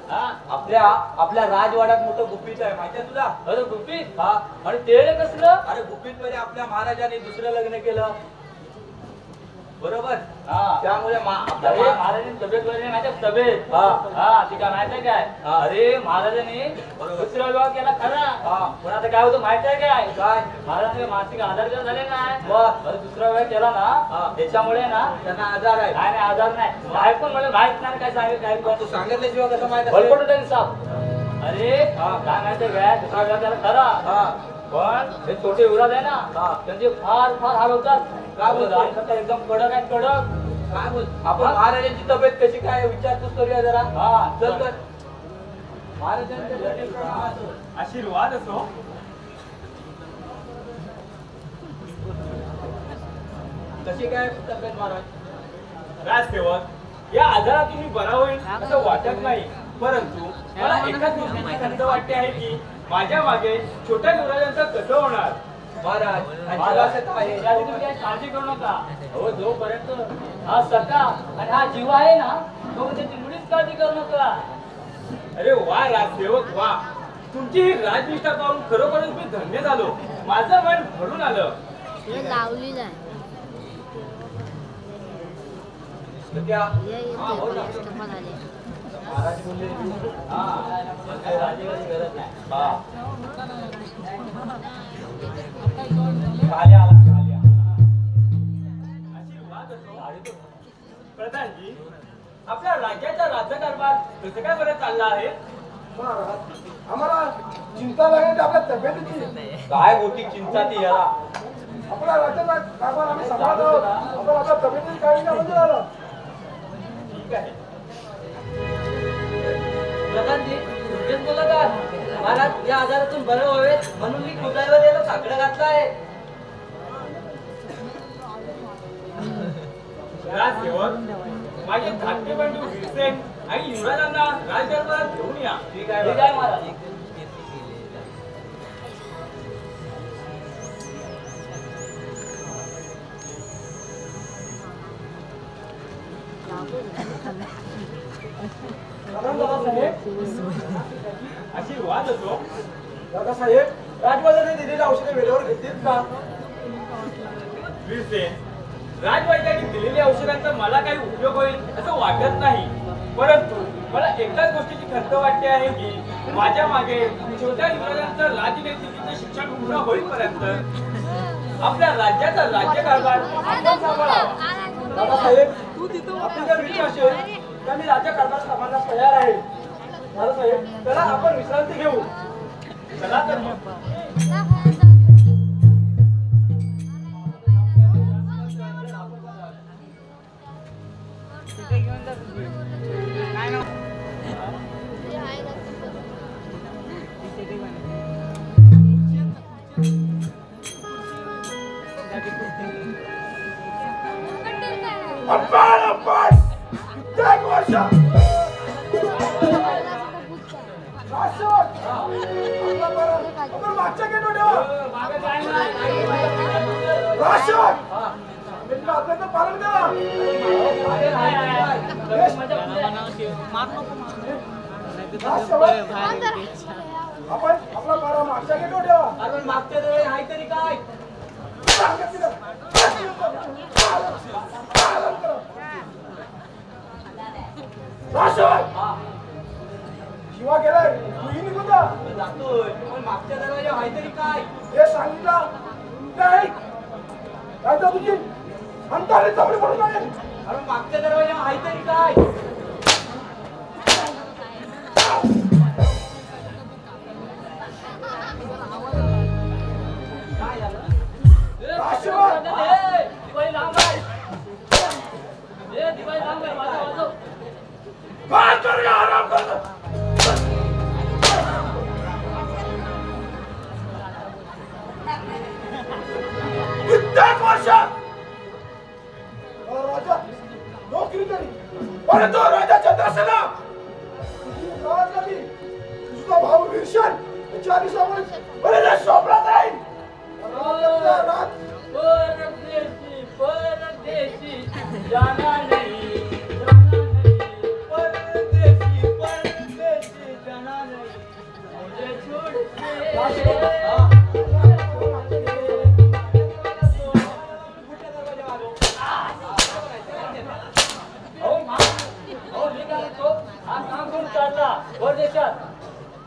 Speaker 2: आपल्या राजवाड्यात मोठं गुपित आहे माहितीये तुला?
Speaker 5: अरे गुपित
Speaker 2: हा
Speaker 5: आणि ते रे कसलं
Speaker 2: अरे गुपित मध्ये आपल्या महाराजांनी दुसरं लग्न केलं. बरोबर
Speaker 5: हा.
Speaker 2: त्यामुळे
Speaker 5: अरे महाराजांनी तब्येत बरी नाही माहिती तब्येत
Speaker 2: हा.
Speaker 5: हा ती काय माहिती काय
Speaker 2: हा.
Speaker 5: अरे महाराजांनी
Speaker 2: बरोबर.
Speaker 5: दुसरा विवाह केला खरा
Speaker 2: हा.
Speaker 5: पण आता काय होतं माहिती आहे काय
Speaker 2: काय
Speaker 5: महाराजांनी मानसिक आजार जर झाले नाही
Speaker 2: मग?
Speaker 5: अरे दुसरा विवाह केला
Speaker 2: हा.
Speaker 5: ना त्याच्यामुळे ना
Speaker 2: त्यांना आजार आहे
Speaker 5: नाही नाही आजार नाही बाहेर पण मला माहित नाही काय सांगेल काय
Speaker 2: पण तू सांगितल्याशिवाय कसं माहित असेल?
Speaker 5: भरपटू त्यांनी साप अरे
Speaker 2: हा.
Speaker 5: काय माहिती काय दुसरा विवाह केला खरा
Speaker 2: हा
Speaker 5: पण हे छोटे युवराज आहे ना
Speaker 2: हा.
Speaker 5: त्यांचे फार फार हाल होतात
Speaker 2: काय बोलतो?
Speaker 5: राजकर्ता एकदम कडक आहे कडक
Speaker 2: काय बोल आपण महाराजांची तब्येत कशी काय विचारपूस करूया जरा
Speaker 5: हा
Speaker 2: चल तर महाराजांच्या तब्येत
Speaker 6: आशीर्वाद असो.
Speaker 2: कशी काय तब्येत महाराज
Speaker 6: राजसेवक या आजारातून मी बरा होईल असं वाटत नाही, परंतु मला एकाच गोष्टीची खंत वाटते आहे की माझ्या मागे छोट्या युवराजांचं कसं होणार.
Speaker 2: महाराज आणि
Speaker 5: महाराज,
Speaker 2: जीवाचं काय?
Speaker 5: याची तुम्ही काही काळजी करू नका हो जोपर्यंत हा सखा आणि हा जीव आहे ना तो त्याची मुळीच काळजी करू नका.
Speaker 6: अरे वा राजसेवक वा, तुमची ही राजनिष्ठा पाहून खरोखरच मी धन्य झालो. माझं मन भरून आलं.
Speaker 8: लावलेलं आहे
Speaker 2: सध्या
Speaker 8: हो ना. झाले
Speaker 2: महाराज बोलले
Speaker 5: हा काही काळजीची गरज नाही हा.
Speaker 2: खाली आला खाली आला.
Speaker 6: आशीर्वाद असो. प्रधानजी, आपल्या राज्याचा राज्यकारभार कसं काय बरं चालला आहे.
Speaker 9: आम्हाला चिंता लागेल आपल्या तब्येतीची.
Speaker 2: काय मोठी चिंता ती याला
Speaker 9: आपला राज्याचा कारभार आम्ही सांभाळत आहोत. आपण आपल्या तब्येतीची काळजी म्हणजे झालं.
Speaker 6: ठीक आहे.
Speaker 5: प्रधानजी तुम्हीच बोलत आहात महाराज या आजारातून बरं व्हावेत म्हणून मी कुटाईवर साकडं घातलं आहे.
Speaker 6: राजसेवक, माझे धाकटे बंधू वीरसेन आणि युवराजांना राजदरबारात घेऊन या.
Speaker 2: ठीक
Speaker 5: ठीक
Speaker 2: आहे
Speaker 5: आहे महाराज.
Speaker 6: आशीर्वाद असो.
Speaker 9: दादासाहेब, राजवाड्याने दिलेल्या औषधे वेळेवर घेतील का?
Speaker 6: वीरसेन, राजवैद्यांनी दिलेल्या औषधांचा मला काही उपयोग होईल असं वाटत नाही, परंतु मला एकाच गोष्टीची खंत वाटते आहे की माझ्या मागे छोट्या युवराजांचं राजनैतिकीचे शिक्षण पूर्ण होईपर्यंत आपल्या राज्याचा राज्यकारभार आपण सांभाळावा.
Speaker 9: दादासाहेब, आपली जर इच्छा असेल तर मी राज्यकारभार सांभाळण्यास तयार आहे. दादासाहेब, चला आपण विश्रांती घेऊ.
Speaker 6: चला तर मग.
Speaker 9: आपण एक वर्ष आपण मागच्या गेलो ठेवा. राशन मित्र आपल्याचं पालन करा. आपण आपला पारा मागच्या गेलो ठेवा.
Speaker 2: अरे मागच्या वेळी आहे तरी काय
Speaker 9: शिवा गेलाय तूही निघून जा.
Speaker 2: जातोय पण मागच्या दरवाजा आहे तरी काय
Speaker 9: हे सांगितलं काय काय तर तुझी अंताने चमडी पडून जाईल.
Speaker 2: अरे मागच्या दरवाजा आहे तरी काय काय झालं
Speaker 9: आशीर्वाद.
Speaker 5: दिवाळी लांब आहे. दिवाळी लांब आहे माझा वाजव.
Speaker 9: काय करूया आराम कर. कित्येक वर्ष राजा नोकरी केली परंतु राजा चंद्रसेना तुझी राजगादी तुझा भाऊ वीरशन याच्या आदेशामुळे बरेच शोभरात राहील.
Speaker 5: परदेशी परदेशी जाना नहीं
Speaker 2: परदेशी परदेशी जाना नहीं
Speaker 5: मुझे छोड़ के
Speaker 2: कुठल्या दरवाजा आलो
Speaker 5: परदेशात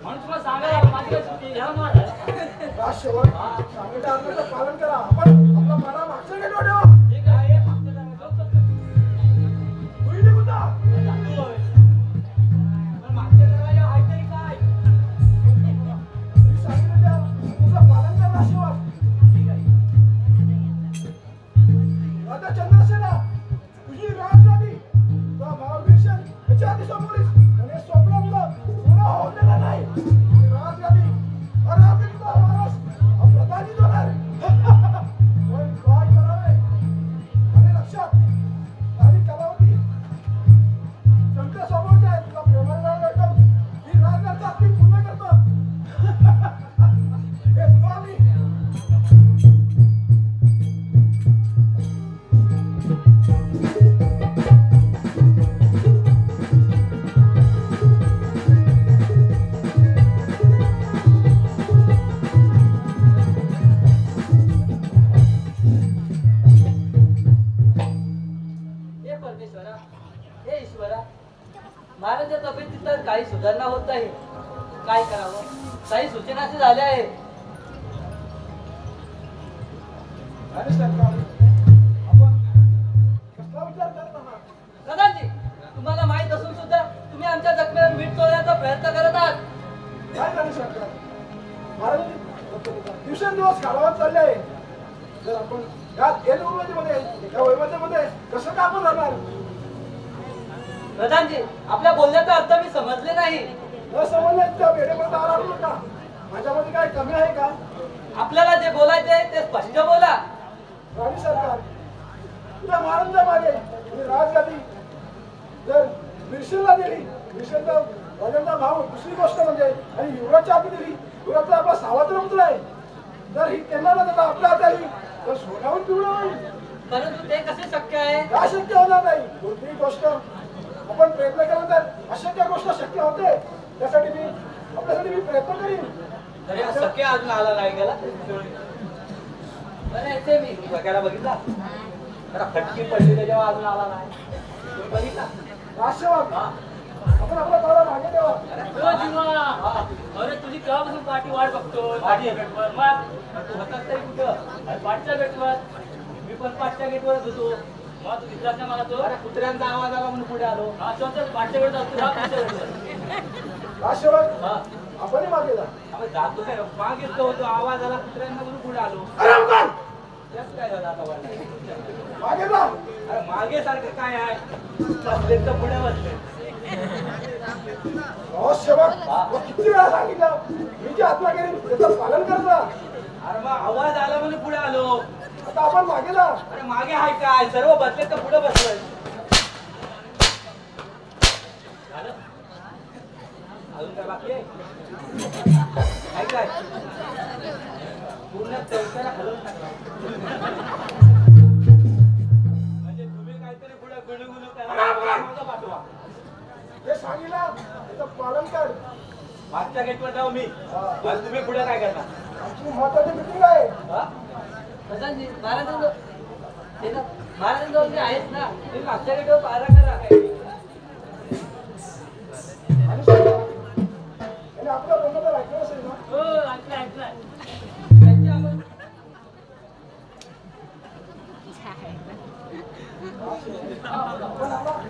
Speaker 5: म्हणून तुम्हाला सांगायला आलो, माझी काय चुकी ह्या मार
Speaker 9: राजसेवक सांगितलं आज्ञेचं पालन करा. आपण आपला मारा मागचं गेलो ठेवा.
Speaker 5: ठीक आहे हे फक्त जरा लवकर कर.
Speaker 9: तुम्ही निघून जा.
Speaker 5: जातोय. पण मागच्या दरवाजा आहे तरी काय
Speaker 9: तुम्ही सांगितलं त्या तुमचं पालन करा राजसेवक.
Speaker 5: ठीक आहे.
Speaker 9: आता चंद्रसेना तुझी राजगादी तुझा भाव भीषण याच्या आधी समोरीस आणि स्वप्न तुला पूर्ण होऊ देणार नाही. ही राजगादी अरे आपण तुझा वारस हा प्रधानीच होणार. पण काय करावे आणि लक्षात आणि कलावती चंद्रसमोर जे आहे तुला प्रेमाला भेटून ही राजगादी आपली पूर्ण करतो. हे स्वामी
Speaker 5: हे परमेश्वरा, हे ईश्वरा, महाराजच्या तब्येतीत तर काही सुधारणा होत नाही. काय करावं? काही सूचना असे झाल्या आहेत.
Speaker 9: आणि सरकार आपण कसला विचार करत आहात?
Speaker 5: प्रधानजी, तुम्हाला माहित असून सुद्धा तुम्ही आमच्या जखमेवर मीठ चोळण्याचा प्रयत्न करत आहात.
Speaker 9: काय झालं सरकार? महाराज दिवसेंदिवस कालावत चालले आहे. जर आपण या मध्ये एका वैमध्येमध्ये कसं काय आपण राहणार?
Speaker 5: प्रधानजी, आपल्या बोलण्याचा अर्थ मी समजले नाही.
Speaker 9: न समजलं त्या वेळेपर्यंत आला का? माझ्यामध्ये काय कमी आहे का?
Speaker 5: आपल्याला जे बोलायचे आहे ते स्पष्ट बोला.
Speaker 9: राणी सरकार तुझ्या महाराजांच्या मागे आणि राजगादी जर मिर्शेलला दिली, मिर्शेलचा राजांचा भाव दुसरी गोष्ट म्हणजे आणि युवराजच्या हाती दिली. युवराजचा आपला सावत्र पुत्र आहे. जर ही त्यांना न देता आपल्या हाती आली तर सोन्यावर पिवळं होईल.
Speaker 5: परंतु ते कसे शक्य आहे?
Speaker 9: का शक्य होणार नाही? कोणतीही गोष्ट आपण प्रयत्न केला तर अशक्य गोष्ट शक्य होते. त्यासाठी आपल्यासाठी मी प्रयत्न करीन.
Speaker 2: तरी हा सख्य अजून आला नाही गेला.
Speaker 5: बरं येते मी.
Speaker 2: सगळ्याला बघितला जरा फटकी पडली जेव्हा अजून आला नाही. तुम्ही बघितला
Speaker 9: राजसेवक आपण आपला तारा मागे ठेवा.
Speaker 5: ओ जीवा, अरे तुझी केव्हापासून पाठी वाट बघतो.
Speaker 2: पाठी?
Speaker 5: गेटवर मग तू होतास तरी कुठं? अरे पाठच्या गेटवर. मी पण पाठच्या गेटवरच होतो. मग तू दिसलास ना मला तो.
Speaker 2: अरे कुत्र्यांचा आवाज आला म्हणून पुढे आलो.
Speaker 5: हा स्वतःच पाठच्या गेटवर असतो. हा पाठच्या गेटवर.
Speaker 9: राजसेवक
Speaker 2: हा
Speaker 9: आपणही मागे जा.
Speaker 2: आपण जातो काय मागे होतो आवाज आला कुत्र्यांना म्हणून पुढे आलो.
Speaker 9: अरे उगाच!
Speaker 2: त्याच काय झालं आता वाटलं.
Speaker 9: मागे जा.
Speaker 2: अरे मागे सारखं काय आहे? बसले तर पुढे बसले.
Speaker 9: सेवक मग किती वेळा सांगितलं मी जी आत्मा केली त्याचं पालन करता.
Speaker 2: अरे मग आवाज आला म्हणून पुढे आलो.
Speaker 9: आता आपण मागे जा.
Speaker 2: अरे मागे आहे काय? सर्व बसले तर पुढे बसलोय. झालं? अजून काय बाकी आहे? आहे काय? पूर्ण चौकाला हलवून टाकला. म्हणजे तुम्ही काहीतरी पुढे गुणगुणू करा. माझं पाठवा.
Speaker 9: हे सांगितलं त्याचं पालन कर.
Speaker 2: मागच्या गेटवर जाऊ मी. आणि तुम्ही पुढे काय करणार?
Speaker 9: आमची महत्वाची मिटिंग आहे.
Speaker 2: हा?
Speaker 5: प्रधानजी, महाराजांजवळ जे आहेच ना, तुम्ही मागच्या गेटवर पारा करा.
Speaker 9: आणि सरकार आणि आपल्या बोलणं ऐकलं असेल ना?
Speaker 5: हो, ऐकलंय. त्यांची आपण
Speaker 9: आपण आपला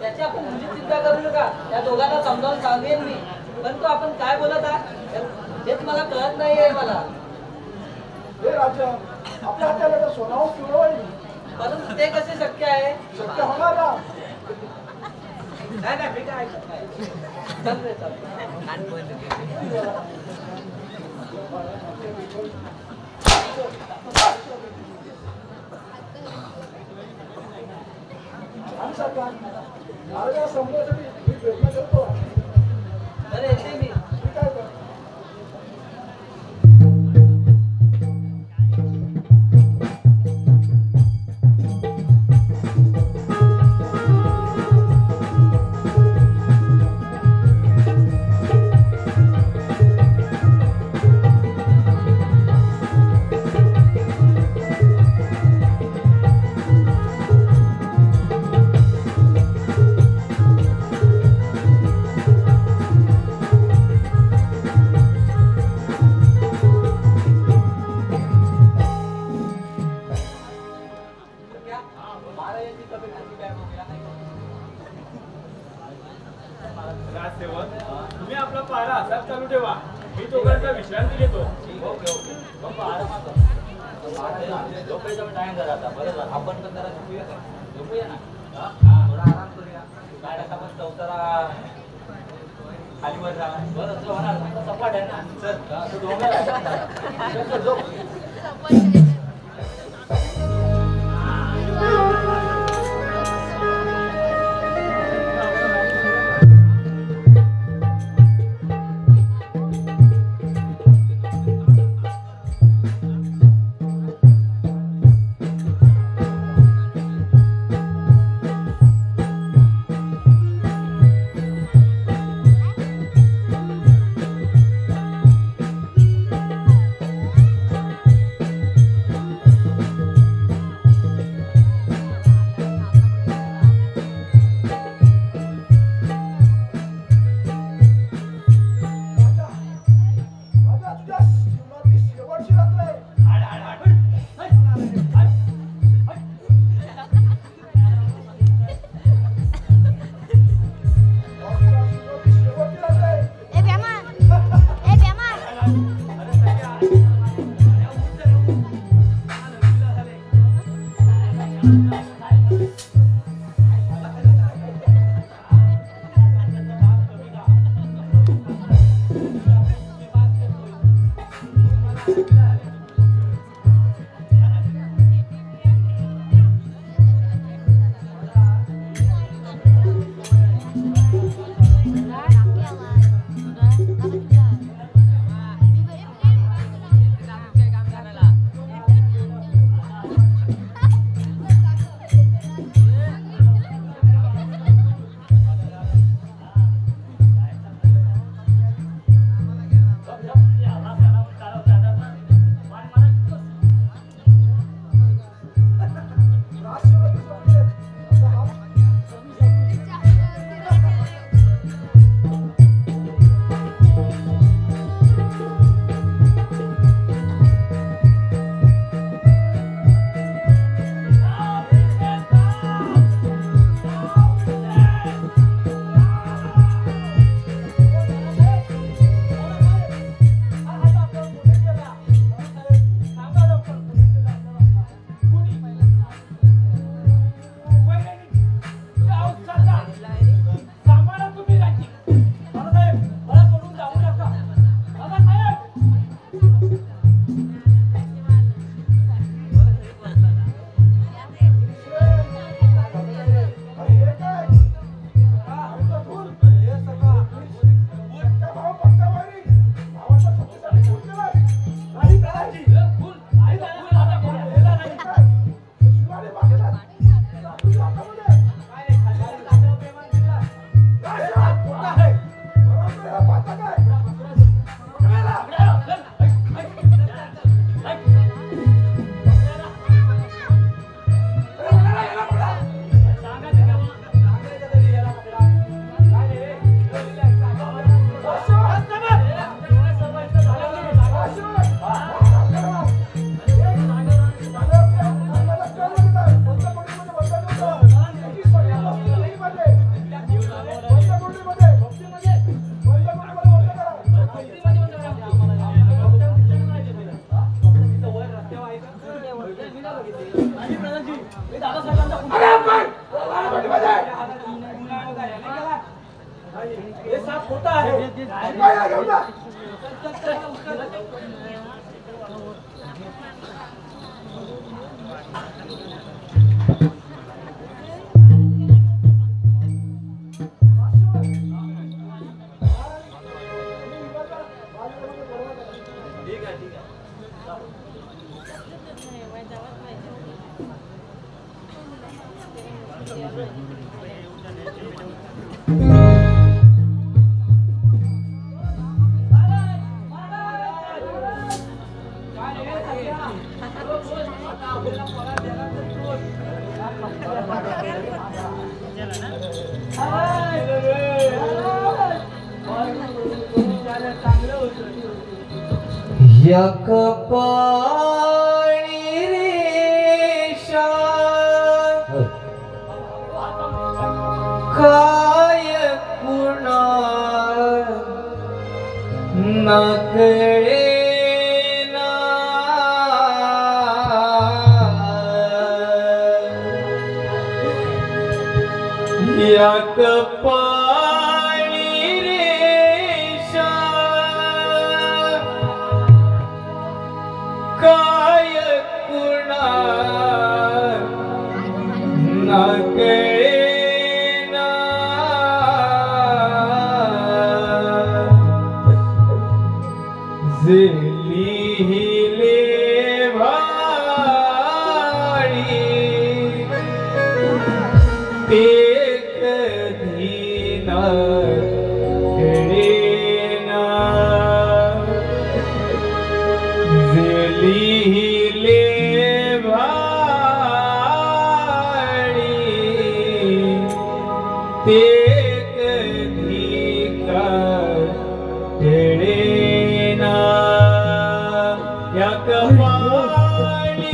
Speaker 5: त्याची आपण मुली चिंता करू नका. त्या दोघांना समजावून सांगेन मी. परंतु आपण काय बोलत आहात हेच मला कळत नाहीये. मला
Speaker 9: हे राजा आपल्या हाताला तर सोनावून पिवळं होईल.
Speaker 5: परंतु ते कसे शक्य आहे?
Speaker 9: शक्य होणार ना?
Speaker 2: नाही नाही मी काय ऐकत नाही.
Speaker 5: चल रे, चल.
Speaker 9: आणि सरकार महाराजांना समजण्यासाठी मी प्रयत्न करतो.
Speaker 5: बरं येते मी.
Speaker 9: मी काय करतो
Speaker 2: झोपेचा टाइम झाला आता. बरं झालं आपण पण जरा झोपूया का? झोपूया ना. थोडा आराम करूया. काय नका पण चौतारा खालीवर जा. बरं असं होणार ना. सपाट आहे ना. चल तू डोंगर चल, झोप.
Speaker 6: हे साप खोटा आहे. काय घेऊन जा.
Speaker 2: ठीक आहे ठीक आहे.
Speaker 4: एक पाणी रेषा काय कुणा न कळे ना
Speaker 7: या कपाळी रेषा काय कुणा ना कळेना जे लिहिले भाळी ते कधी ना कळेना जे लिहिले भाळी ते कधी का कळेना या कपाळी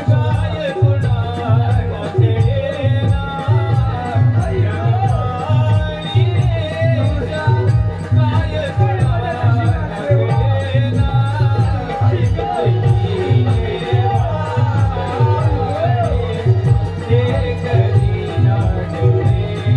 Speaker 7: काय कुणाला कळेना या कपाळी काय कुणाला कळेना ते कधी ना कळेना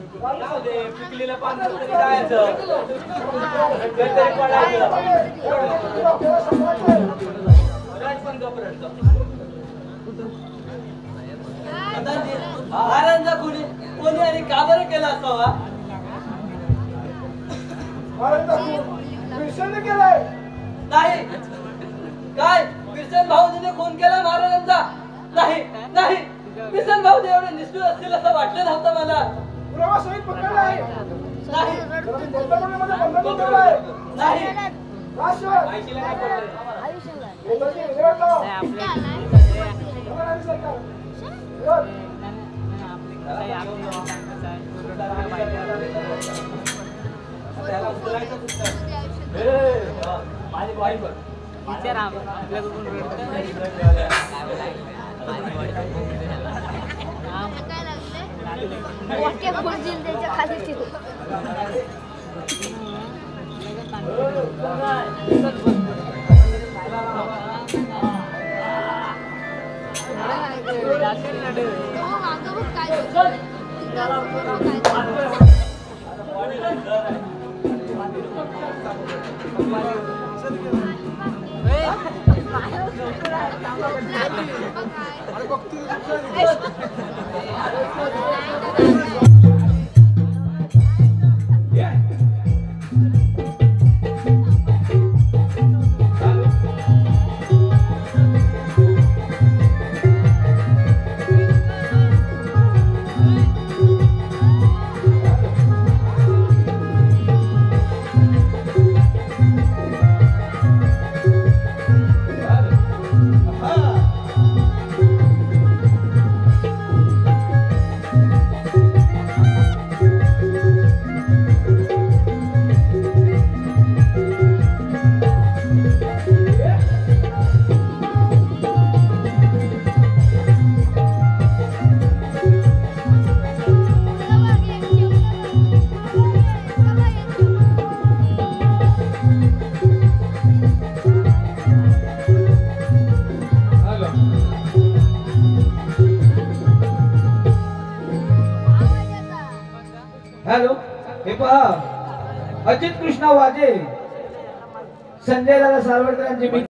Speaker 2: पिकलेलं पान तरी जायचं काहीतरी पडायचं पण गपरट
Speaker 5: महाराजांचा कोणी आणि का बरं केला असावा?
Speaker 9: केलाय
Speaker 5: नाही काय किसन भाऊजीने खून केला महाराजांचा? नाही नाही किसन भाऊजी एवढे निष्ठुर असतील असं वाटलं नव्हतं मला.
Speaker 9: प्रवासहीत पकडला आहे
Speaker 5: नाही
Speaker 9: नाही
Speaker 2: त्याला उचलायचं सुद्धा. माझी बॉडी बघ.
Speaker 3: मोठे खुर्चील त्याच्या खाली ठेवू.
Speaker 1: हॅलो, हे पहा, अजित कृष्णा वाजे, संजय दादा सावरकर यांचे मित्र.